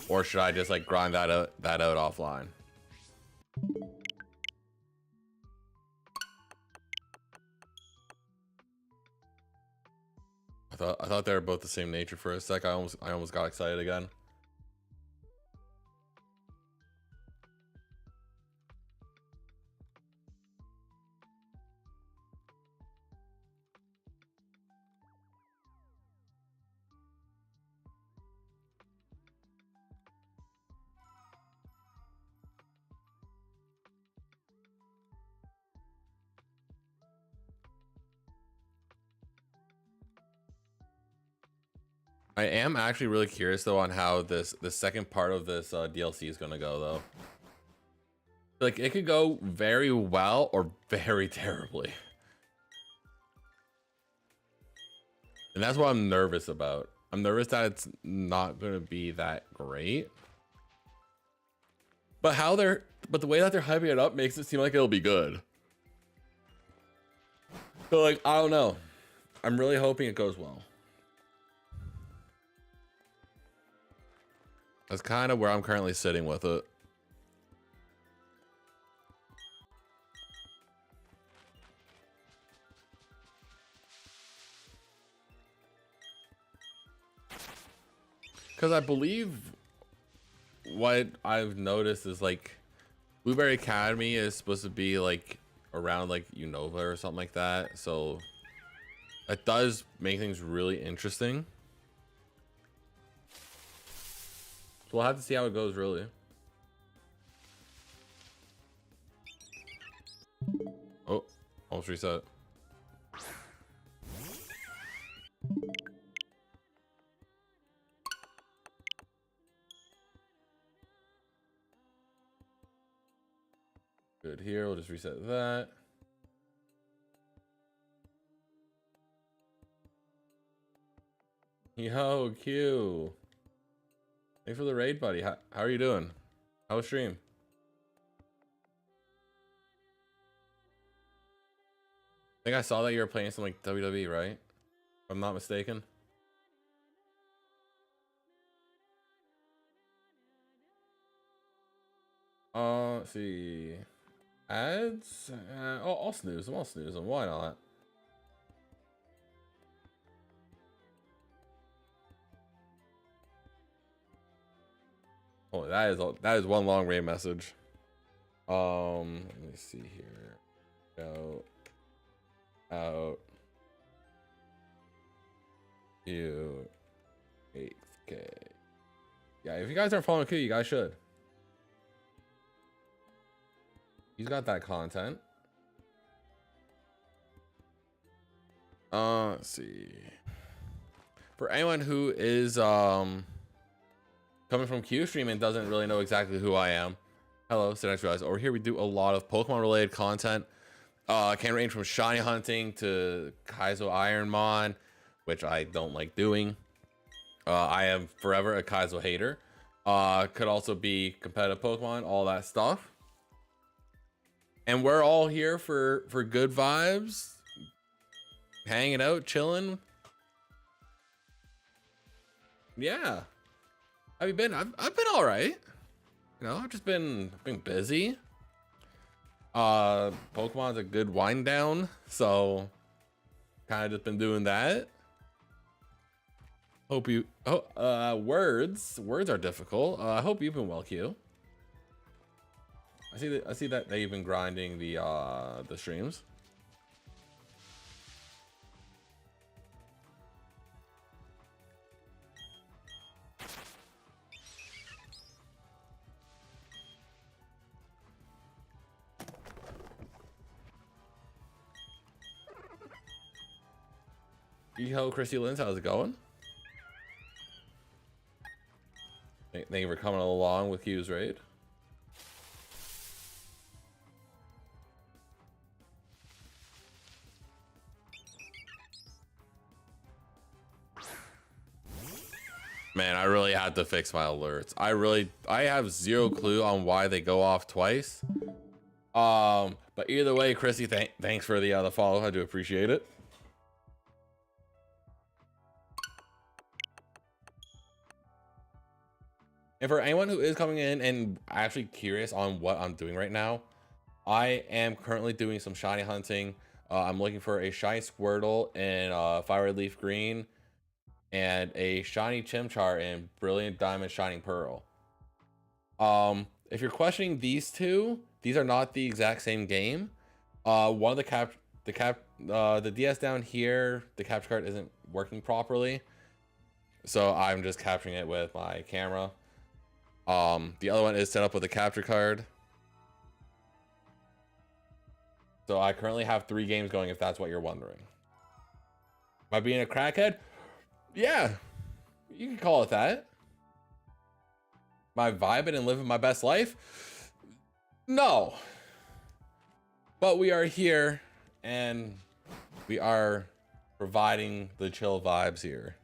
Or should I just like grind that out offline? I thought they were both the same nature for a sec. I almost got excited again. I am actually really curious though on how the second part of this DLC is gonna go though. Like it could go very well or very terribly. And that's what I'm nervous about. I'm nervous that it's not gonna be that great. But the way that they're hyping it up makes it seem like it'll be good. So like, I don't know. I'm really hoping it goes well. That's kind of where I'm currently sitting with it. Because I believe what I've noticed is like Blueberry Academy is supposed to be like around like Unova or something like that. So that does make things really interesting. So we'll have to see how it goes, really. Oh, almost reset. Good here, we'll just reset that. Yo, Q. Thanks for the raid, buddy. How are you doing? How was stream? I think I saw that you were playing some like WWE, right? If I'm not mistaken. Let's see. Ads? I'll snooze them. I'll snooze them. Why not? Oh, that is one long raid message. Let me see here. Go out. You 8K. Yeah, if you guys aren't following Q, you guys should. He's got that content. Let's see. For anyone who is coming from Q stream and doesn't really know exactly who I am, hello, SiNxRealize. Over here we do a lot of Pokemon related content. Can range from shiny hunting to Kaizo Ironmon, which I don't like doing. I am forever a Kaizo hater. Could also be competitive Pokemon, all that stuff. And we're all here for good vibes, hanging out, chilling. Yeah. Have you been? I've been all right. You know, I've just been busy. Pokemon's a good wind down, so kind of just been doing that. Hope you. Words are difficult. I hope you've been well, Q. I see that you've been grinding the streams. Yo, Chrissy Lins, how's it going? Thank you for coming along with Q's raid. Man, I really had to fix my alerts. I have zero clue on why they go off twice. But either way, Chrissy, thanks for the follow. I do appreciate it. And for anyone who is coming in and actually curious on what I'm doing right now, I am currently doing some shiny hunting. I'm looking for a shiny Squirtle in Fire Leaf Green and a shiny Chimchar in Brilliant Diamond Shining Pearl. If you're questioning these two, these are not the exact same game. One of the DS down here, the capture card isn't working properly, so I'm just capturing it with my camera. The other one is set up with a capture card. So I currently have 3 games going, if that's what you're wondering. Am I being a crackhead? Yeah, you can call it that. Am I vibing and living my best life? No. But we are here and we are providing the chill vibes here.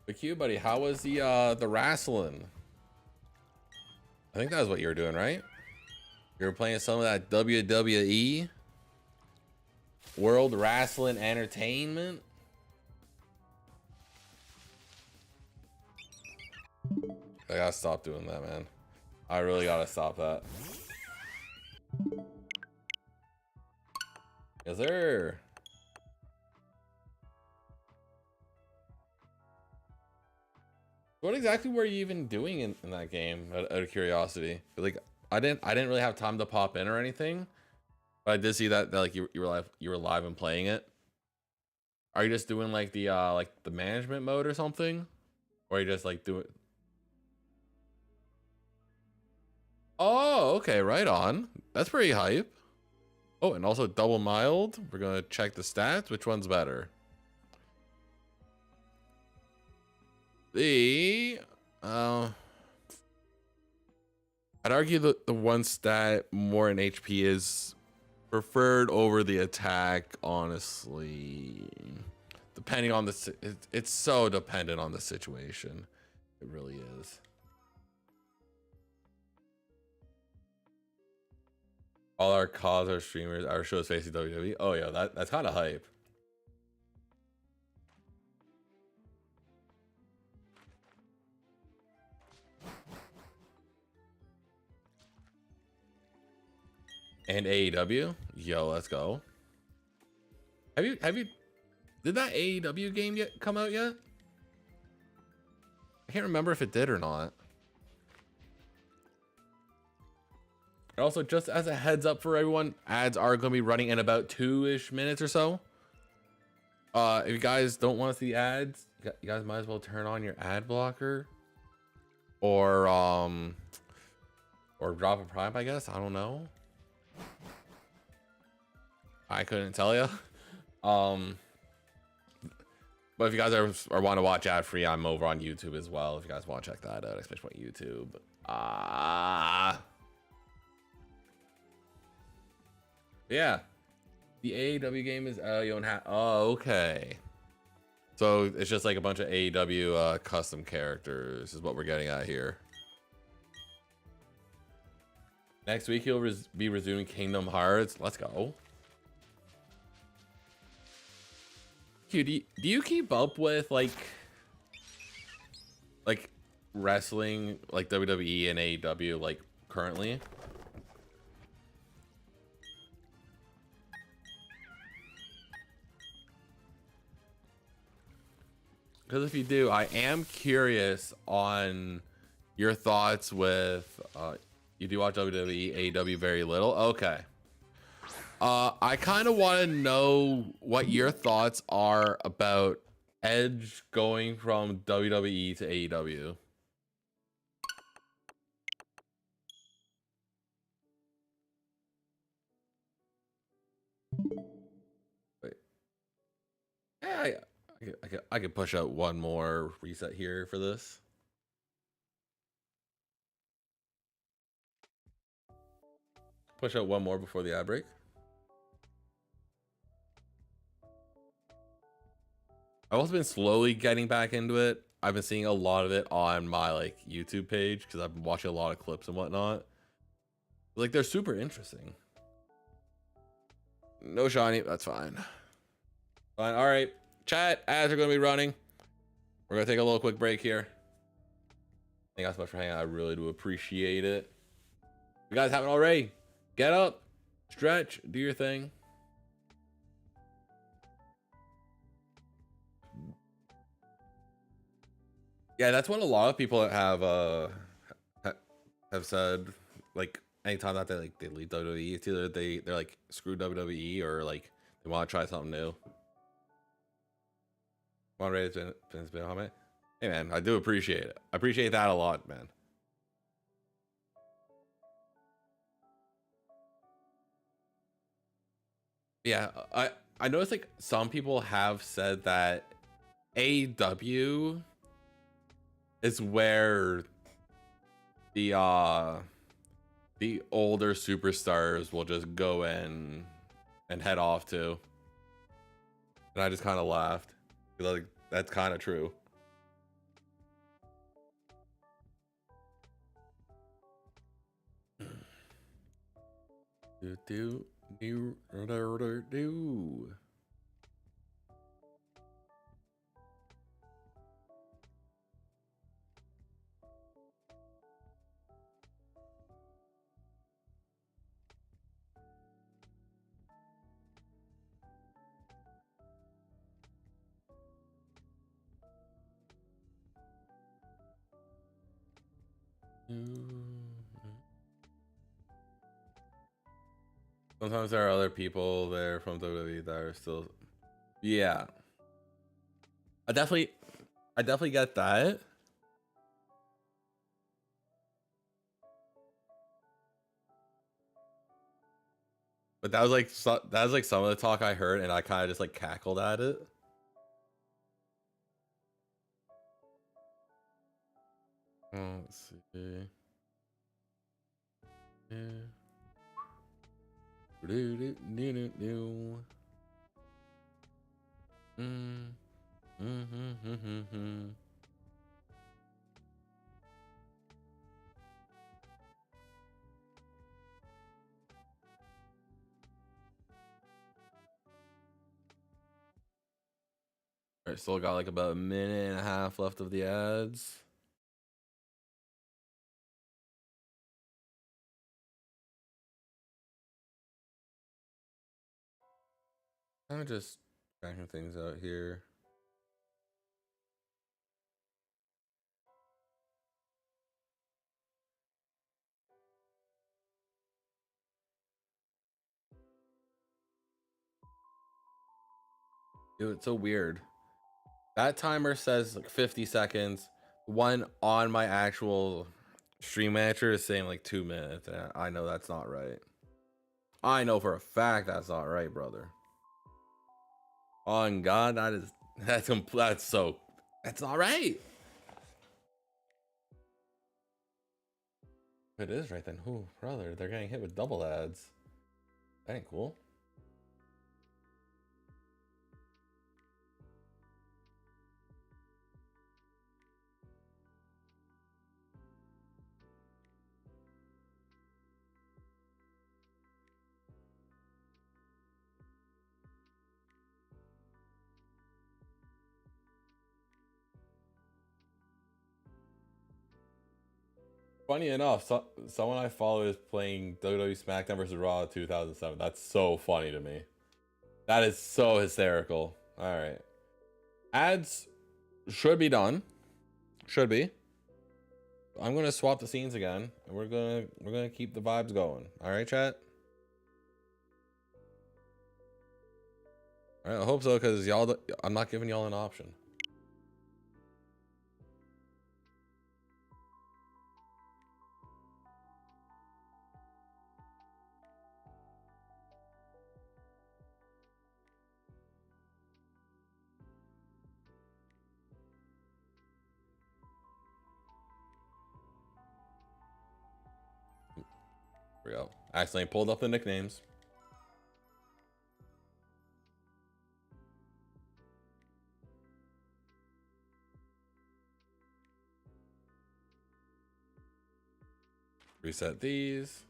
But Q, buddy, how was the wrestling? I think that was what you were doing, right? You were playing some of that WWE World Wrestling Entertainment. I gotta stop doing that, man. I really gotta stop that. Yes, sir. What exactly were you even doing in that game, out of curiosity? Like, I didn't really have time to pop in or anything, but I did see that like you were live and playing it. Are you just doing like the management mode or something, or are you just like doing? Oh, okay, right on. That's pretty hype. Oh, and also double mild. We're gonna check the stats. Which one's better? The I'd argue that the one stat more in HP is preferred over the attack, honestly. Depending on the, it's so dependent on the situation. It really is. All our cause, our streamers, our shows facing WWE. Oh yeah, that's kind of hype. And AEW. Yo, let's go. Have you did that AEW game yet come out yet? I can't remember if it did or not. Also, just as a heads up for everyone, ads are going to be running in about 2-ish minutes or so. If you guys don't want to see ads, you guys might as well turn on your ad blocker, or drop a prime, I guess. I don't know. I couldn't tell you. But if you guys are want to watch ad free, I'm over on YouTube as well. If you guys want to check that out, especially on YouTube. Yeah, the AEW game is oh, okay. So it's just like a bunch of AEW custom characters is what we're getting at here. Next week he'll be resuming Kingdom Hearts. Let's go. Q, do you keep up with like wrestling, like WWE and AEW, like currently? Because if you do, I am curious on your thoughts with you do watch WWE, AEW very little. Okay. I kind of want to know what your thoughts are about Edge going from WWE to AEW. Wait. Yeah, I could push out one more reset here for this. Push out one more before the ad break. I've also been slowly getting back into it. I've been seeing a lot of it on my like YouTube page because I've been watching a lot of clips and whatnot. Like they're super interesting. No shiny, that's fine. Fine. All right, chat. Ads are going to be running. We're gonna take a little quick break here. Thank you guys so much for hanging out. I really do appreciate it. If you guys haven't already, get up, stretch, do your thing. Yeah, that's what a lot of people have said. Like anytime that they leave WWE, it's either they're like screw WWE or like they want to try something new. Moderator's been a comment. Hey man, I do appreciate it. I appreciate that a lot, man. Yeah, I noticed like some people have said that AEW is where the older superstars will just go in and head off to. And I just kind of laughed. Like that's kind of true. Do. Sometimes there are other people there from WWE that are still, yeah. I definitely get that. But that was like some of the talk I heard, and I kind of just like cackled at it. Oh, let's see. Yeah. Do do do do do. Alright, still got like about a minute and a half left of the ads. I'm just tracking things out here. Dude, it's so weird. That timer says like 50 seconds. One on my actual stream manager is saying like 2 minutes. And I know that's not right. I know for a fact that's not right, brother. On God, that's not right. It is right then. Ooh, brother, they're getting hit with double ads. That ain't cool. Funny enough, someone I follow is playing WWE SmackDown vs. Raw 2007. That's so funny to me. That is so hysterical. All right, ads should be done. Should be. I'm gonna swap the scenes again, and we're gonna keep the vibes going. All right, chat. All right, I hope so, because y'all, I'm not giving y'all an option. Here we go. Accidentally pulled up the nicknames. Reset these.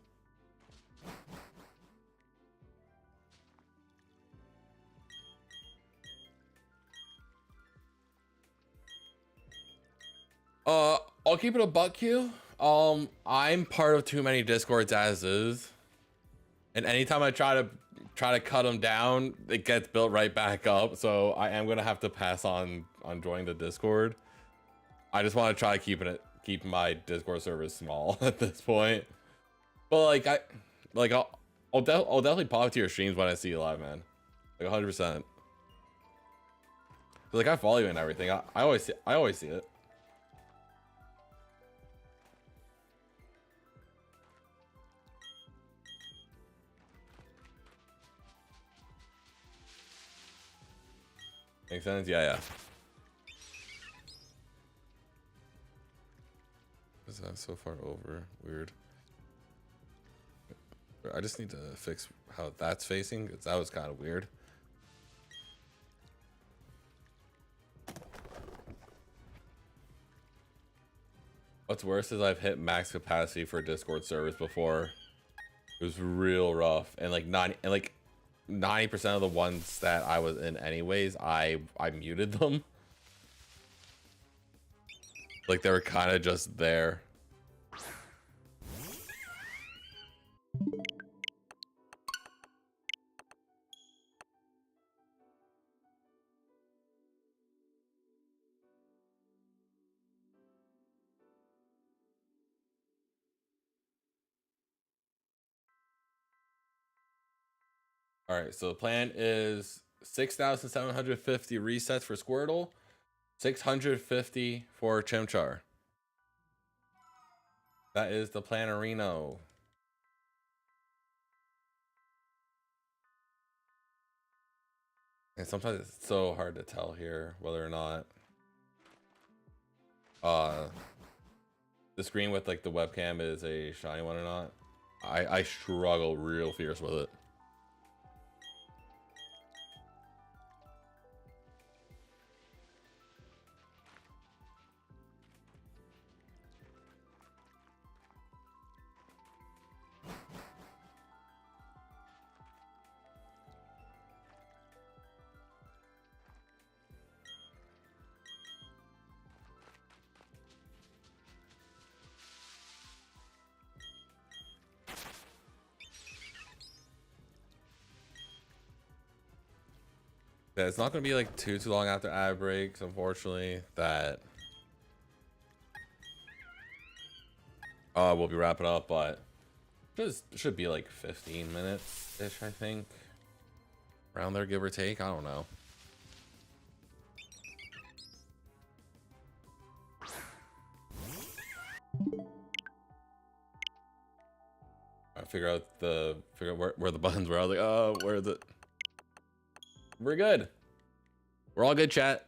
I'll keep it a buck, Q. I'm part of too many discords as is, and anytime I try to cut them down, it gets built right back up. So I am gonna have to pass on joining the Discord. I just want to try keep my Discord server small at this point. But I'll definitely pop to your streams when I see you live, man. Like 100%. Like I follow you and everything. I always see it. Makes sense? Yeah. Is that so far over? Weird. I just need to fix how that's facing, because that was kind of weird. What's worse is I've hit max capacity for Discord servers before. It was real rough, and like 90% of the ones that I was in anyways, I muted them. Like they were kind of just there. All right, so the plan is 6,750 resets for Squirtle, 650 for Chimchar. That is the Planarino. And sometimes it's so hard to tell here whether or not the screen with like the webcam is a shiny one or not. I struggle real fierce with it. Yeah, it's not gonna be like too long after ad breaks, unfortunately. That we'll be wrapping up, but just should be like 15 minutes ish, I think, around there, give or take. I don't know. I figure out where the buttons were. I was like, oh, where is it? We're good. We're all good, chat.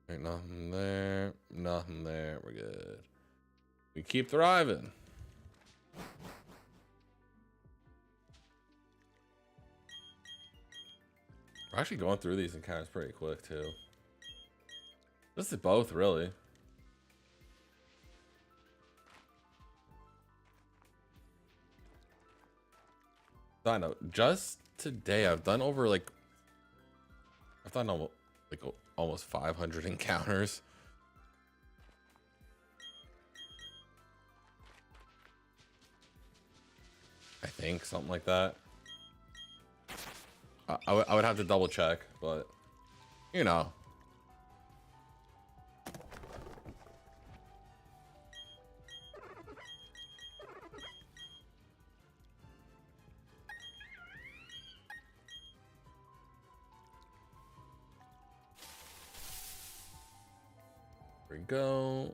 Ain't nothing there. Nothing there. We're good. We keep thriving. We're actually going through these encounters pretty quick too. This is both, really. I know. Just today, I've done over like almost 500 encounters. I think something like that. I would have to double check, but you know. Here we go.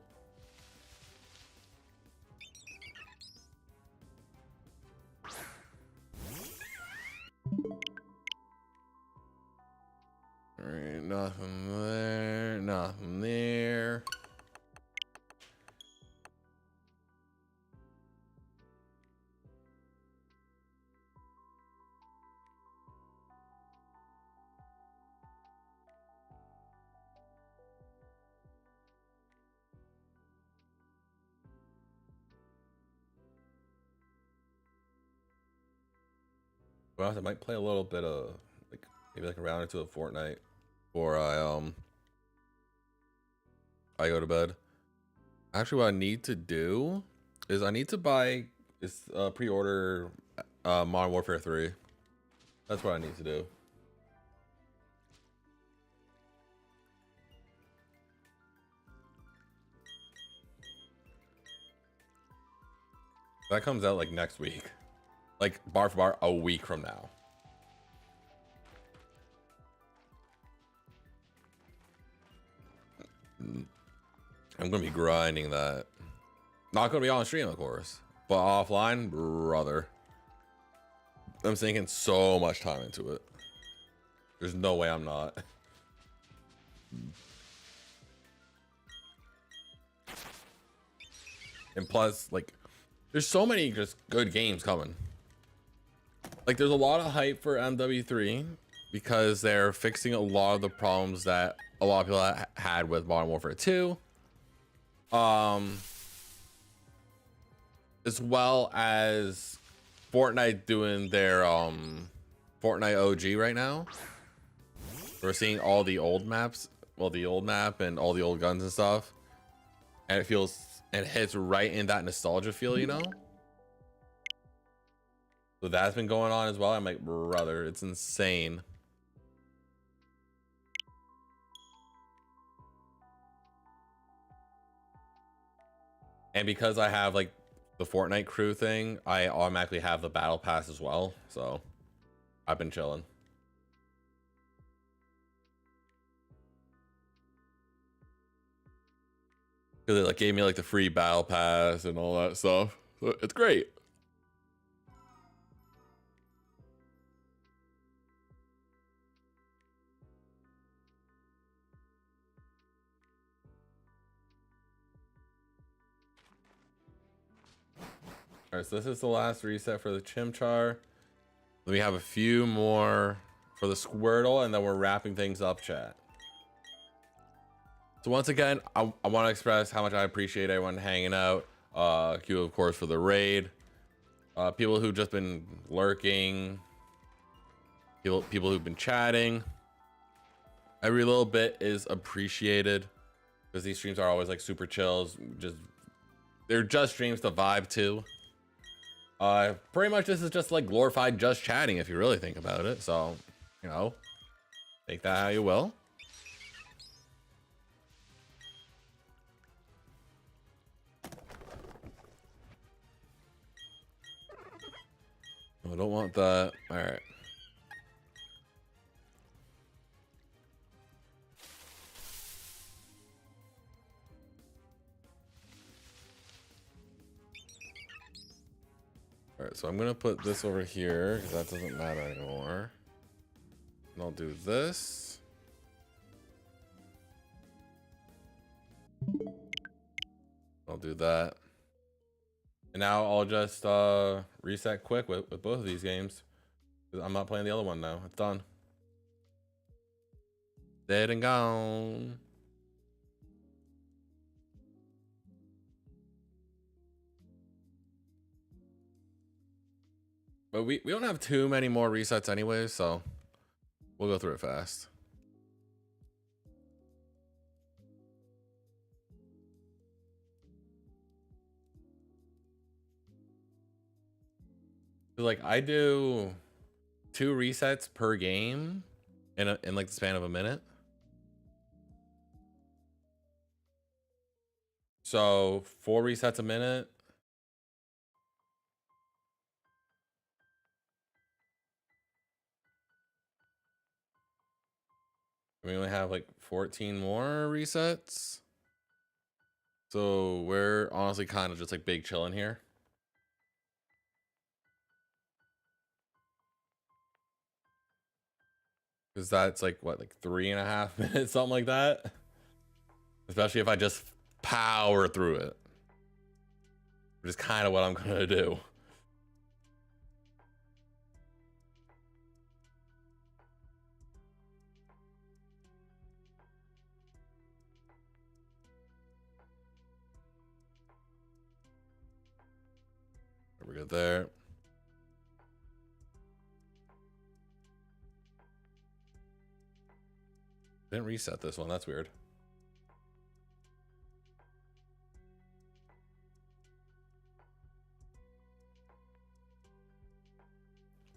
Alright, nothing there, nothing there. Well, I might play a little bit of maybe like a round or two of Fortnite before I go to bed. Actually, what I need to do is I need to buy pre-order Modern Warfare 3. That's what I need to do. That comes out like next week, like bar for bar, a week from now. I'm gonna be grinding that. Not gonna be on stream, of course, but offline, brother. I'm sinking so much time into it. There's no way I'm not. And plus, like, there's so many just good games coming. Like, there's a lot of hype for MW3 because they're fixing a lot of the problems that a lot of people had with Modern Warfare 2. As well as Fortnite doing their Fortnite OG right now. We're seeing all the old maps, well, the old map and all the old guns and stuff, and it feels, and it hits right in that nostalgia feel, you know. So that's been going on as well. I'm like, brother, it's insane. And because I have like the Fortnite crew thing, I automatically have the battle pass as well. So I've been chilling. Because it like gave me like the free battle pass and all that stuff. So it's great. All right, so this is the last reset for the Chimchar. Then we have a few more for the Squirtle, and then we're wrapping things up, chat. So once again, I want to express how much I appreciate everyone hanging out. Q, of course, for the raid. People who've just been lurking. People who've been chatting. Every little bit is appreciated because these streams are always like super chills. They're just streams to vibe to. Pretty much this is just like glorified just chatting if you really think about it. So, you know, take that how you will. I don't want that. All right. All right, so I'm gonna put this over here because that doesn't matter anymore. And I'll do this. I'll do that. And now I'll just reset quick with both of these games. I'm not playing the other one now. It's done. Dead and gone. But we don't have too many more resets anyways, so we'll go through it fast. Like I do 2 resets per game in like the span of a minute. So 4 resets a minute. We only have like 14 more resets. So we're honestly kind of just like big chilling here. Because that's like what, like 3.5 minutes, something like that. Especially if I just power through it. Which is kind of what I'm gonna do. We're good there. Didn't reset this one, that's weird.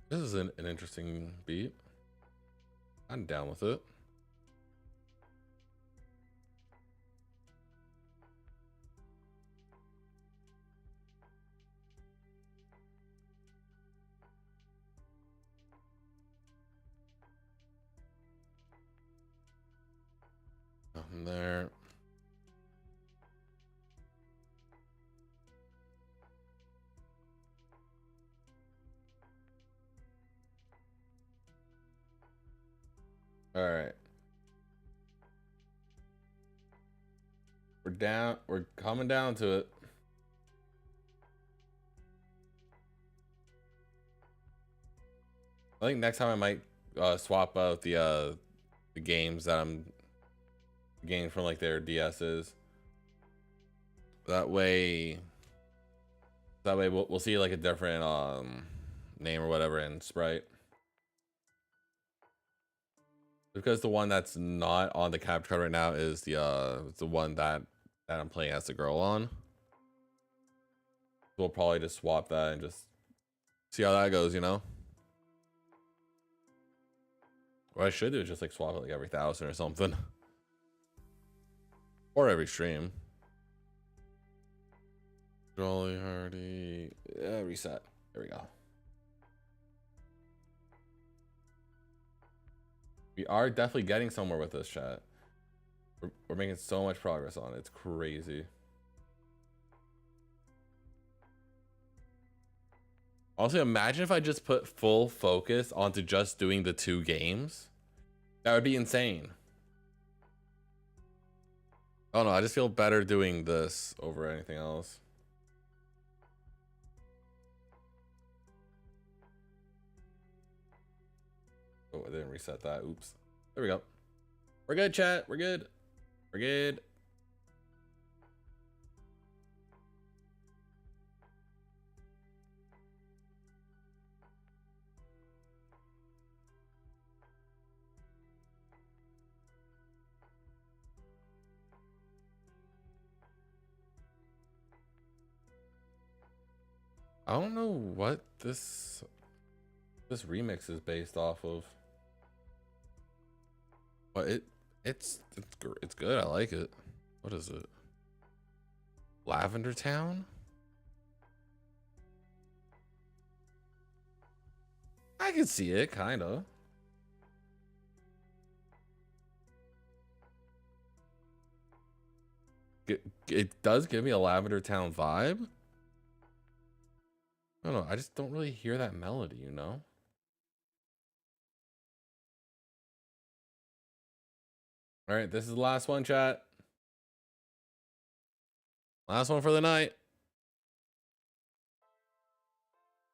This is an interesting beat. I'm down with it. Nothing there. All right. We're coming down to it. I think next time I might swap out the games that I'm getting from like their DSs. That way we'll see like a different name or whatever in Sprite. Because the one that's not on the capture card right now is the one that I'm playing as the girl on. We'll probably just swap that and just see how that goes, you know? What I should do is just like swap it like every 1,000 or something. Or every stream. Jolly Hardy. Yeah, reset. There we go. We are definitely getting somewhere with this chat. We're making so much progress on it. It's crazy. Also, imagine if I just put full focus onto just doing the 2 games. That would be insane. I don't know. I just feel better doing this over anything else. Oh, I didn't reset that. Oops. There we go. We're good, chat. We're good. We're good. I don't know what this remix is based off of. But it's good. I like it. What is it? Lavender Town? I can see it, kind of. It does give me a Lavender Town vibe. I don't know. I just don't really hear that melody, you know? All right, this is the last one, chat. Last one for the night.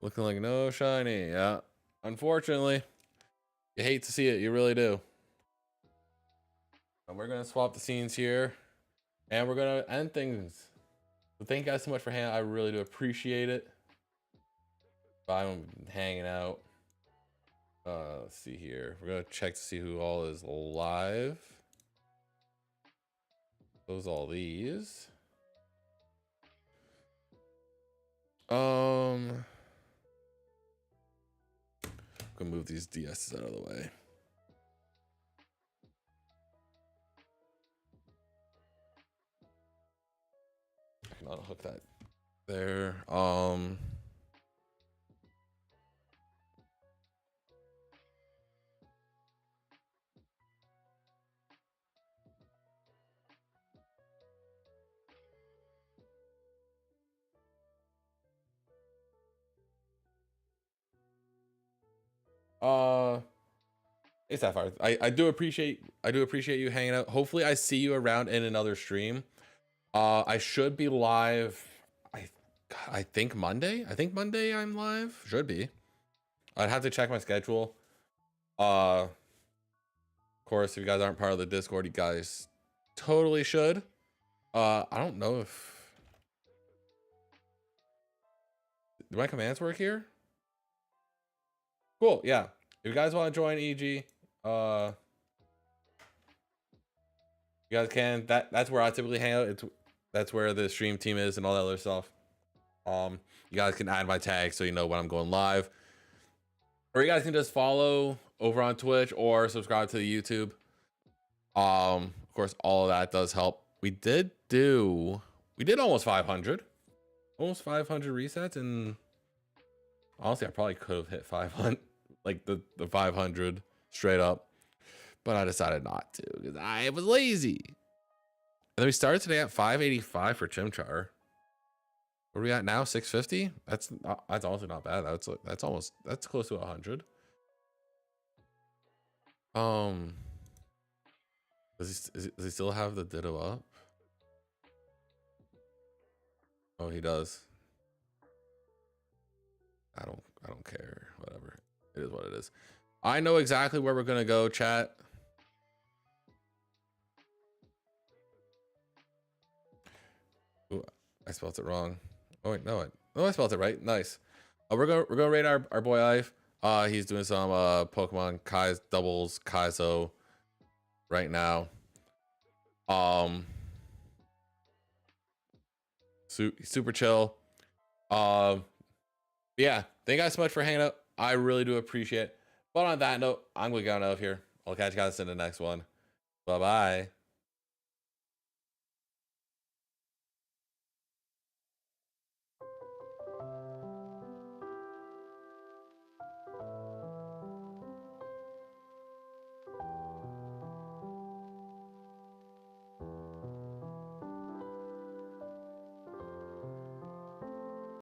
Looking like no shiny. Yeah. Unfortunately. You hate to see it. You really do. And we're going to swap the scenes here. And we're going to end things. So thank you guys so much for hanging out. I really do appreciate it. I'm hanging out. Let's see here. We're going to check to see who all is live. Close all these. Gonna move these DSs out of the way. I can unhook that there. It's that far. I do appreciate you hanging out. Hopefully I see you around in another stream. I should be live. I think Monday. I think Monday I'm live. Should be. I'd have to check my schedule. Of course, if you guys aren't part of the Discord, you guys totally should. I don't know if do my commands work here? Cool, yeah. If you guys want to join EG, you guys can. That's where I typically hang out. That's where the stream team is and all that other stuff. You guys can add my tag so you know when I'm going live. Or you guys can just follow over on Twitch or subscribe to the YouTube. Of course, all of that does help. We did almost 500. Almost 500 resets, and honestly, I probably could have hit 500, like the 500 straight up, but I decided not to because I was lazy. And then we started today at 585 for Chimchar. What are we at now? 650? That's honestly not bad. That's close to 100. Does he still have the Ditto up? Oh, he does. I don't care. Whatever. It is what it is. I know exactly where we're gonna go, chat. Ooh, I spelled it wrong. Oh wait, no, I spelled it right. Nice. We're gonna rate our boy Ive. He's doing some Pokemon doubles Kaizo. right now. Super chill. Yeah, thank you guys so much for hanging out. I really do appreciate it. But on that note, I'm gonna get out of here. I'll catch you guys in the next one. Bye bye.